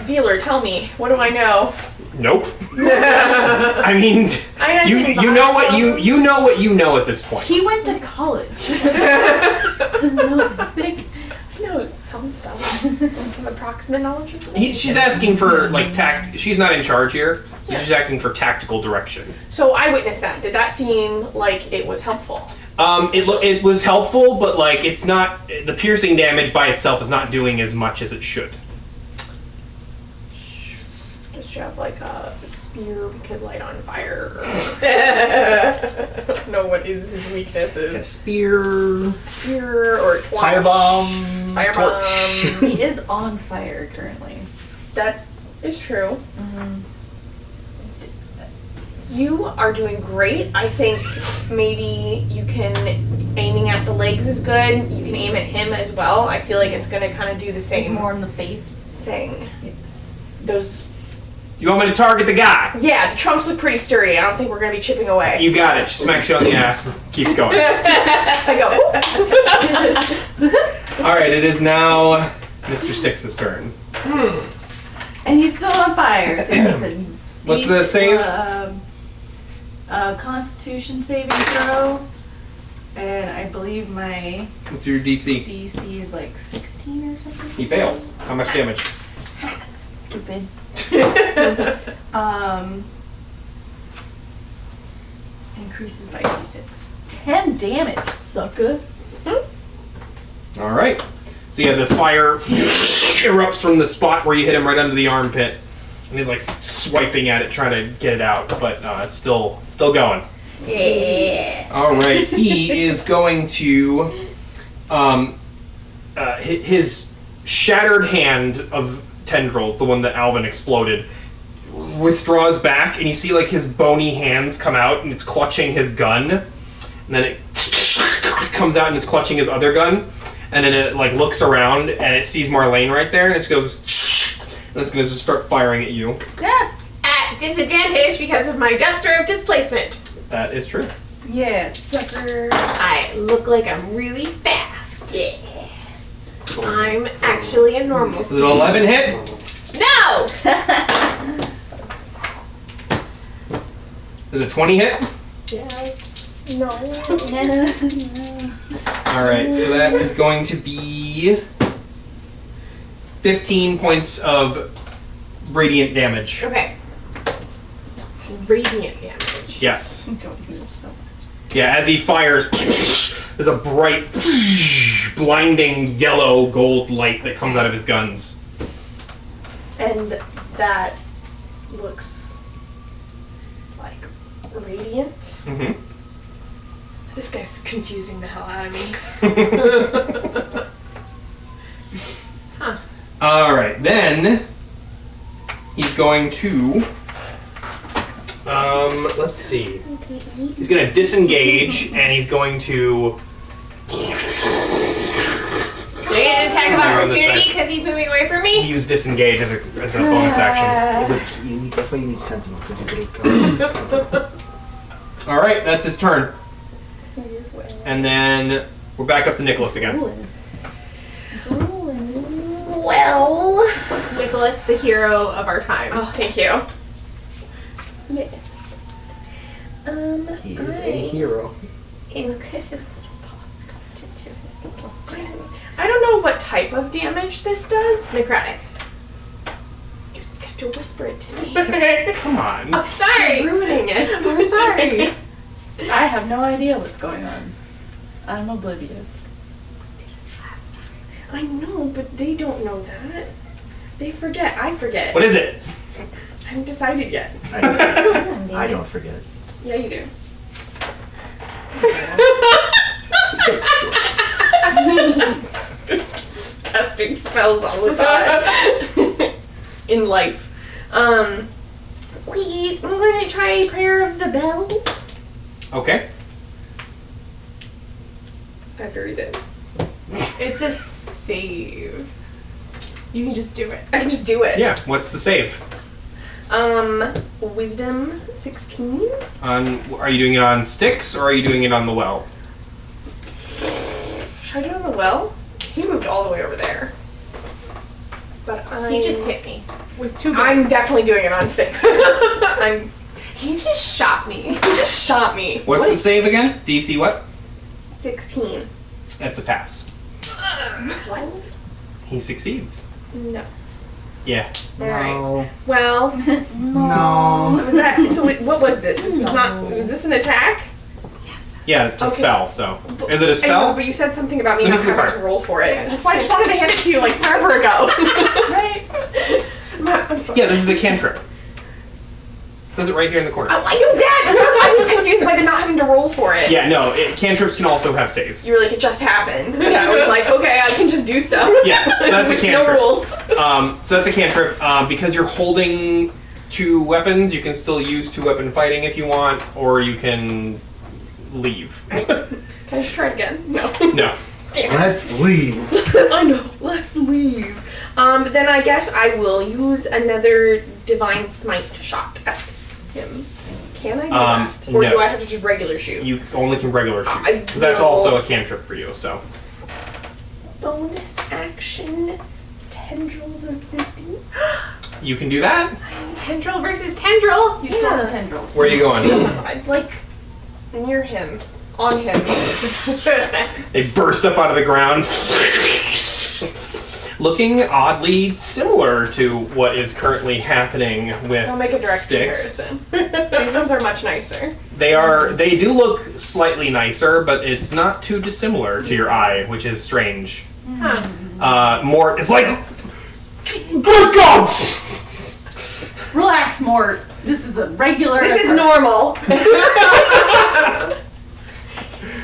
Dealer, tell me. What do I know? Nope. I mean, you know what you know at this point. He went to college. Doesn't know anything. I know some stuff. Some approximate knowledge of something. She's asking for like tact. She's not in charge here, so she's asking for tactical direction. So I witnessed that. Did that seem like it was helpful? It was helpful, but like it's not. The piercing damage by itself is not doing as much as it should. Does she have like a spear we could light on fire? I don't know what his weakness Got a is. spear, Spear or torch? firebomb, Firebomb. He is on fire currently. That is true. You are doing great. I think maybe you can, aiming at the legs is good. You can aim at him as well. I feel like it's going to kind of do the same More in the face. thing. Those, You want me to target the guy? yeah, the trunks look pretty sturdy. I don't think we're going to be chipping away. You got it. She smacks you on the ass. Keep going. I go, All right, it is now Mr. Styx' turn. And he's still on fire, so he's a What's the save? Constitution saving throw. And I believe my What's your DC? DC is like 16 or something. He fails. How much damage? Stupid. Increases by d6. 10 damage, sucker. All right. So yeah, the fire erupts from the spot where you hit him right under the armpit, and he's like swiping at it, trying to get it out, but it's still going. Yeah. All right. He is going to his shattered hand of tendrils, the one that Alvin exploded, withdraws back, and you see like his bony hands come out, and it's clutching his gun, and then it comes out and it's clutching his other gun, and then it like looks around and it sees Marlene right there, and it just goes, and it's gonna just start firing at you. Yeah. At disadvantage because of my duster of displacement. That is true. Yeah, sucker. I look like I'm really fast. Yeah. I'm actually a normal Is it an 11 hit? No! Is it 20 hit? Yes. No. Alright, so that is going to be 15 points of radiant damage. Okay. Radiant damage. Yes. I'm going to do this so much. Yeah, as he fires, there's a bright, blinding yellow gold light that comes out of his guns. And that looks like radiant. Mm-hmm. This guy's confusing the hell out of me. Huh. Alright, then he's going to let's see. He's gonna disengage and he's going to Do I get an attack of Around this opportunity side. because he's moving away from me? use disengage as a bonus action. That's why you need Sentinel, because you could Alright, that's his turn. And then we're back up to Nicholas again. Well, Nicholas, the hero of our time. Oh, thank you. Yes. He is a hero. I don't know what type of damage this does. Necrotic. You have to whisper it to me. Come on. I'm sorry. You're ruining it. I'm sorry. I have no idea what's going on. I'm oblivious. I know, but they don't know that. They forget. I forget. What is it? I haven't decided yet. I don't forget. Yeah, you do. Casting spells all the time. In life. I'm going to try Prayer of the Bells. Okay. I have to read it. It's a save. You can just do it. I can just do it. Yeah, what's the save? Wisdom 16. Are you doing it on sticks or are you doing it on the well? Should I do it on the well? He moved all the way over there. But He just hit me with 2 I'm guns. definitely doing it on sticks. He just shot me. He just shot me. What's the save again? DC what? 16. That's a pass. What? He succeeds. No. Yeah. No. Well, No. was that? So what was this? This was not. Was this an attack? Yeah, it's a Okay. spell, so. Is it a I know, spell? but you said something about me Let me not see the having card. to roll for it. That's why I just wanted to hand it to you like forever ago. Right? I'm sorry. Yeah, this is a cantrip. It says it right here in the corner. I knew that. I was confused by the not having to roll for it. Yeah, no, cantrips can also have saves. You were like, it just happened. Yeah, I was like, okay, I can just do stuff. Yeah, so that's a No cantrip. rules. So that's a cantrip. Because you're holding 2 weapons, you can still use 2-weapon fighting if you want, or you can leave. Can I just try it again? No. No. Let's leave. I know. Let's leave. Then I guess I will use another divine smite shot at him. Can I do that? Or no. do I have to just regular shoot? You only can regular I shoot. Because that's know. also a cantrip for you, so. Bonus action. Tendrils of 50. You can do that? Tendril versus tendril. You just want the tendrils. Where are you going? I'd like Near him. On him. They burst up out of the ground, looking oddly similar to what is currently happening with I'll make a direct Styx. comparison. These ones are much nicer. They do look slightly nicer, but it's not too dissimilar to your eye, which is strange. Mort is like, good gods! Relax, Mort. This is a regular. This is occurrence. normal.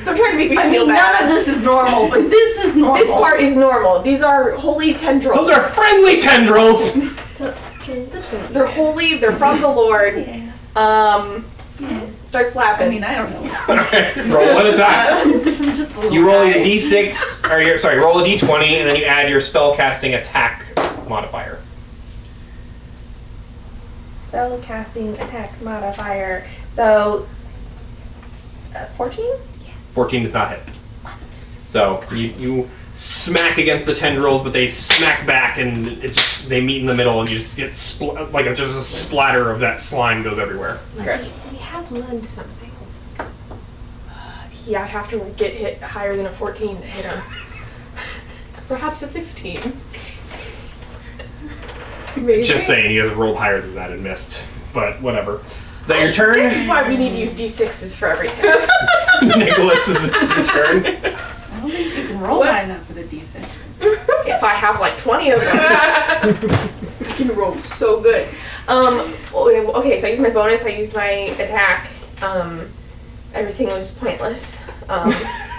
Don't try to make me feel bad. None of this is normal, but this is normal. This part is normal. These are holy tendrils. Those are friendly tendrils! They're holy. They're from the Lord. Start slapping. I mean, I don't know. Alright, roll an attack. I'm just a little You roll guy. a d6, roll a d20, and then you add your spellcasting attack modifier. Spell casting attack modifier. So, 14? 14 does not hit. What? So you smack against the tendrils, but they smack back, and they meet in the middle, and you just get just a splatter of that slime goes everywhere. Gross. We have learned something. Yeah, I have to get hit higher than a 14 to hit him. Perhaps a 15. Maybe. Just saying, you guys have rolled higher than that and missed, but whatever. Is that your turn? This is why we need to use D6s for everything. Nicholas, is this your turn? I don't think you can roll high enough for the d6. If I have like 20 of them, I can roll so good. Okay, so I used my bonus. I used my attack. Everything was pointless.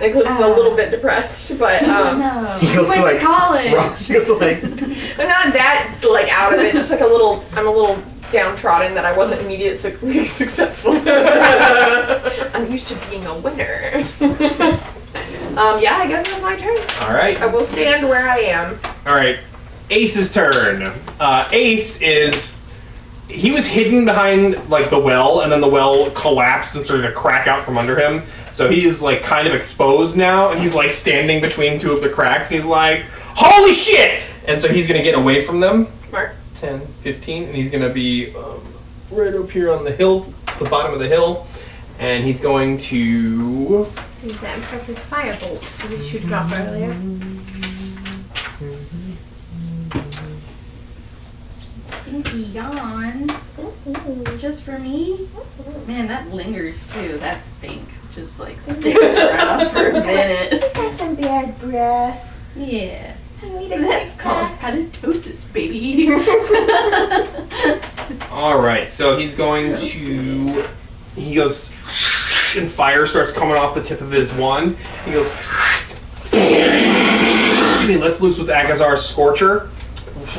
Nicholas is a little bit depressed, but No. He goes went to like college. He goes to like I'm not that like out of it. Just like I'm a little downtrodden that I wasn't immediately successful. I'm used to being a winner. Yeah, I guess that's my turn. All right. I will stand where I am. All right. Ace's turn. He was hidden behind like the well, and then the well collapsed and started to crack out from under him. So he's like kind of exposed now, and he's like standing between two of the cracks. And he's like, "Holy shit!" And so he's gonna get away from them. Smart. 10, 15, and he's gonna be right up here on the hill, the bottom of the hill, and he's going to Use that impressive firebolt that we shooted off earlier. Pinky yawns. Just for me? Man, that lingers too. That stink just like sticks around for a minute. Got some bad breath. Yeah. I need a That's Kit called Kat. halitosis, baby. All right, so he's going to. He goes, and fire starts coming off the tip of his wand. He goes, and he lets loose with Agazar's Scorcher,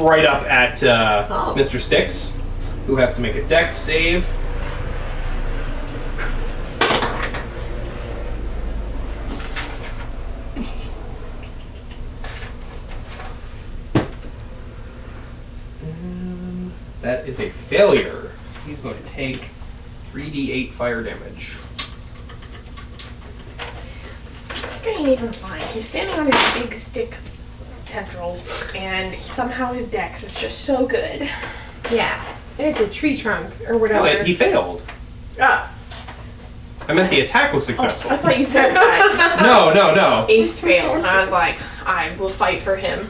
right up at Mr. Styx, who has to make a Dex save. That is a failure. He's going to take 3d8 fire damage. This guy ain't even fine. He's standing on his big stick tendrils, and somehow his dex is just so good. Yeah. And it's a tree trunk or No, whatever. he failed. Ah, I meant the attack was successful. I thought you said that. No. Ace failed, and I was like, I will fight for him.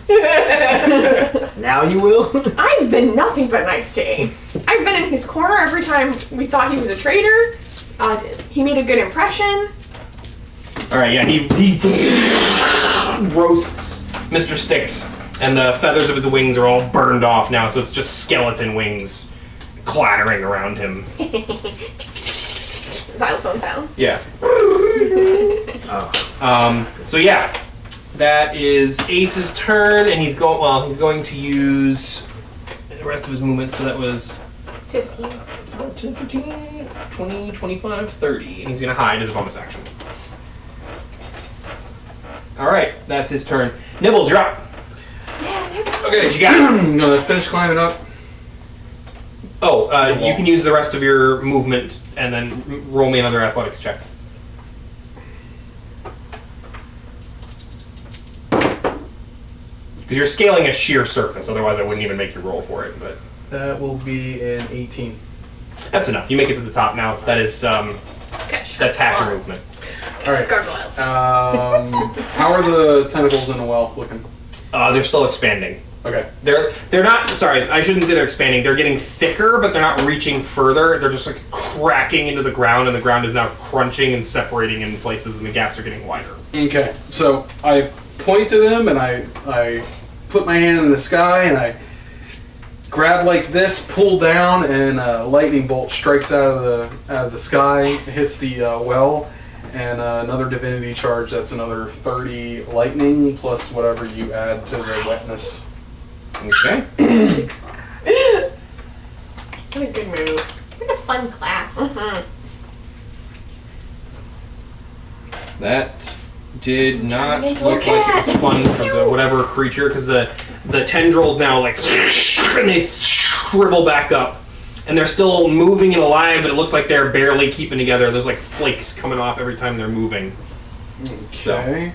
now you will. I've been nothing but nice to Ace. I've been in his corner every time we thought he was a traitor. He made a good impression. All right, yeah, he roasts Mr. Styx, and the feathers of his wings are all burned off now, so it's just skeleton wings clattering around him. Xylophone sounds. Yeah. Oh. So yeah, that is Ace's turn, and he's going to use the rest of his movement. So that was 15. 14, 15, 20, 25, 30, and he's going to hide as a bonus action. All right, that's his turn. Nibbles, you're up. Okay, What you got? I'm gonna finish climbing up. Oh, The wall. you can use the rest of your movement and then roll me another athletics check. Because you're scaling a sheer surface, otherwise I wouldn't even make you roll for it. But That will be an 18. that's enough. You make it to the top now. That is Got That's half your movement. All right. Gargoyles. How are the tentacles in the well looking? They're still expanding. Okay. They're not. Sorry, I shouldn't say they're expanding. They're getting thicker, but they're not reaching further. They're just like cracking into the ground, and the ground is now crunching and separating in places, and the gaps are getting wider. Okay. So I point to them, and I put my hand in the sky, and I grab like this, pull down, and a lightning bolt strikes out of the sky, hits the well, and another divinity charge. That's another 30 lightning plus whatever you add to the wetness. Okay. What a good move. What a fun class. That did not Turn into look a like it cat. was fun for the whatever creature, because the tendrils now like and they shrivel back up, and they're still moving and alive, but it looks like they're barely keeping together. There's like flakes coming off every time they're moving. Okay.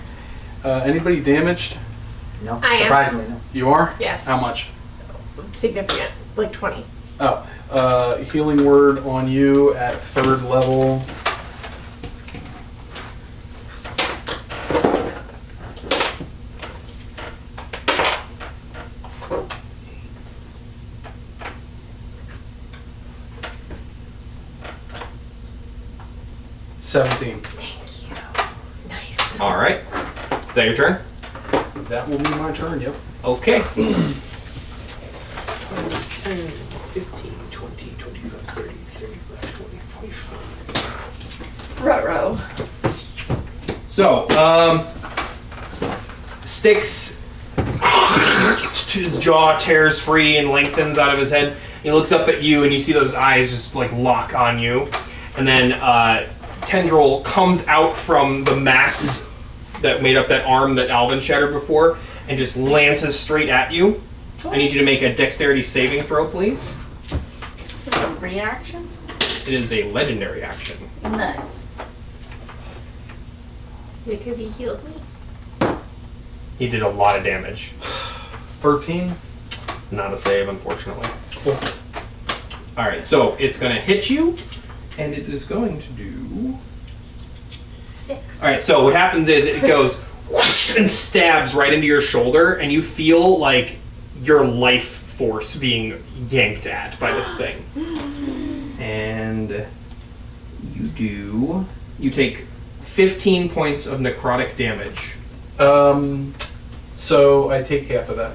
Anybody damaged? No, I am. surprisingly, no. You are? Yes. How much? Significant. Like 20. Oh. Healing word on you at 3rd level. $17. Thank you. Nice. All right. Is that your turn? That will be my turn, yep. Okay. 10, 15, 20, 25, 30, 35, 40, 45. Ruh-roh. So, Styx, his jaw tears free and lengthens out of his head. He looks up at you, and you see those eyes just like lock on you. And then Tendril comes out from the mass that made up that arm that Alvin shattered before, and just lances straight at you. I need you to make a dexterity saving throw, please. Is this a reaction? It is a legendary action. Nuts. Because he healed me. He did a lot of damage. 13. Not a save, unfortunately. Alright, so it's going to hit you, and it is going to do... 6. Alright, so what happens is it goes whoosh and stabs right into your shoulder, and you feel like your life force being yanked at by this thing. And you take 15 points of necrotic damage. So I take half of that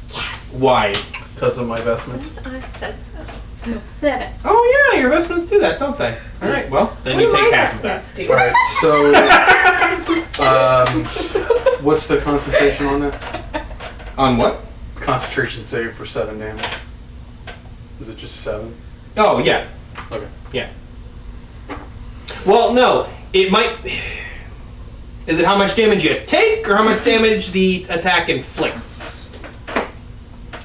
Yes. Why? because of my vestments. I said so. So 7. Oh yeah, your vestments do that, don't they? Alright, well, then you take half of that. Do? Alright, so what's the concentration on that? On what? Concentration save for 7 damage. Is it just 7? Oh, yeah. Okay. Yeah. Well, no. It might... Is it how much damage you take, or how much damage the attack inflicts?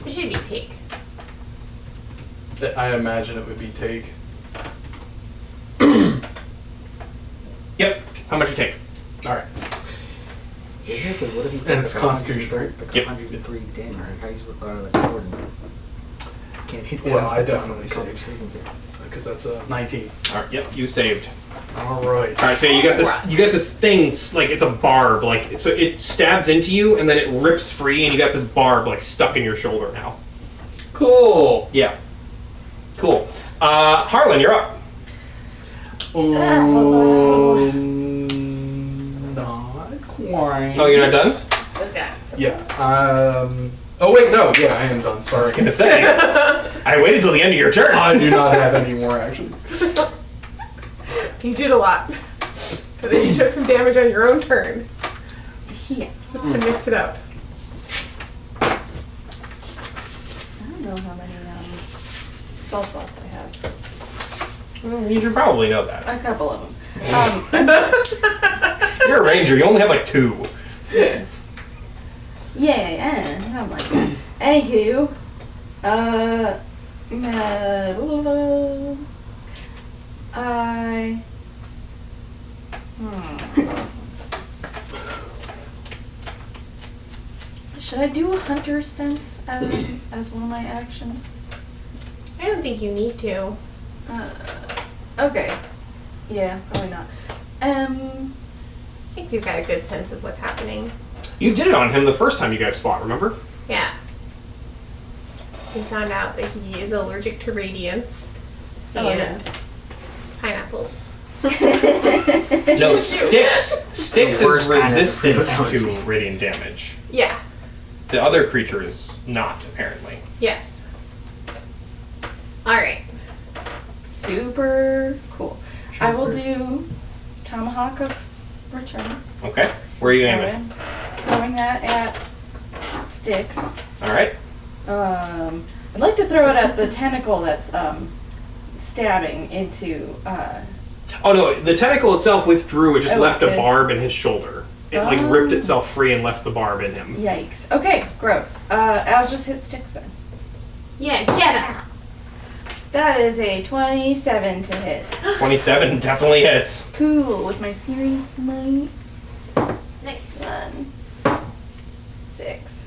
It should be take. I imagine it would be take. Yep. How much you take? Alright. Is it? 'Cause what if he And it's took Constitution, 103 Yep. 103 damage? How he's like Jordan? Can't hit that. Well, I definitely saved. Constitution save. Because that's a 19. Alright, yep, you saved. Alright. Alright, so you got this thing, like, it's a barb, like, so it stabs into you, and then it rips free, and you got this barb, like, stuck in your shoulder now. Cool. Yeah. Cool. Harlan, you're up. Not quite. Oh, you're not done? Still got some. Yeah. Oh wait, no. Yeah, I am done. I Sorry. was gonna say. I waited till the end of your turn. I do not have any more actually. You did a lot. And then you took some damage on your own turn. Yeah. Just to mix it up. I don't know how many spell slots I have. Well, you should probably know that. A couple of them. You're a ranger. You only have like 2. Yeah, I'm like that. Anywho, should I do a hunter's sense as one of my actions? I don't think you need to. Okay. Yeah, probably not. I think we've got a good sense of what's happening. You did it on him the first time you guys fought, remember? Yeah. We found out that he is allergic to radiance and pineapples. No, Styx is worst kind of resistant allergy. to radiant damage. Yeah. The other creature is not, apparently. Yes. All right. Super cool. I will do Tomahawk of Return. Okay. Where are you aiming? Throwing that at Styx. Alright. I'd like to throw it at the tentacle that's stabbing into. Oh no, the tentacle itself withdrew. It just Oh, left a okay. barb in his shoulder. It like Oh. ripped itself free and left the barb in him. Yikes. Okay, gross. I'll just hit Styx then. Yeah, get him. That is a 27 to hit. 27 definitely hits. Cool. With my Series Smite. Nice. 6.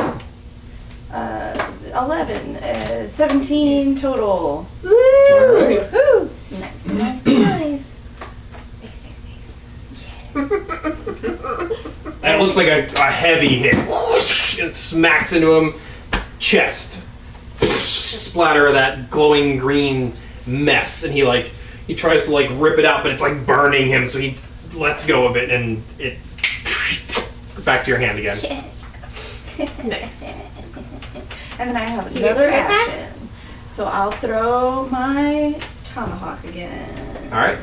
11. 17 total. Woo! Alright. Woo! Nice, nice, nice. Nice. That looks like a heavy hit. It smacks into him. Chest. Splatter of that glowing green mess, and he tries to rip it out, but it's like burning him, so he lets go of it, and it back to your hand again. Nice. And then I have Do you get another 2 attacks? action. So I'll throw my Tomahawk again. All right,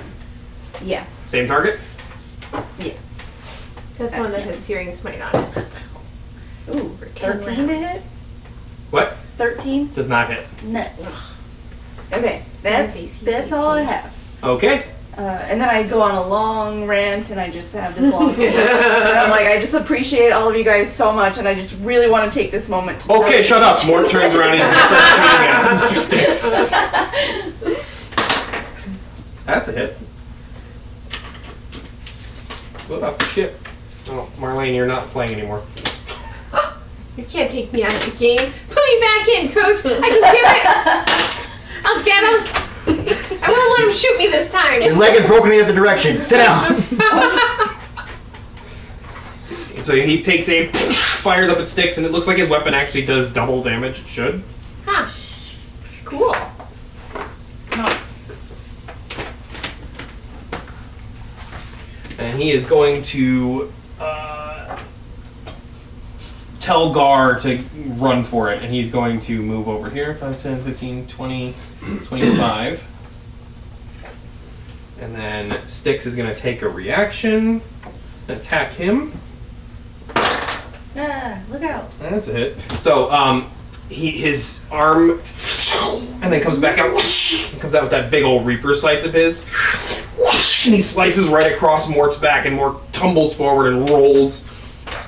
Yeah. same target. Yeah. That's the one that has Searing Smite on it. Ooh, For 10 13 to rounds. hit? What? 13? Does not hit. Nuts. Okay, that's AC all I 18. have. Okay. And then I go on a long rant and I just have this long speech. And I'm like, I just appreciate all of you guys so much and I just really want to take this moment to tell Okay, you. shut up. Mort turns around and starts shooting at Mr. Sticks. That's a hit. Oh shit. Oh, Marlene, you're not playing anymore. You can't take me out of the game. Put me back in, coach. I can do it. I'll get him. I won't let him shoot me this time. Your leg is broken in the other direction. Sit down. So he takes fires up at Sticks, and it looks like his weapon actually does double damage. It should. Huh. Cool. Nice. And he is going to tell Gar to run for it, and he's going to move over here. 5, 10, 15, 20, 25. And then Styx is going to take a reaction and attack him. Ah, look out. That's a hit. So his arm and then comes back out and comes out with that big old Reaper scythe of his. And he slices right across Mort's back, and Mort tumbles forward and rolls.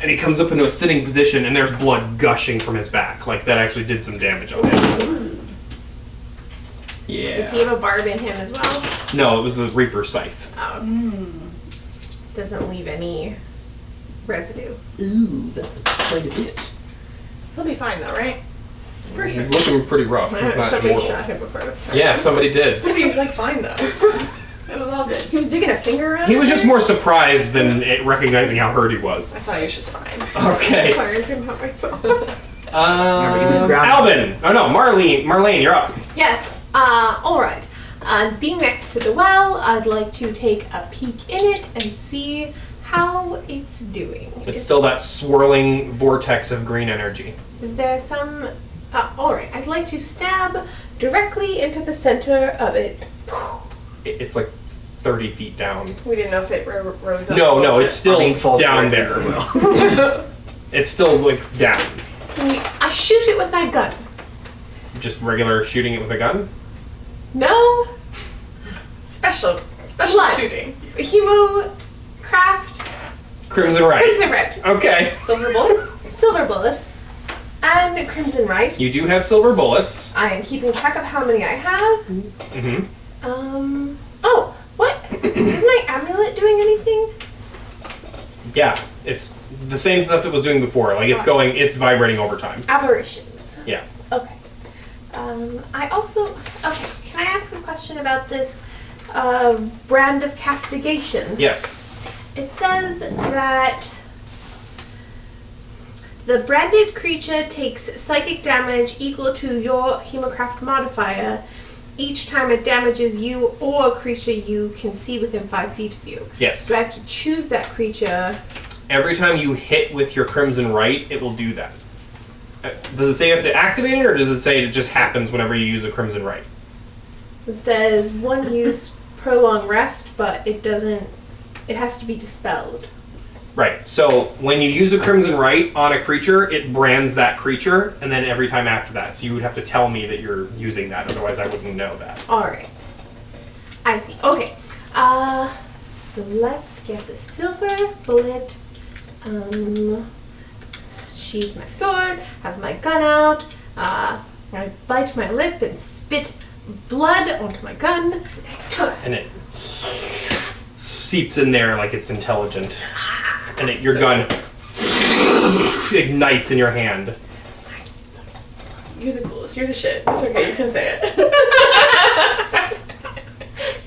And he comes up into a sitting position, and there's blood gushing from his back. Like, that actually did some damage on him. Yeah. Does he have a barb in him as well? No, it was the Reaper scythe. Oh. Doesn't leave any residue. Ooh, that's quite a bit. He'll be fine though, right? For sure. He's looking pretty rough. He's not Somebody immortal. shot him before this time. Yeah, somebody did. He was like fine though. It was all good. He was digging a finger around. He was just there. more surprised than recognizing how hurt he was. I thought he was just fine. Okay. Sorry, I couldn't help myself. Alvin. Oh no, Marlene, you're up. Yes. All right. Being next to the well, I'd like to take a peek in it and see how it's doing. It's still that swirling vortex of green energy. Is there some... all right. I'd like to stab directly into the center of it. It's like 30 feet down. We didn't know if it rose up. No, it's still falls down directly there. into the well. It's still like down. I shoot it with my gun. Just regular shooting it with a gun? No. Special Blood. shooting. Hemo craft. Crimson right. Crimson red. Okay. Silver bullet. Silver bullet. And crimson right. You do have silver bullets. I am keeping track of how many I have. Mm-hmm. Oh, what? Is my amulet doing anything? Yeah, it's the same stuff it was doing before. Like it's vibrating over time. Aberrations. Yeah. Okay. I also, can I ask a question about this brand of castigation? Yes. It says that the branded creature takes psychic damage equal to your Hemocraft modifier each time it damages you or a creature you can see within 5 feet of you. Yes. Do I have to choose that creature? Every time you hit with your Crimson Right, it will do that. Does it say you have to activate it, or does it say it just happens whenever you use a Crimson Right? It says 1 use prolonged rest, but it doesn't. It has to be dispelled. Right. So when you use a Crimson Right on a creature, it brands that creature, and then every time after that. So you would have to tell me that you're using that, otherwise I wouldn't know that. Alright. I see. Okay. So let's get the silver bullet. Sheathe my sword, have my gun out. I bite my lip and spit blood onto my gun. And it seeps in there like it's intelligent. And your gun ignites in your hand. You're the coolest. You're the shit. It's okay. You can say it.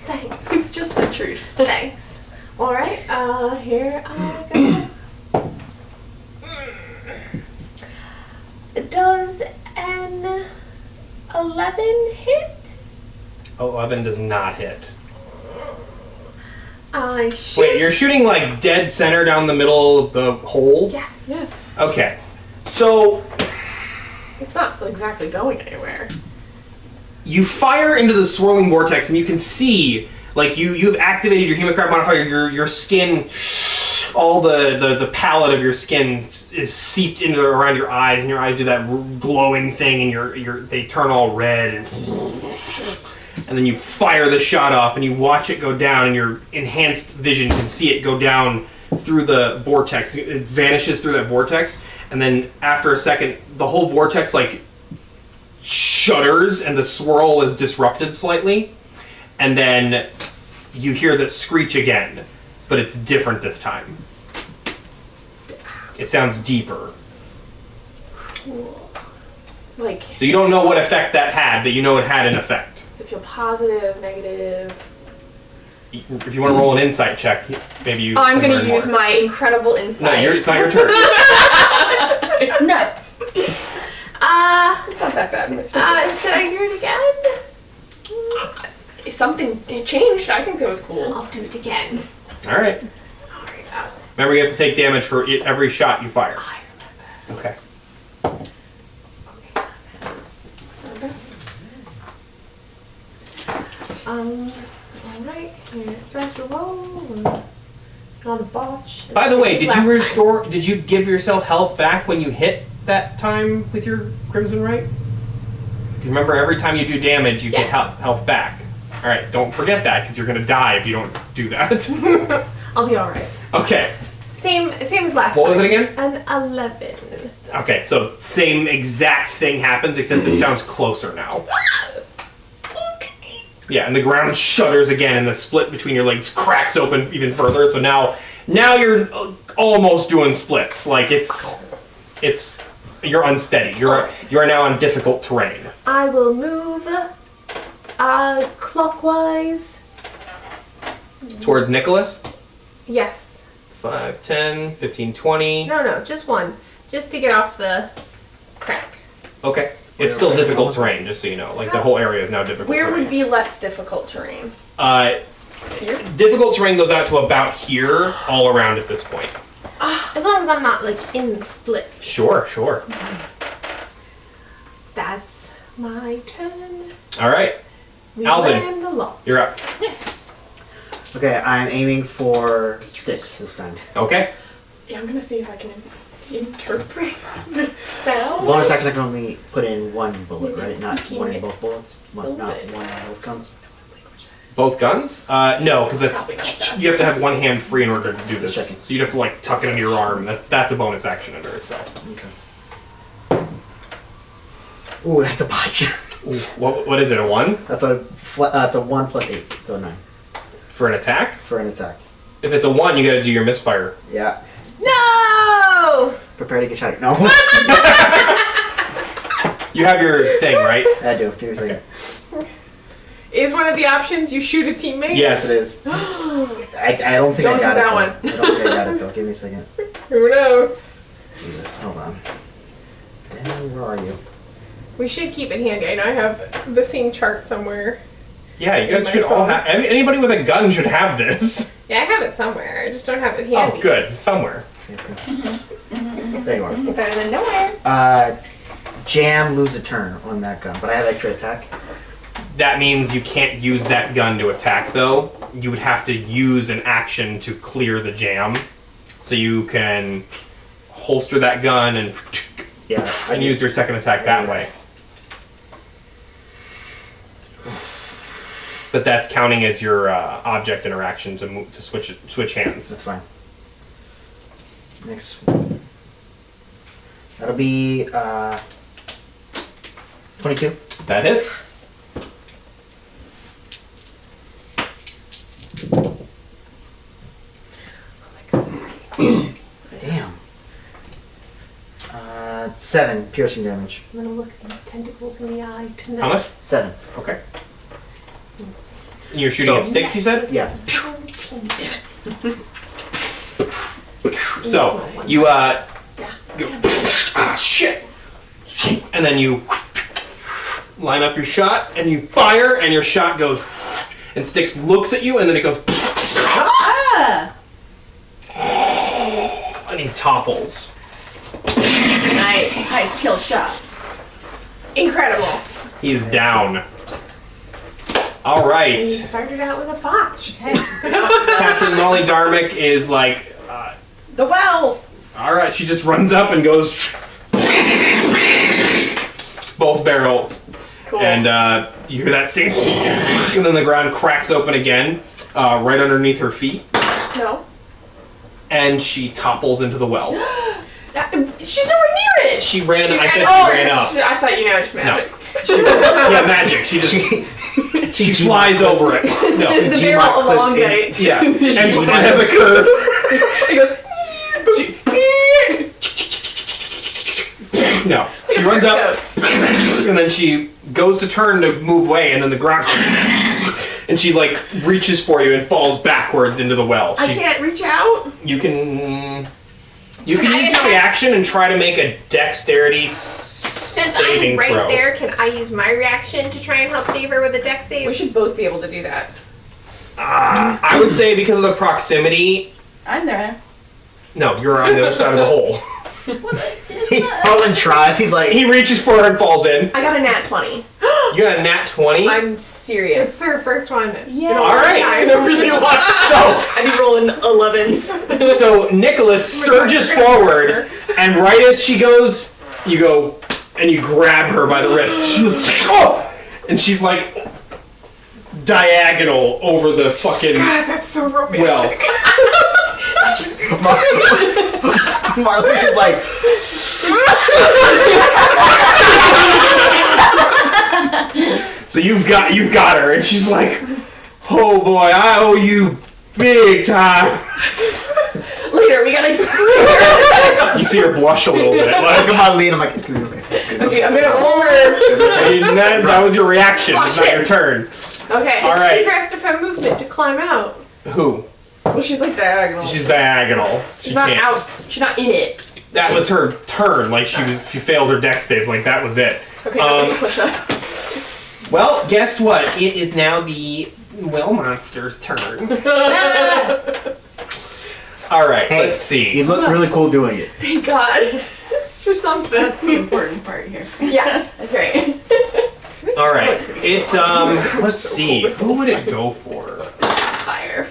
Thanks. It's just the truth. Thanks. Alright, here I go. Does an 11 hit? 11 does not hit. I shoot. Wait, you're shooting like dead center down the middle of the hole? Yes. Yes. Okay. So It's not exactly going anywhere. you fire into the swirling vortex, and you can see, like, you've activated your Hemocraft modifier. Your skin, all the palette of your skin is seeped into around your eyes, and your eyes do that glowing thing, and they turn all red, and then you fire the shot off, and you watch it go down, and your enhanced vision can see it go down through the vortex. It vanishes through that vortex, and then after a second, the whole vortex like shudders, and the swirl is disrupted slightly, and then you hear the screech again, but it's different this time. It sounds deeper. Cool. Like, So you don't know what effect that had, but you know it had an effect. does it feel positive, negative? If you want to roll an insight check, maybe you. I'm can gonna learn use more. my incredible insight. No, it's not your turn. Nuts. It's not that bad. It's Should I do it again? something changed. I think that was cool. I'll do it again. All right. Alright. Remember, you have to take damage for every shot you fire. I remember. Okay. It's not bad. Alright, here. Do I have to roll? It's not a botch. By the way, did Last you time. restore? Did you give yourself health back when you hit that time with your Crimson Right? Remember, every time you do damage, you get Yes. health back. All right, don't forget that, because you're gonna die if you don't do that. I'll be alright. Okay. Same as last What time. was it again? An 11. Okay, so same exact thing happens, except it sounds closer now. Okay. Yeah, and the ground shudders again, and the split between your legs cracks open even further. So now you're almost doing splits. Like you're unsteady. You are now on difficult terrain. I will move clockwise. Towards Nicholas. Yes. 5, 10, 15, 20. No, just one. Just to get off the crack. Okay. It's still difficult terrain, just so you know. Like, the whole area is now difficult Where terrain. would be less difficult terrain? Here? Difficult terrain goes out to about here, all around at this point. As long as I'm not, like, in splits. Sure. That's my turn. All right. We Alvin. land the law. You're up. Yes. Okay, I'm aiming for sticks this time. Okay. Yeah, I'm gonna see if I can interpret the sound. Bonus action, I can only put in one bullet, Maybe right? it's Not speaking one in it both bullets? Not Sylvan. one in both guns? Both guns? No, because Probably not that. you have to have one hand free in order to do this. Just checking. So you'd have to like tuck it into your arm. That's a bonus action under itself. Okay. Ooh, that's a botch. Ooh, what is it? A 1 That's it's a 1 plus 8, so 9 for an attack? for an attack. If it's a 1, you got to do your misfire. Yeah. No! Prepare to get shot. No. You have your thing, right? I do. Do your thing. Okay. Is one of the options you shoot a teammate? Yes. It is. I don't think Don't I got do that it. one. I don't think I got it though. Give me a second. Who knows? Jesus, hold on. Dan, where are you? We should keep it handy. I know I have the same chart somewhere. Yeah, you guys my should all phone. have. Anybody with a gun should have this. Yeah, I have it somewhere. I just don't have it handy. Oh, good. Somewhere. There you are. Better than nowhere. Jam, lose a turn on that gun, but I have extra attack. That means you can't use that gun to attack, though. You would have to use an action to clear the jam. So you can holster that gun and Yeah. and use your second attack that way. But that's counting as your object interaction to move, to switch hands. That's fine. Next one. That'll be 22. That hits. Damn. 7 piercing damage. I'm gonna look these tentacles in the eye tonight. How much? 7. Okay. And you're shooting at sticks, you said? Yeah. So you go, ah, shit, and then you line up your shot and you fire, and your shot goes, and Sticks looks at you, and then it goes, Ah! and he topples. Nice kill shot. Incredible. He's down. All And right. you started out with a botch. Okay. Captain Molly Darmick is like, The well. all right. She just runs up and goes both barrels. Cool. And you hear that same, and then the ground cracks open again, right underneath her feet, No. and she topples into the well. She's nowhere near it. She ran. I said she oh, ran up. I thought just magic. Yeah, magic. She just she flies over it. No, The G-Mark barrel clips elongates. yeah, and it has a curve. It goes. No, she runs up, and then she goes to turn to move away, and then the ground, and she like reaches for you and falls backwards into the well. I can't reach out. You can I use your attack? reaction and try to make a dexterity Since saving I'm right throw. there, can I use my reaction to try and help save her with a dex save? We should both be able to do that. I would say because of the proximity. I'm there. No, you're on the other side of the hole. Harlan tries. He's like, He reaches for her and falls in. I got a nat 20. You got a nat 20. I'm serious. It's her first one. Yeah. All right. I know really want. I'd be rolling 11s. So Nicholas surges forward, and right as she goes, you go and you grab her by the wrist. She goes, oh! And she's like diagonal over the fucking God, that's so romantic. well. Marlon is like, So you've got her, and she's like, oh boy, I owe you big time. Later, we gotta. You see her blush a little bit. look Like, at my lead. I'm like, okay. Okay, I'm gonna roll her. that was your reaction. It's not your turn. Okay. All right. She's rest of her movement to climb out. Who? Well, she's like diagonal. She's diagonal. She's not out. She's not in it. That was her turn. Like she failed her dex saves. Like that was it. Okay, I'm gonna push us. Well, guess what? It is now the well monster's turn. All right, Hey, let's see. You look really cool doing it. Thank God. It's for something. That's the important part here. Yeah, that's right. All right, let's see. Who would it go for? Fire.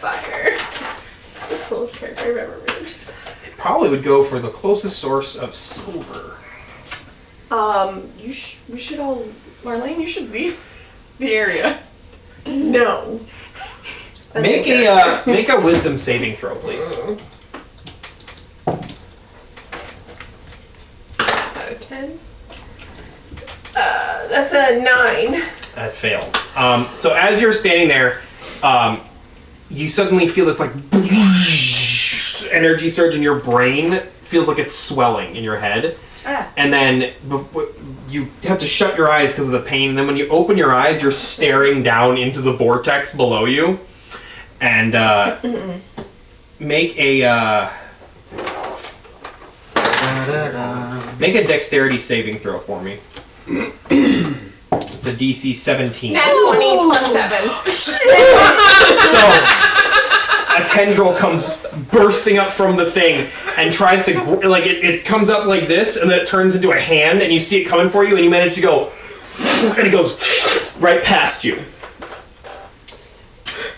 It's the coolest character I've ever made. It probably would go for the closest source of silver. We should all. Marlene, you should leave the area. No. Make a wisdom saving throw, please. Is that a 10? That's a 9. That fails. So as you're standing there, you suddenly feel this like energy surge in your brain. Feels like it's swelling in your head. And then you have to shut your eyes because of the pain. And then when you open your eyes, you're staring down into the vortex below you. and make a dexterity saving throw for me. It's a DC 17. Nat 20 plus 7. So a tendril comes bursting up from the thing and tries to it comes up like this, and then it turns into a hand, and you see it coming for you, and you manage to go, and it goes right past you.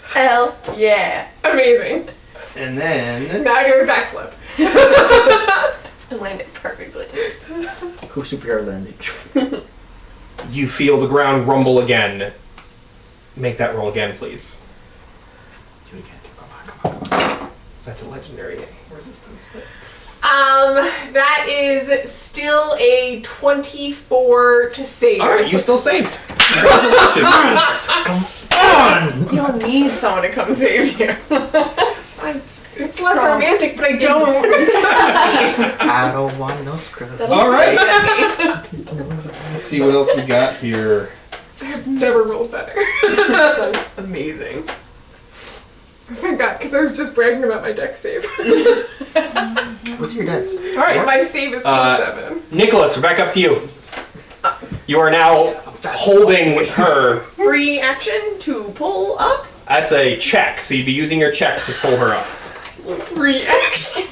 Hell yeah. Amazing. And then Now I do a backflip. I landed perfectly. Who superhero landing? you feel the ground rumble again. Make that roll again, please. Do it again. Come on. That's a legendary resistance. That is still a 24 to save. All right, you still saved. Congratulations. Come on! You don't need someone to come save you. It's less romantic, but I don't. I don't want no scrub. All right. Let's see what else we got here. I've never rolled better. That was amazing. Thank God, because I was just bragging about my deck save. What's your dex? All right, My save is plus 7. Nicholas, we're back up to you. You are now holding her. Free action to pull up. That's a check, so you'd be using your check to pull her up. Free action.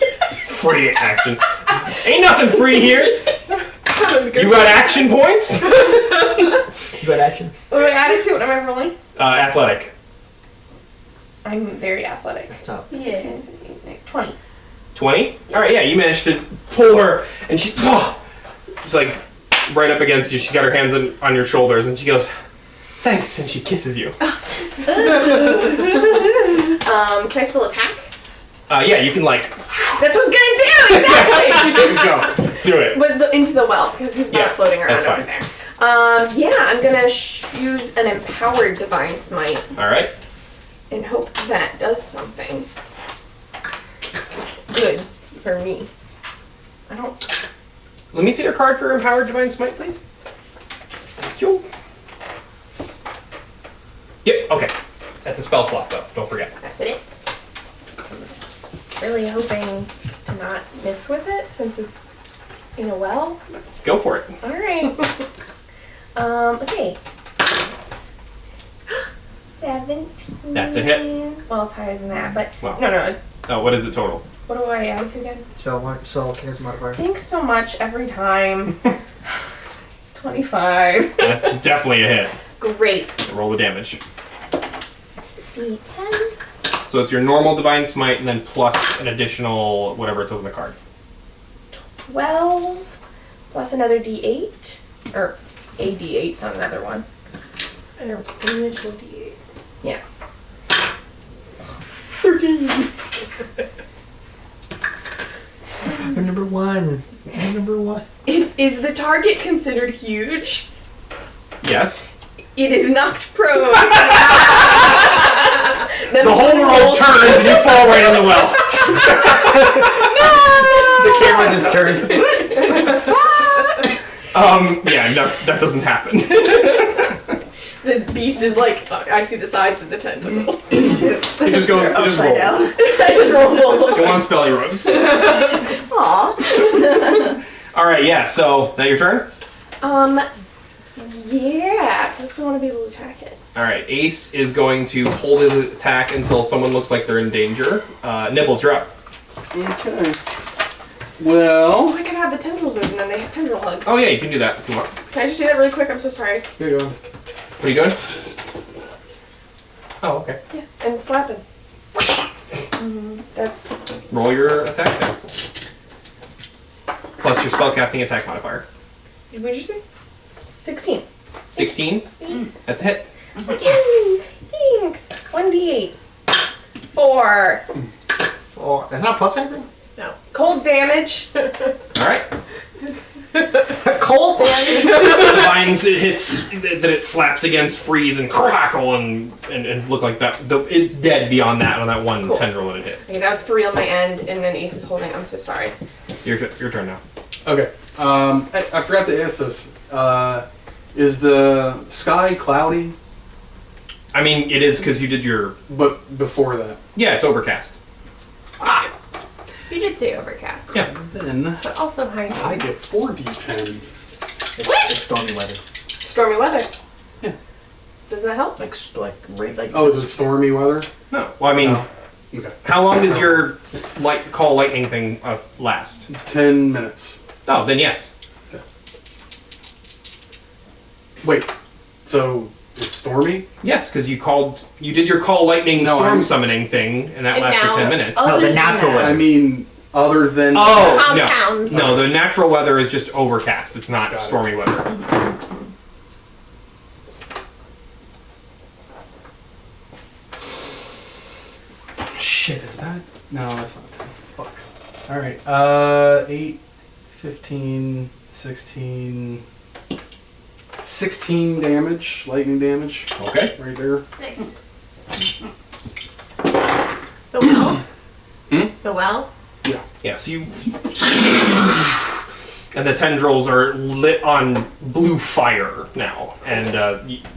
Free action. Ain't nothing free here. You got action points? You got action? Wait, added to it. What am I rolling? Athletic. I'm very athletic. Top. 16, 17, 20. 20? Alright, yeah, you managed to pull her, and she's like right up against you. She's got her hands on your shoulders, and she goes, thanks, and she kisses you. Can I still attack? Yeah, you can like, That's what I was gonna do! Exactly! there you go. Do it. But into the well, because he's Yeah, not floating around that's over fine. there. Yeah, I'm gonna use an empowered divine smite Alright. and hope that does something good for me. I don't. Let me see your card for Empowered Divine Smite, please. Thank you. Yep, okay. That's a spell slot, though. Don't forget. Yes, it is. Really hoping to not miss with it since it's in a well. Go for it. All right. Okay. 17. That's a hit. Well, it's higher than that, but Wow. no. Oh, what is it total? What do I add to again? Spell charisma modifier. Thanks so much every time. 25. That's definitely a hit. Great. Roll the damage. D10. So it's your normal Divine Smite and then plus an additional whatever it says on the card. 12 plus another D8. Or a D8, not another one. An initial D8. Yeah. 13. Number one. Number one. Is the target considered huge? Yes. It is knocked prone. The whole world turns and you fall right in the well. The camera just turns. Yeah, no, that doesn't happen. The beast is like, I see the sides of the tentacles. It just goes, it just Upside rolls. down. It just rolls a little. Go on, spelly robes. Aw. Alright, yeah, so, is that your turn? Yeah, I still want to be able to attack it. Alright, Ace is going to hold his attack until someone looks like they're in danger. Nibbles, you're up. Okay. Well, I can have the tendrils move and then they have tendril hug. Oh yeah, you can do that if you want. Can I just do that really quick? I'm so sorry. here you go. What are you doing? Oh, okay. Yeah, and slapping. That's Roll your attack then. Plus your spellcasting attack modifier. what did you say? 16. 16? Yes. That's a hit. Yes. Thanks. 1d8. 4. Oh, that's not plus anything? No. Cold damage. Alright. Cold damage? The vines it hits, that it slaps against freeze and crackle and look like that. It's dead beyond that on that one Cool. tendril that it hit. Okay, that was for real my end, and then Ace is holding. I'm so sorry. Your turn now. Okay. I forgot to ask this. Is the sky cloudy? I mean, it is because you did your... But before that. Yeah, it's overcast. You did say overcast. Yeah. Then But also high. I get 4d10. It's stormy weather. Stormy weather. Yeah. Doesn't that help? Like rain. Like Oh, is it stormy weather? No. Well, I mean, No. Okay. how long does your call lightning thing last? 10 minutes. Oh, then yes. Wait, so it's stormy? Yes, because you did your call lightning No, storm I'm- summoning thing, and that And lasts now- for 10 minutes. Oh, No, the yeah. natural I weather. mean, other than... Oh, Compounds. no. No, the natural weather is just overcast. It's not Got it. stormy weather. Shit, is that... No, that's not 10. Fuck. Alright, 8, 15, 16... 16 damage, lightning damage. Okay. Right there. Nice. The well? Hmm? The well? Yeah, so you... And the tendrils are lit on blue fire now, and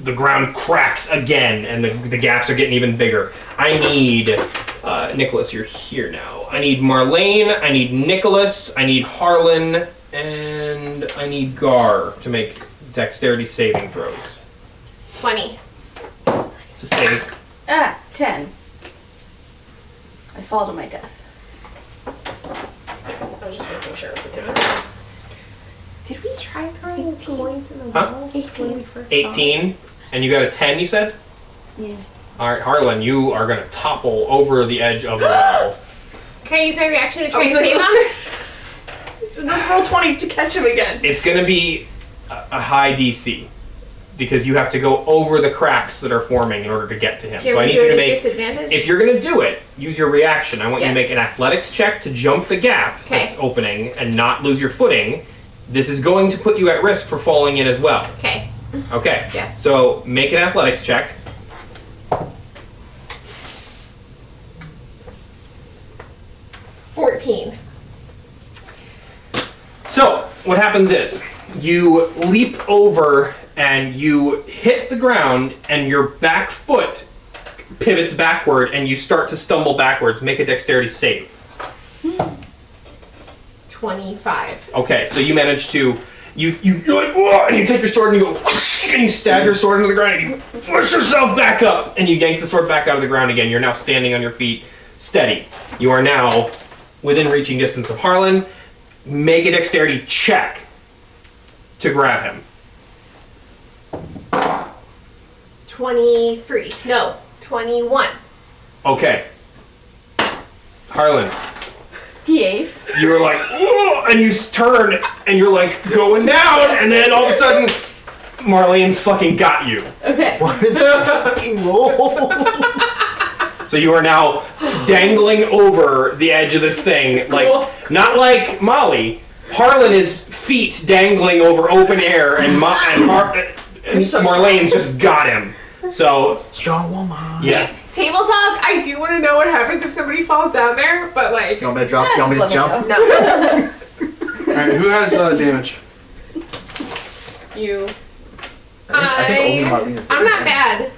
the ground cracks again, and the gaps are getting even bigger. I need... Nicholas, you're here now. I need Marlene, I need Nicholas, I need Harlan, and I need Gar to make dexterity saving throws. 20. It's a save. 10. I fall to my death. I was just making sure it was a good. Did we try throwing coins in the Huh? well when we first saw it? 18, and you got a 10, you said? Yeah. Alright, Harlan, you are going to topple over the edge of the well. Can I use my reaction to try Oh, and so save let's him? let's roll 20s to catch him again. It's going to be a high DC, because you have to go over the cracks that are forming in order to get to him. Can So I we need do you to it at make... disadvantage? If you're going to do it, use your reaction. I want you to Yes. make an athletics check to jump the gap that's 'Kay. opening and not lose your footing. This is going to put you at risk for falling in as well. Okay. Okay. Yes. So make an athletics check. 14. So what happens is you leap over and you hit the ground and your back foot pivots backward and you start to stumble backwards. Make a dexterity save. 25. Okay, so you manage to you're like, whoa, and you take your sword and you go whoosh, and you stab your sword into the ground and you push yourself back up and you yank the sword back out of the ground again. You're now standing on your feet, steady. You are now within reaching distance of Harlan. Make a dexterity check to grab him. 23. No, 21. Okay. Harlan, DAs. you were like, whoa, and you turn and you're like going down, and then all of a sudden, Marlene's fucking got you. Okay. What is this fucking roll? So you are now dangling over the edge of this thing, like not like Molly. Harlan is feet dangling over open air, and Marlene's just got him. So Strong woman. yeah, Table talk, I do want to know what happens if somebody falls down there, but like... You want me to drop? You want me to jump? No. Alright, who has damage? You. I think only Marlene is I'm not bad.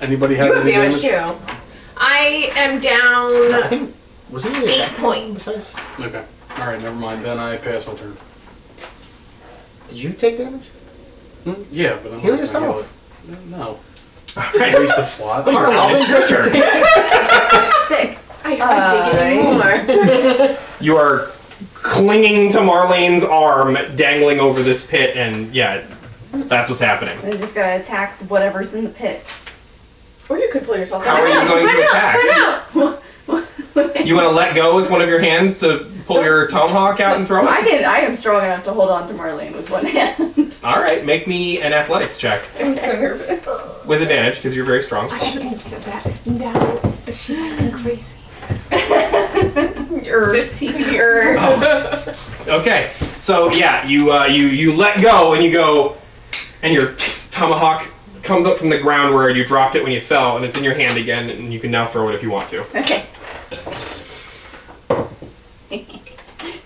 Anybody have You have any damage damage? too. I am I down think was he 8 points. Okay. Alright, never mind. Then I pass my turn. Did you take damage? Yeah, but I'm Heal not gonna yourself. heal it. No. Alright. Waste the slot. Harlan, it's your turn. Sick. I dig it anymore. You are clinging to Marlene's arm, dangling over this pit, and yeah, that's what's happening. I just gotta attack whatever's in the pit. Or you could pull yourself How out. are you going to attack? I You want to let go with one of your hands to pull your tomahawk out and throw it? am strong enough to hold on to Marlene with one hand. All right, make me an athletics check I'm so nervous. with advantage because you're very strong. I shouldn't have said that. Now she's acting crazy. You're 15. You're. Okay, so yeah, you let go and you go, and your tomahawk comes up from the ground where you dropped it when you fell, and it's in your hand again, and you can now throw it if you want to. Okay.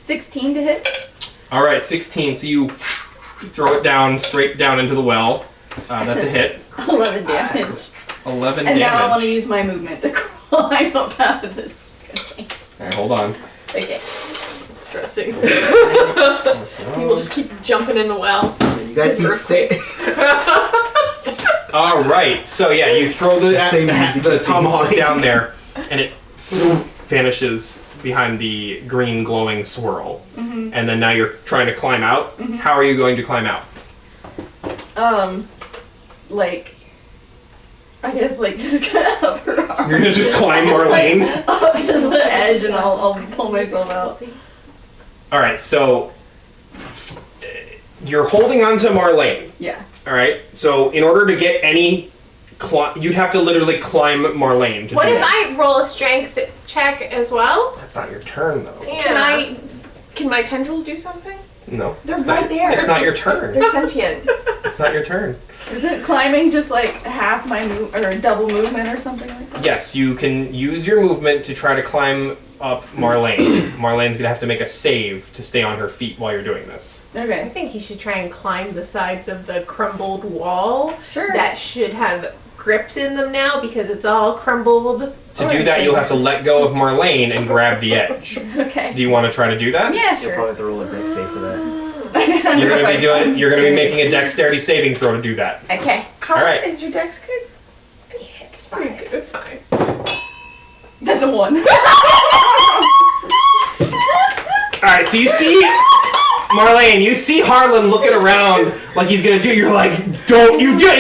16 to hit. All right, 16. So you throw it down straight down into the well. That's a hit. 11 damage. 11 And damage. now I want to use my movement to climb up out of this thing. Alright, hold on. Okay. It's stressing. People just keep jumping in the well. You guys keep saying. Alright, so yeah, you throw the Same music the as being tomahawk played. down there, and it vanishes behind the green glowing swirl. Mm-hmm. And then now you're trying to climb out. Mhm. How are you going to climb out? Like, I guess, like, just kind of up her arm. You're gonna just climb Marlene? Up to the edge and I'll pull myself out. Alright, so you're holding onto Marlene. Yeah. Alright, so in order to get any you'd have to literally climb Marlene to What do if this. I roll a strength check as well? That's not your turn, though. Yeah. Can my tendrils do something? No. They're it's right not, there. It's not your turn. They're sentient. It's not your turn. Isn't climbing just like half my move or double movement or something like that? Yes, you can use your movement to try to climb up Marlene. Marlene's gonna have to make a save to stay on her feet while you're doing this. I Okay. think you should try and climb the sides of the crumbled wall. Sure. That should have grips in them now because it's all crumbled. To do Alright, that, you'll have thanks. to let go of Marlene and grab the edge. Okay. Do you want to try to do that? Yeah, You'll sure. probably have to roll a dex save for that. You're gonna be making a dexterity saving throw to do that. Okay. How All right. is your dex good? It's fine. It's fine. That's a 1. Alright, so you see Marlene, you see Harlan looking around like he's gonna do it. You're like, don't you do it.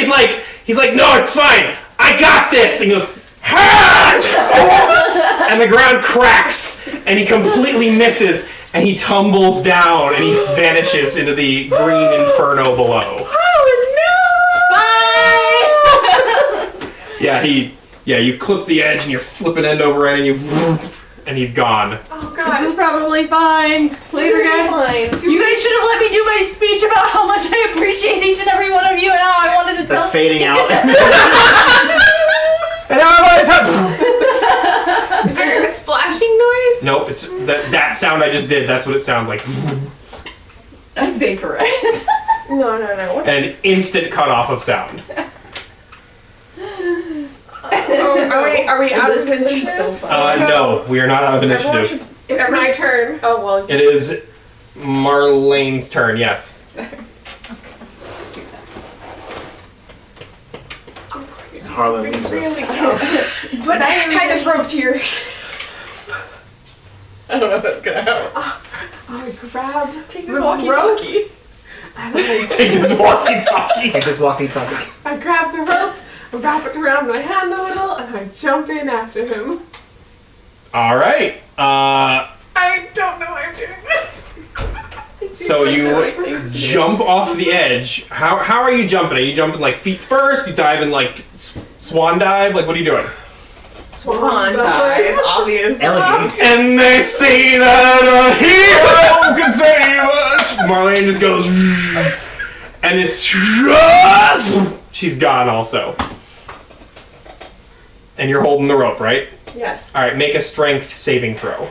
He's like, no, it's fine. I got this. And he goes, ha! And the ground cracks and he completely misses and he tumbles down and he vanishes into the green inferno below. Yeah, you clip the edge and you're flipping end over end and and he's gone. Oh This god. is probably fine. Later, guys. Fine. You guys should have let me do my speech about how much I appreciate each and every one of you and how I wanted to tell. That's fading out. And now I want to Is there a splashing noise? Nope, it's that sound I just did, that's what it sounds like. I'm vaporized. No. What's An instant cutoff of sound. Are we out of This has been initiative? so fun. No, we are not out of Everyone initiative. should- It's my turn. Oh well. It is Marlene's turn, yes. Harlan leaves us. But I tie this rope to your. I don't know if that's gonna help. I grab Take the this walkie rope. talkie. and I, Take this walkie-talkie. Take this walkie-talkie. I grab the rope, I wrap it around my hand a little, and I jump in after him. Alright. I don't know why I'm doing this. It seems So like you the right thing to do. jump off the edge. How are you jumping? Are you jumping like feet first? You dive in like swan dive? Like what are you doing? Swan dive, obvious. Elegant. And they say that a hero can save us. Marlene just goes, and it's she's gone also. And you're holding the rope, right? Yes. All right, make a strength saving throw.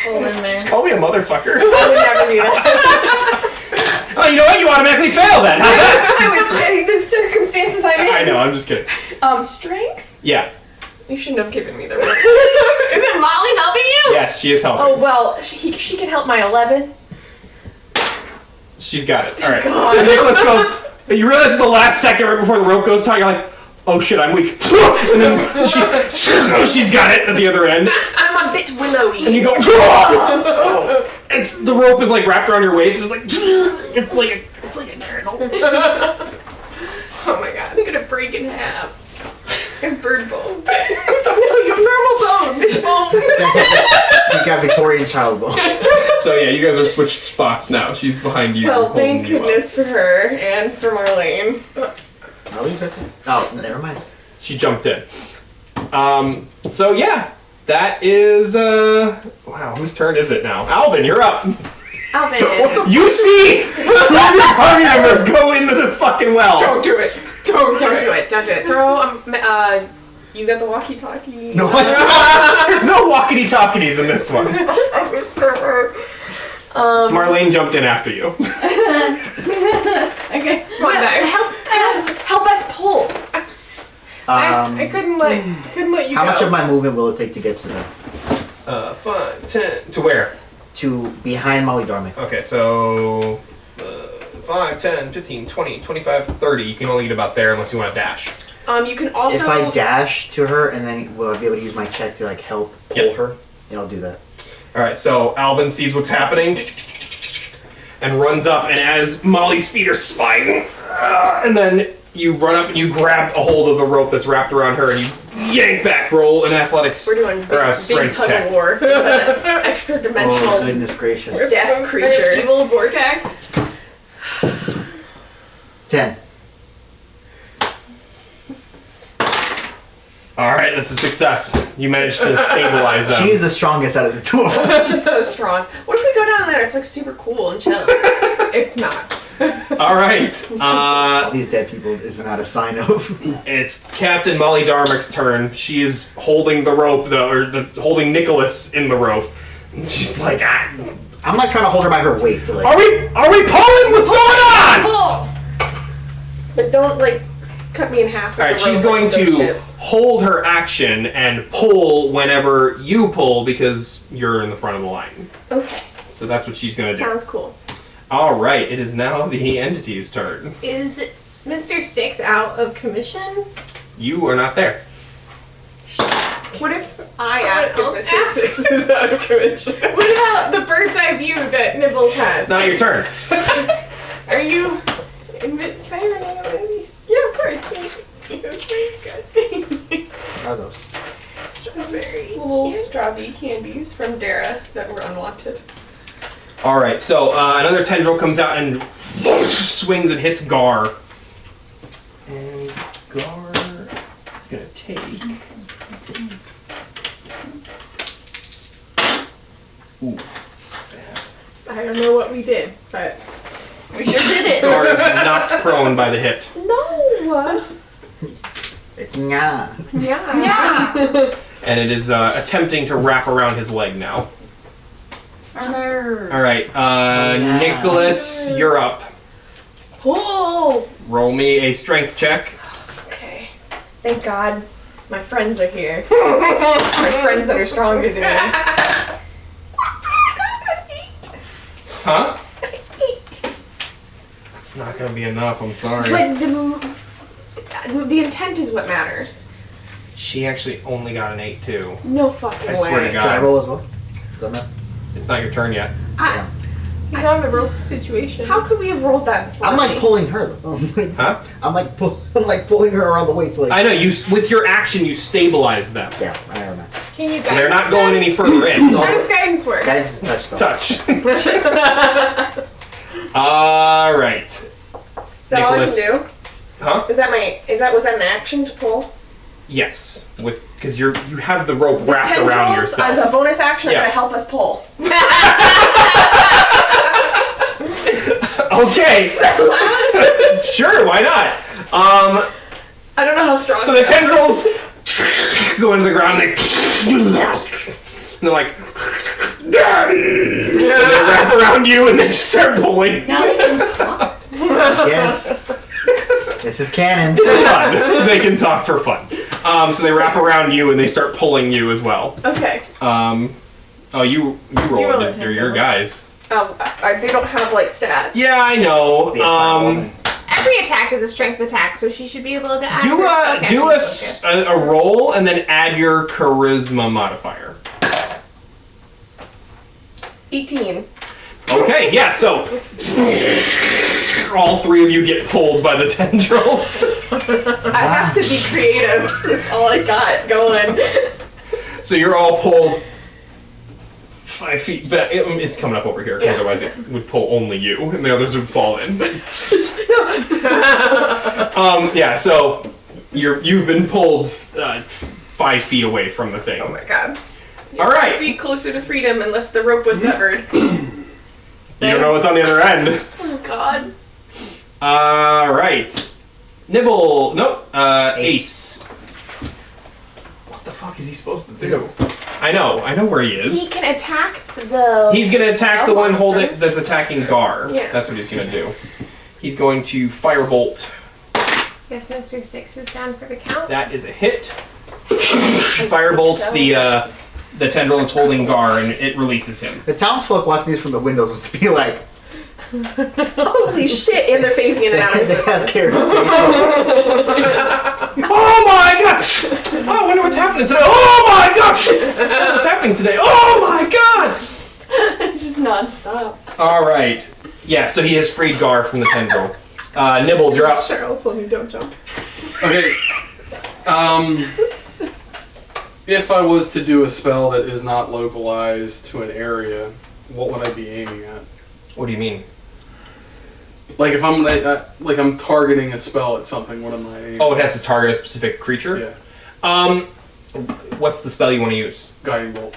Hold in Just there. call me a motherfucker. I would never do that. Oh, you know what? You automatically fail then. How's that? I was the circumstances I'm in. I know. I'm just kidding. Strength? Yeah. You shouldn't have given me the rope. Is it Molly helping you? Yes, she is helping. Oh well, she can help my 11. She's got it. All right. So Nicholas goes. You realize at the last second, right before the rope goes taut, you're like, "Oh shit, I'm weak." And then she's got it at the other end, I'm a bit willowy. and you go. Oh. It's the rope is like wrapped around your waist. And it's like a girdle. Oh my god. I'm gonna break in half. And bird bones. No, you have normal bones. Fish bones. He's got Victorian child bone. So yeah, you guys are switched spots now. She's behind you. Well, holding thank you up. goodness for her and for Marlene. I'll leave it. Oh, never mind. She jumped in. So yeah, that is wow. Whose turn is it now? Alvin, you're up. Alvin. You see two of your party members go into this fucking well. Don't do it. Don't Don't do it. Don't do it. Throw you got the walkie-talkie. No, There's no walkie-talkies in this one. Marlene jumped in after you. Okay. Swan dive. us pull. I couldn't let you How go. much of my movement will it take to get to them? 5, 10. To where? To behind Molly Darmic. Okay, so 5, 10, 15, 20, 25, 30. You can only get about there unless you want to dash. You can also. If I dash to her and then will I be able to use my check to like help pull her? Yeah, I'll do that. All right, so Alvin sees what's happening and runs up, and as Molly's feet are sliding, and then you run up and you grab a hold of the rope that's wrapped around her and you yank back. Roll an athletics We're doing or a big strength tug check. of war. With an extra dimensional Oh goodness gracious. death creature. Evil vortex. 10. All right, that's a success. You managed to stabilize them. She's the strongest out of the two of us. She's so strong. What if we go down there? It's like super cool and chill. It's not. All right. All these dead people is not a sign of. It's Captain Molly Darmic's turn. She is holding the rope, holding Nicholas in the rope. And she's like, I'm like trying to hold her by her waist to like. Are we pulling? What's going on? Pull! But don't like cut me in half. With All right, the she's rope going like a ghost to ship. hold her action and pull whenever you pull because you're in the front of the line. Okay. So that's what she's going to do. Sounds cool. All right, it is now the entity's turn. Is Mr. Sticks out of commission? You are not there. What if I Someone ask if else Mr. Six is out of commission? What about the bird's eye view that Nibbles has? It's not your turn. Are you? Can I have another one of these? Yeah, of course. That's very good. What are those? Strawberry. Little strawberry candies from Dara that were unwanted. All right, so another tendril comes out and swings and hits Gar. And Gar is going to take... Ooh. I don't know what we did, but We sure did it. Gar is knocked prone by the hit. no. It's Nya. Yeah. And it is attempting to wrap around his leg now. Armor. All right, Nicholas, you're up. Pull! Roll me a strength check. Okay. Thank God my friends are here. My friends that are stronger than me. Huh? 8. It's not going to be enough, I'm sorry. But the intent is what matters. She actually only got an 8 too. No fucking I way. swear to God. Should I roll as well? Does that matter? It's not your turn yet. Yeah. He's on the rope situation. How could we have rolled that before? I'm like me? pulling her. Huh? I'm like pulling her around the waist. Like. I know, you with your action you stabilize them. Yeah, I don't know. Can you guide So they're not us going then? any further in. How does guidance work? Guys, touch spell. Touch. Alright. Is that all I Nicholas. can do? Huh? Was that an action to pull? Yes. Because you have the rope The wrapped around tendrils yourself. as a bonus action are Yeah. gonna help us pull. Okay. Sure, why not? I don't know how strong. So the tendrils go into the ground and they're like, Daddy! And they wrap around you and then just start pulling. Yes. This is canon. For fun. They can talk for fun. So they wrap around you and they start pulling you as well. Okay. You roll roll it. it, They're your Nicholas. guys. They don't have like stats. Yeah, I know. Be a fireball. Every attack is a strength attack, so she should be able to add her Do spellcasting focus. a roll and then add your charisma modifier. 18. Okay, yeah, so all three of you get pulled by the tendrils. I have to be creative. That's all I got going. So you're all pulled 5 feet back. It's coming up over here, 'cause Yeah. otherwise it would pull only you, and the others would fall in. Yeah, so you've been pulled 5 feet away from the thing. Oh my god. All 5 right, feet closer to freedom unless the rope was severed. you don't know what's on the other end. Oh God. All right, Nibble. Nope. Ace. What the fuck is he supposed to do? I know where he is. He can attack the. He's gonna attack the one monster. that's attacking Gar. Yeah. That's what he's gonna do. He's going to firebolt Yes, Mr. Six is down for the count. That is a hit. Firebolts the tendril it's holding Gar, and it releases him. The townsfolk watching these from the windows must be like, Holy shit! And they're phasing in and out. they have character. Oh my god! Oh, I wonder what's happening today. Oh my god! What's happening today? Oh my god! It's just non-stop. All right. Yeah, so he has freed Gar from the tendril. Nibbles, you're up. Cheryl told me don't jump. Okay. If I was to do a spell that is not localized to an area, what would I be aiming at? What do you mean? Like if I'm I'm targeting a spell at something, what am I aiming? Oh, it has to target a specific creature? Yeah. What's the spell you want to use? Guiding bolt.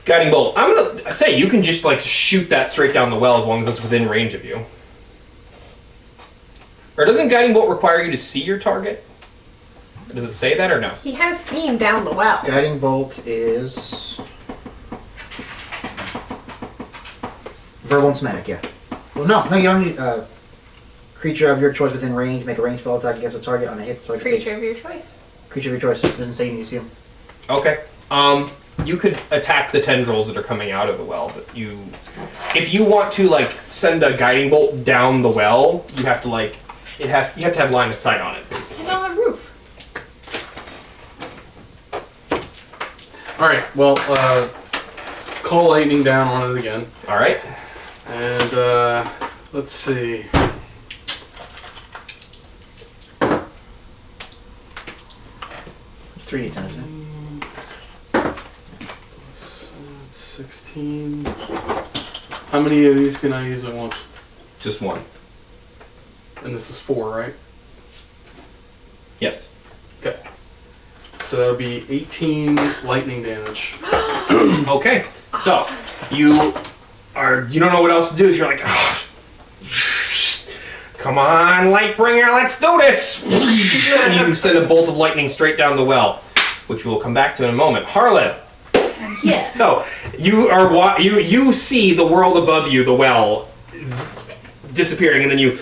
Guiding bolt. I'm gonna say you can just like shoot that straight down the well as long as it's within range of you. Or doesn't guiding bolt require you to see your target? Does it say that or no? He has seen down the well. Guiding bolt is verbal and somatic, yeah. Well, no, you don't need creature of your choice within range. Make a range spell attack against a target on a hit. Creature of your choice. Creature of your choice. Doesn't say you need to see him. Okay. You could attack the tendrils that are coming out of the well, but if you want to like send a guiding bolt down the well, you have to like you have to have line of sight on it, basically. He's on the roof. All right. Well, call lightning down on it again. All right. And let's see. It's 3d10, isn't it? 16. How many of these can I use at once? Just one. And this is 4, right? Yes. Okay. So that'll be 18 lightning damage. Okay. So you don't know what else to do. You're like, oh, come on, Lightbringer, let's do this! And you send a bolt of lightning straight down the well, which we will come back to in a moment. Harlan. Yeah. So you see the world above you, the well, disappearing, and then you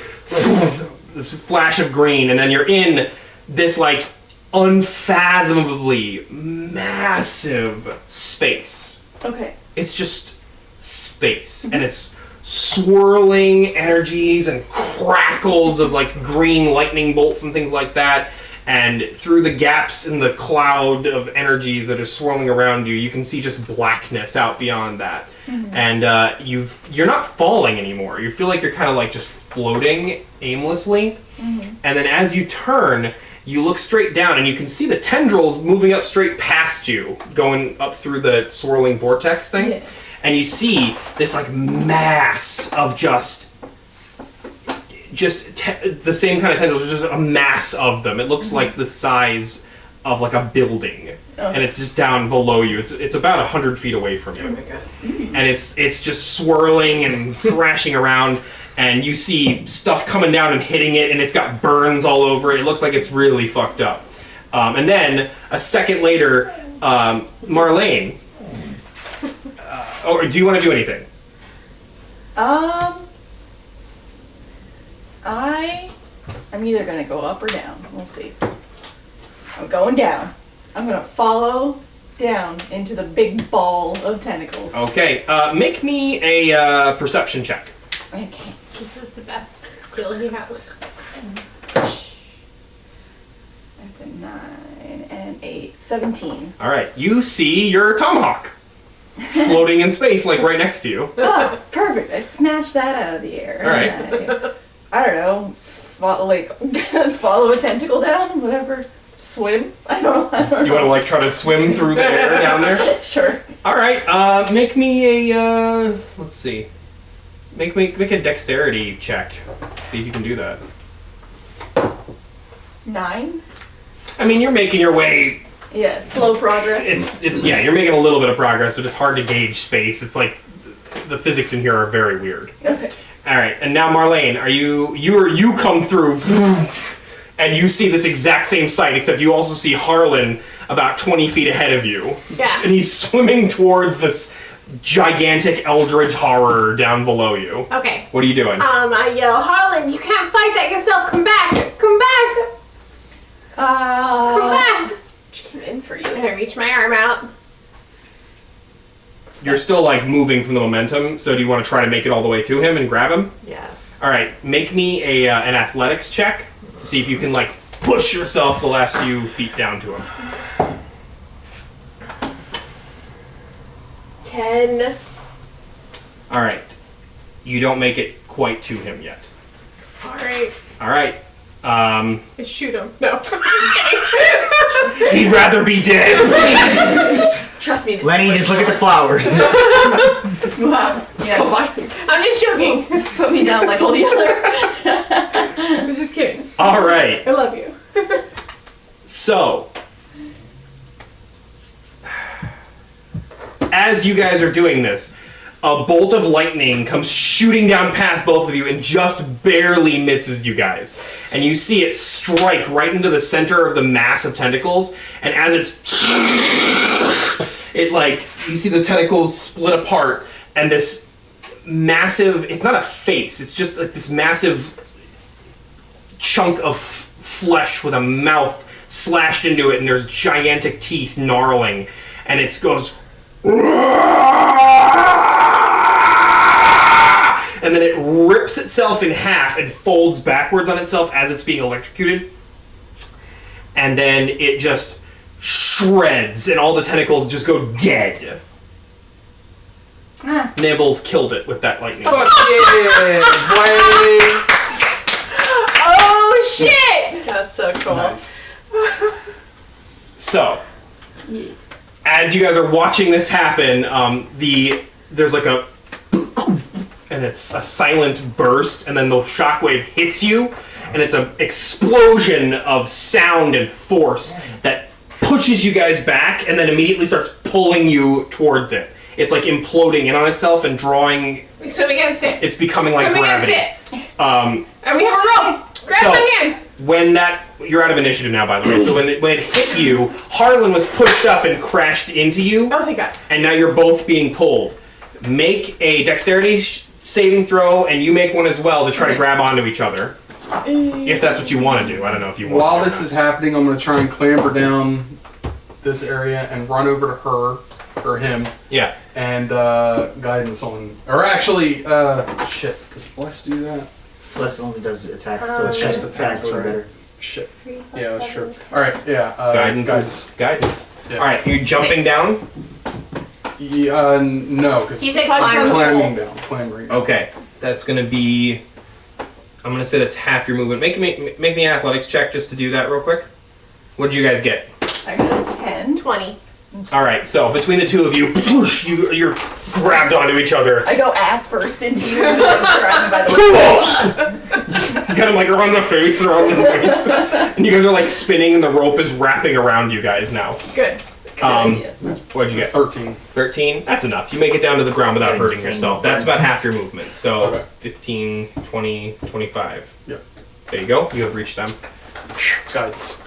this flash of green, and then you're in this like unfathomably massive space. Okay. It's just space, and it's swirling energies and crackles of like green lightning bolts and things like that. And through the gaps in the cloud of energies that is swirling around you, you can see just blackness out beyond that. Mm-hmm. And you're not falling anymore. You feel like you're kind of like just floating aimlessly. Mm-hmm. And then as you turn, you look straight down and you can see the tendrils moving up straight past you, going up through the swirling vortex thing. Yeah. And you see this like mass of just the same kind of tendrils, just a mass of them. It looks like the size of like a building, and it's just down below you. It's about 100 feet away from you. Oh my god. And it's just swirling and thrashing around, and you see stuff coming down and hitting it, and it's got burns all over it. It looks like it's really fucked up. And then a second later, Marlene, or do you want to do anything? I'm either gonna go up or down. We'll see. I'm going down. I'm gonna follow down into the big ball of tentacles. Okay, make me a perception check. Okay. This is the best skill he has. That's a 9 and 8. 17. All right, you see your tomahawk floating in space, like right next to you. Oh, perfect. I snatched that out of the air. All right. And I don't know. Follow a tentacle down, whatever. Swim. I don't know. Do you want to like try to swim through the air down there? Sure. All right, make me a let's see, make a dexterity check. See if you can do that. 9. I mean, you're making your way. Yeah, slow progress. It's yeah, you're making a little bit of progress, but it's hard to gauge space. It's like the physics in here are very weird. Okay. All right, and now Marlene, you come through, and you see this exact same sight, except you also see Harlan about 20 feet ahead of you. Yeah. And he's swimming towards this gigantic eldritch horror down below you. Okay. What are you doing? I yell, Harlan, you can't fight that yourself. Come back. Come back. Come back! She came in for you. And I reach my arm out. You're still like moving from the momentum, so do you want to try to make it all the way to him and grab him? Yes. All right, make me an athletics check to see if you can like push yourself the last few feet down to him. 10. All right, you don't make it quite to him yet. Alright. All right, Shoot him. No. I'm just kidding. he'd rather be dead. Trust me, this Lenny, is just look at the flowers. Wow. Yeah. combined. I'm just joking. Put me down like all the other. I was just kidding. All right, I love you. so as you guys are doing this, a bolt of lightning comes shooting down past both of you and just barely misses you guys. And you see it strike right into the center of the mass of tentacles, and as it like, you see the tentacles split apart, and this massive, it's not a face, it's just like this massive chunk of flesh with a mouth slashed into it, and there's gigantic teeth gnarling, and it goes and then it rips itself in half and folds backwards on itself as it's being electrocuted. And then it just shreds, and all the tentacles just go dead. Nibbles killed it with that lightning. Fuck yeah, boy. Oh shit! That's so cool. Nice. So, as you guys are watching this happen, there's like a, and it's a silent burst, and then the shockwave hits you, and it's an explosion of sound and force that pushes you guys back, and then immediately starts pulling you towards it. It's like imploding in on itself and drawing. We swim against it. It's becoming like Swim gravity. against it. And we have a rope. Grab So- my hand. When that, you're out of initiative now, by the way. So when it hit you, Harlan was pushed up and crashed into you, Oh, thank God. and now you're both being pulled. Make a dexterity saving throw, and you make one as well to try to grab onto each other. If that's what you want to do. I don't know if you want While to. this is happening, I'm going to try and clamber down this area and run over to her, or him, Yeah. and guidance on. Or actually, shit, does Bless do that? Plus only does attack, so it's just just attacks, attacks right? better. Shit. Yeah, that's true. Alright, yeah. Guidance is guidance. Yeah. Alright, you jumping down? No, because He said Besides climb. from- clambering down. Clambering down. Okay. That's going to be... I'm going to say that's half your movement. Make me an athletics check just to do that real quick. What did you guys get? I got a 10. 20. Alright, so between the two of you, you're grabbed onto each other. I go ass first into you. And then grab me by the You got him like around the face or around the waist. And you guys are like spinning, and the rope is wrapping around you guys now. Good. idea. What'd you get? 13. 13? That's enough. You make it down to the ground without hurting Insane. yourself. That's about half your movement. So Okay. 15, 20, 25. Yep. There you go. You have reached them. Guidance.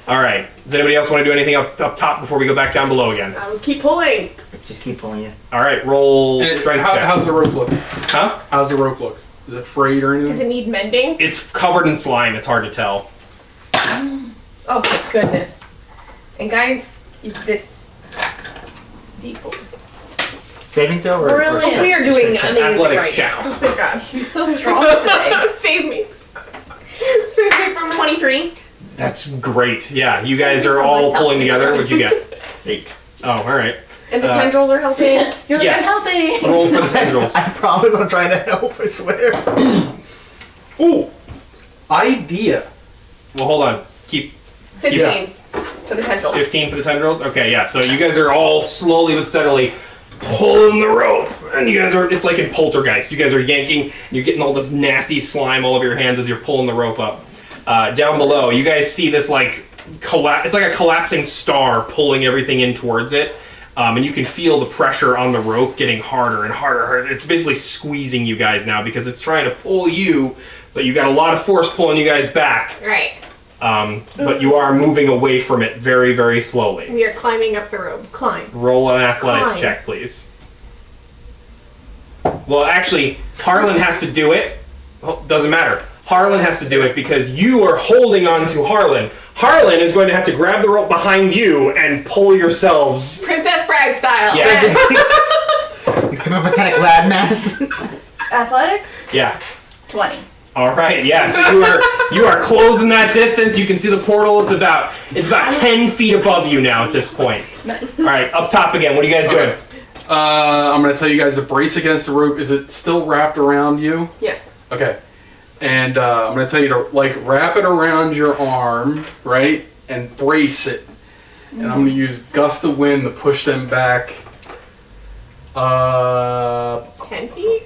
All right. Does anybody else want to do anything up top before we go back down below again? Keep pulling. Just keep pulling you. All right. Roll And strength check. how's the rope look? Huh? How's the rope look? Is it frayed or anything? Does it need mending? It's covered in slime. It's hard to tell. Oh my goodness. And guidance is this D4. Saving throw or Brilliant. strength? We are doing Strength check? amazing Athletics right checks. now. Thank God. You're so strong today. Save me. Save me from 23. That's great. Yeah. You guys are all pulling together. What'd you get? 8. Oh, all right. And the tendrils are helping. You're like, Yes. I'm helping. Roll for the tendrils. I promise I'm trying to help, I swear. Ooh. Idea. Well, hold on. Keep 15 for the tendrils. 15 for the tendrils? Okay, yeah. So you guys are all slowly but steadily pulling the rope. And you guys are, it's like in Poltergeist. You guys are yanking, and you're getting all this nasty slime all over your hands as you're pulling the rope up. Down below, you guys see this like, it's like a collapsing star pulling everything in towards it. And you can feel the pressure on the rope getting harder and harder. It's basically squeezing you guys now because it's trying to pull you, but you got a lot of force pulling you guys back. Right. But you are moving away from it very, very slowly. We are climbing up the rope. Climb. Roll an athletics Climb. check, please. Well, actually, Harlan has to do it. Oh, doesn't matter. Harlan has to do it because you are holding on to Harlan. Harlan is going to have to grab the rope behind you and pull yourselves. Princess Bride style. Yes. Come up, pathetic lad mass. Athletics? Yeah. 20. All right. Yeah. So you are closing that distance. You can see the portal. It's about 10 feet above you now at this point. Nice. All right. Up top again. What are you guys doing? I'm going to tell you guys to brace against the rope. Is it still wrapped around you? Yes. Okay. And I'm going to tell you to like wrap it around your arm, right? And brace it. And I'm going to use gust of wind to push them back. 10 feet?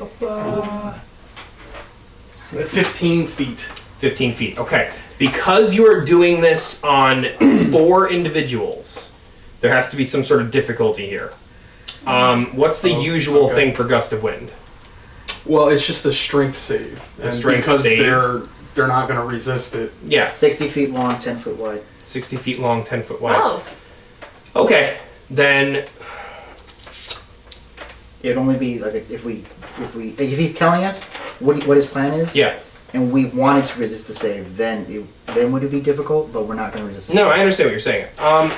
15 feet. 15 feet. Okay. Because you are doing this on 4 individuals, there has to be some sort of difficulty here. What's the usual thing for gust of wind? Well, it's just a strength save. And strength because save. they're not going to resist it. Yeah. 60 feet long, 10 foot wide. 60 feet long, 10 foot wide. Oh. Okay. Then It'd only be like if he's telling us what his plan is. yeah. And we wanted to resist the save, then would it be difficult? But we're not going to resist. The No, save. I understand what you're saying. I'm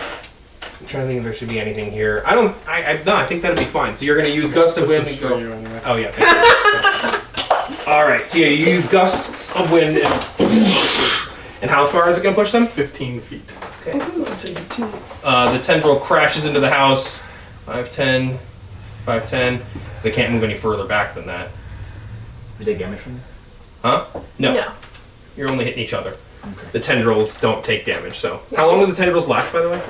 trying to think if there should be anything here. No, I think that'll be fine. So you're going to use gust of wind This is and for go. you anyway. Oh yeah. Thank you. All right. So yeah, you use gust of wind and how far is it going to push them? 15 feet. Okay. The tendril crashes into the house. 5, 10, 5, 10. They can't move any further back than that. You take damage from this? Huh? No. No. You're only hitting each other. Okay. The tendrils don't take damage. So how long do the tendrils last, by the way?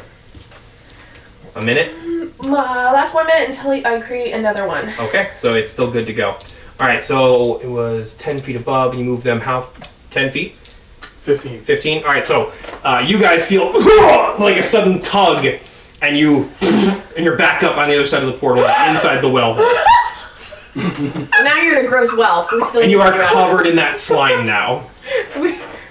A minute? Last 1 minute until I create another one. Okay, so it's still good to go. All right, so it was 10 feet above, and you move them how? 10 feet? 15. 15? All right, so you guys feel like a sudden tug, and you're back up on the other side of the portal, inside the well hole. Now you're in a gross well, so we still. And need you to are figure out- covered in that slime now.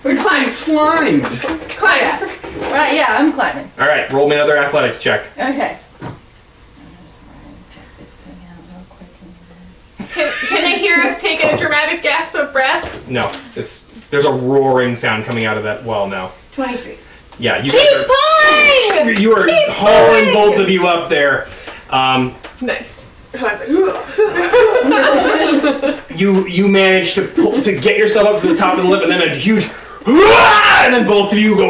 We're climbing. Slimed. Climb. Right, yeah, I'm climbing. All right, roll me another athletics check. Okay. Can they hear us taking a dramatic gasp of breath? No, there's a roaring sound coming out of that well now. 23. Yeah, you guys are. Pulling! You are hauling both of you up there. Nice. You manage to get yourself up to the top of the lip, and then a huge, and then both of you go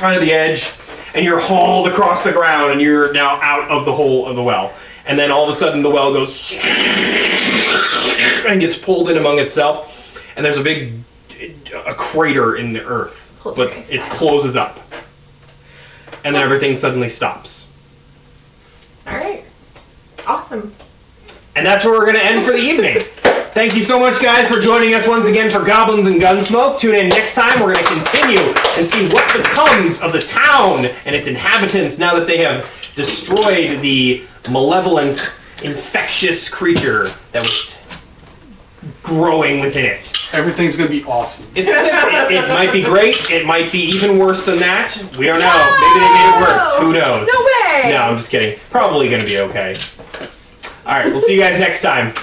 onto the edge, and you're hauled across the ground, and you're now out of the hole of the well. And then all of a sudden, the well goes and gets pulled in among itself, and there's a crater in the earth, but Poltergeist it style. closes up, and then everything suddenly stops. All right. Awesome. And that's where we're going to end for the evening. Thank you so much, guys, for joining us once again for Goblins and Gunsmoke. Tune in next time. We're going to continue and see what becomes of the town and its inhabitants now that they have destroyed the malevolent, infectious creature that was growing within it. Everything's going to be awesome. It might be great. It might be even worse than that. We don't know. Maybe they made it worse. Who knows? No way! No, I'm just kidding. Probably going to be okay. All right, we'll see you guys next time.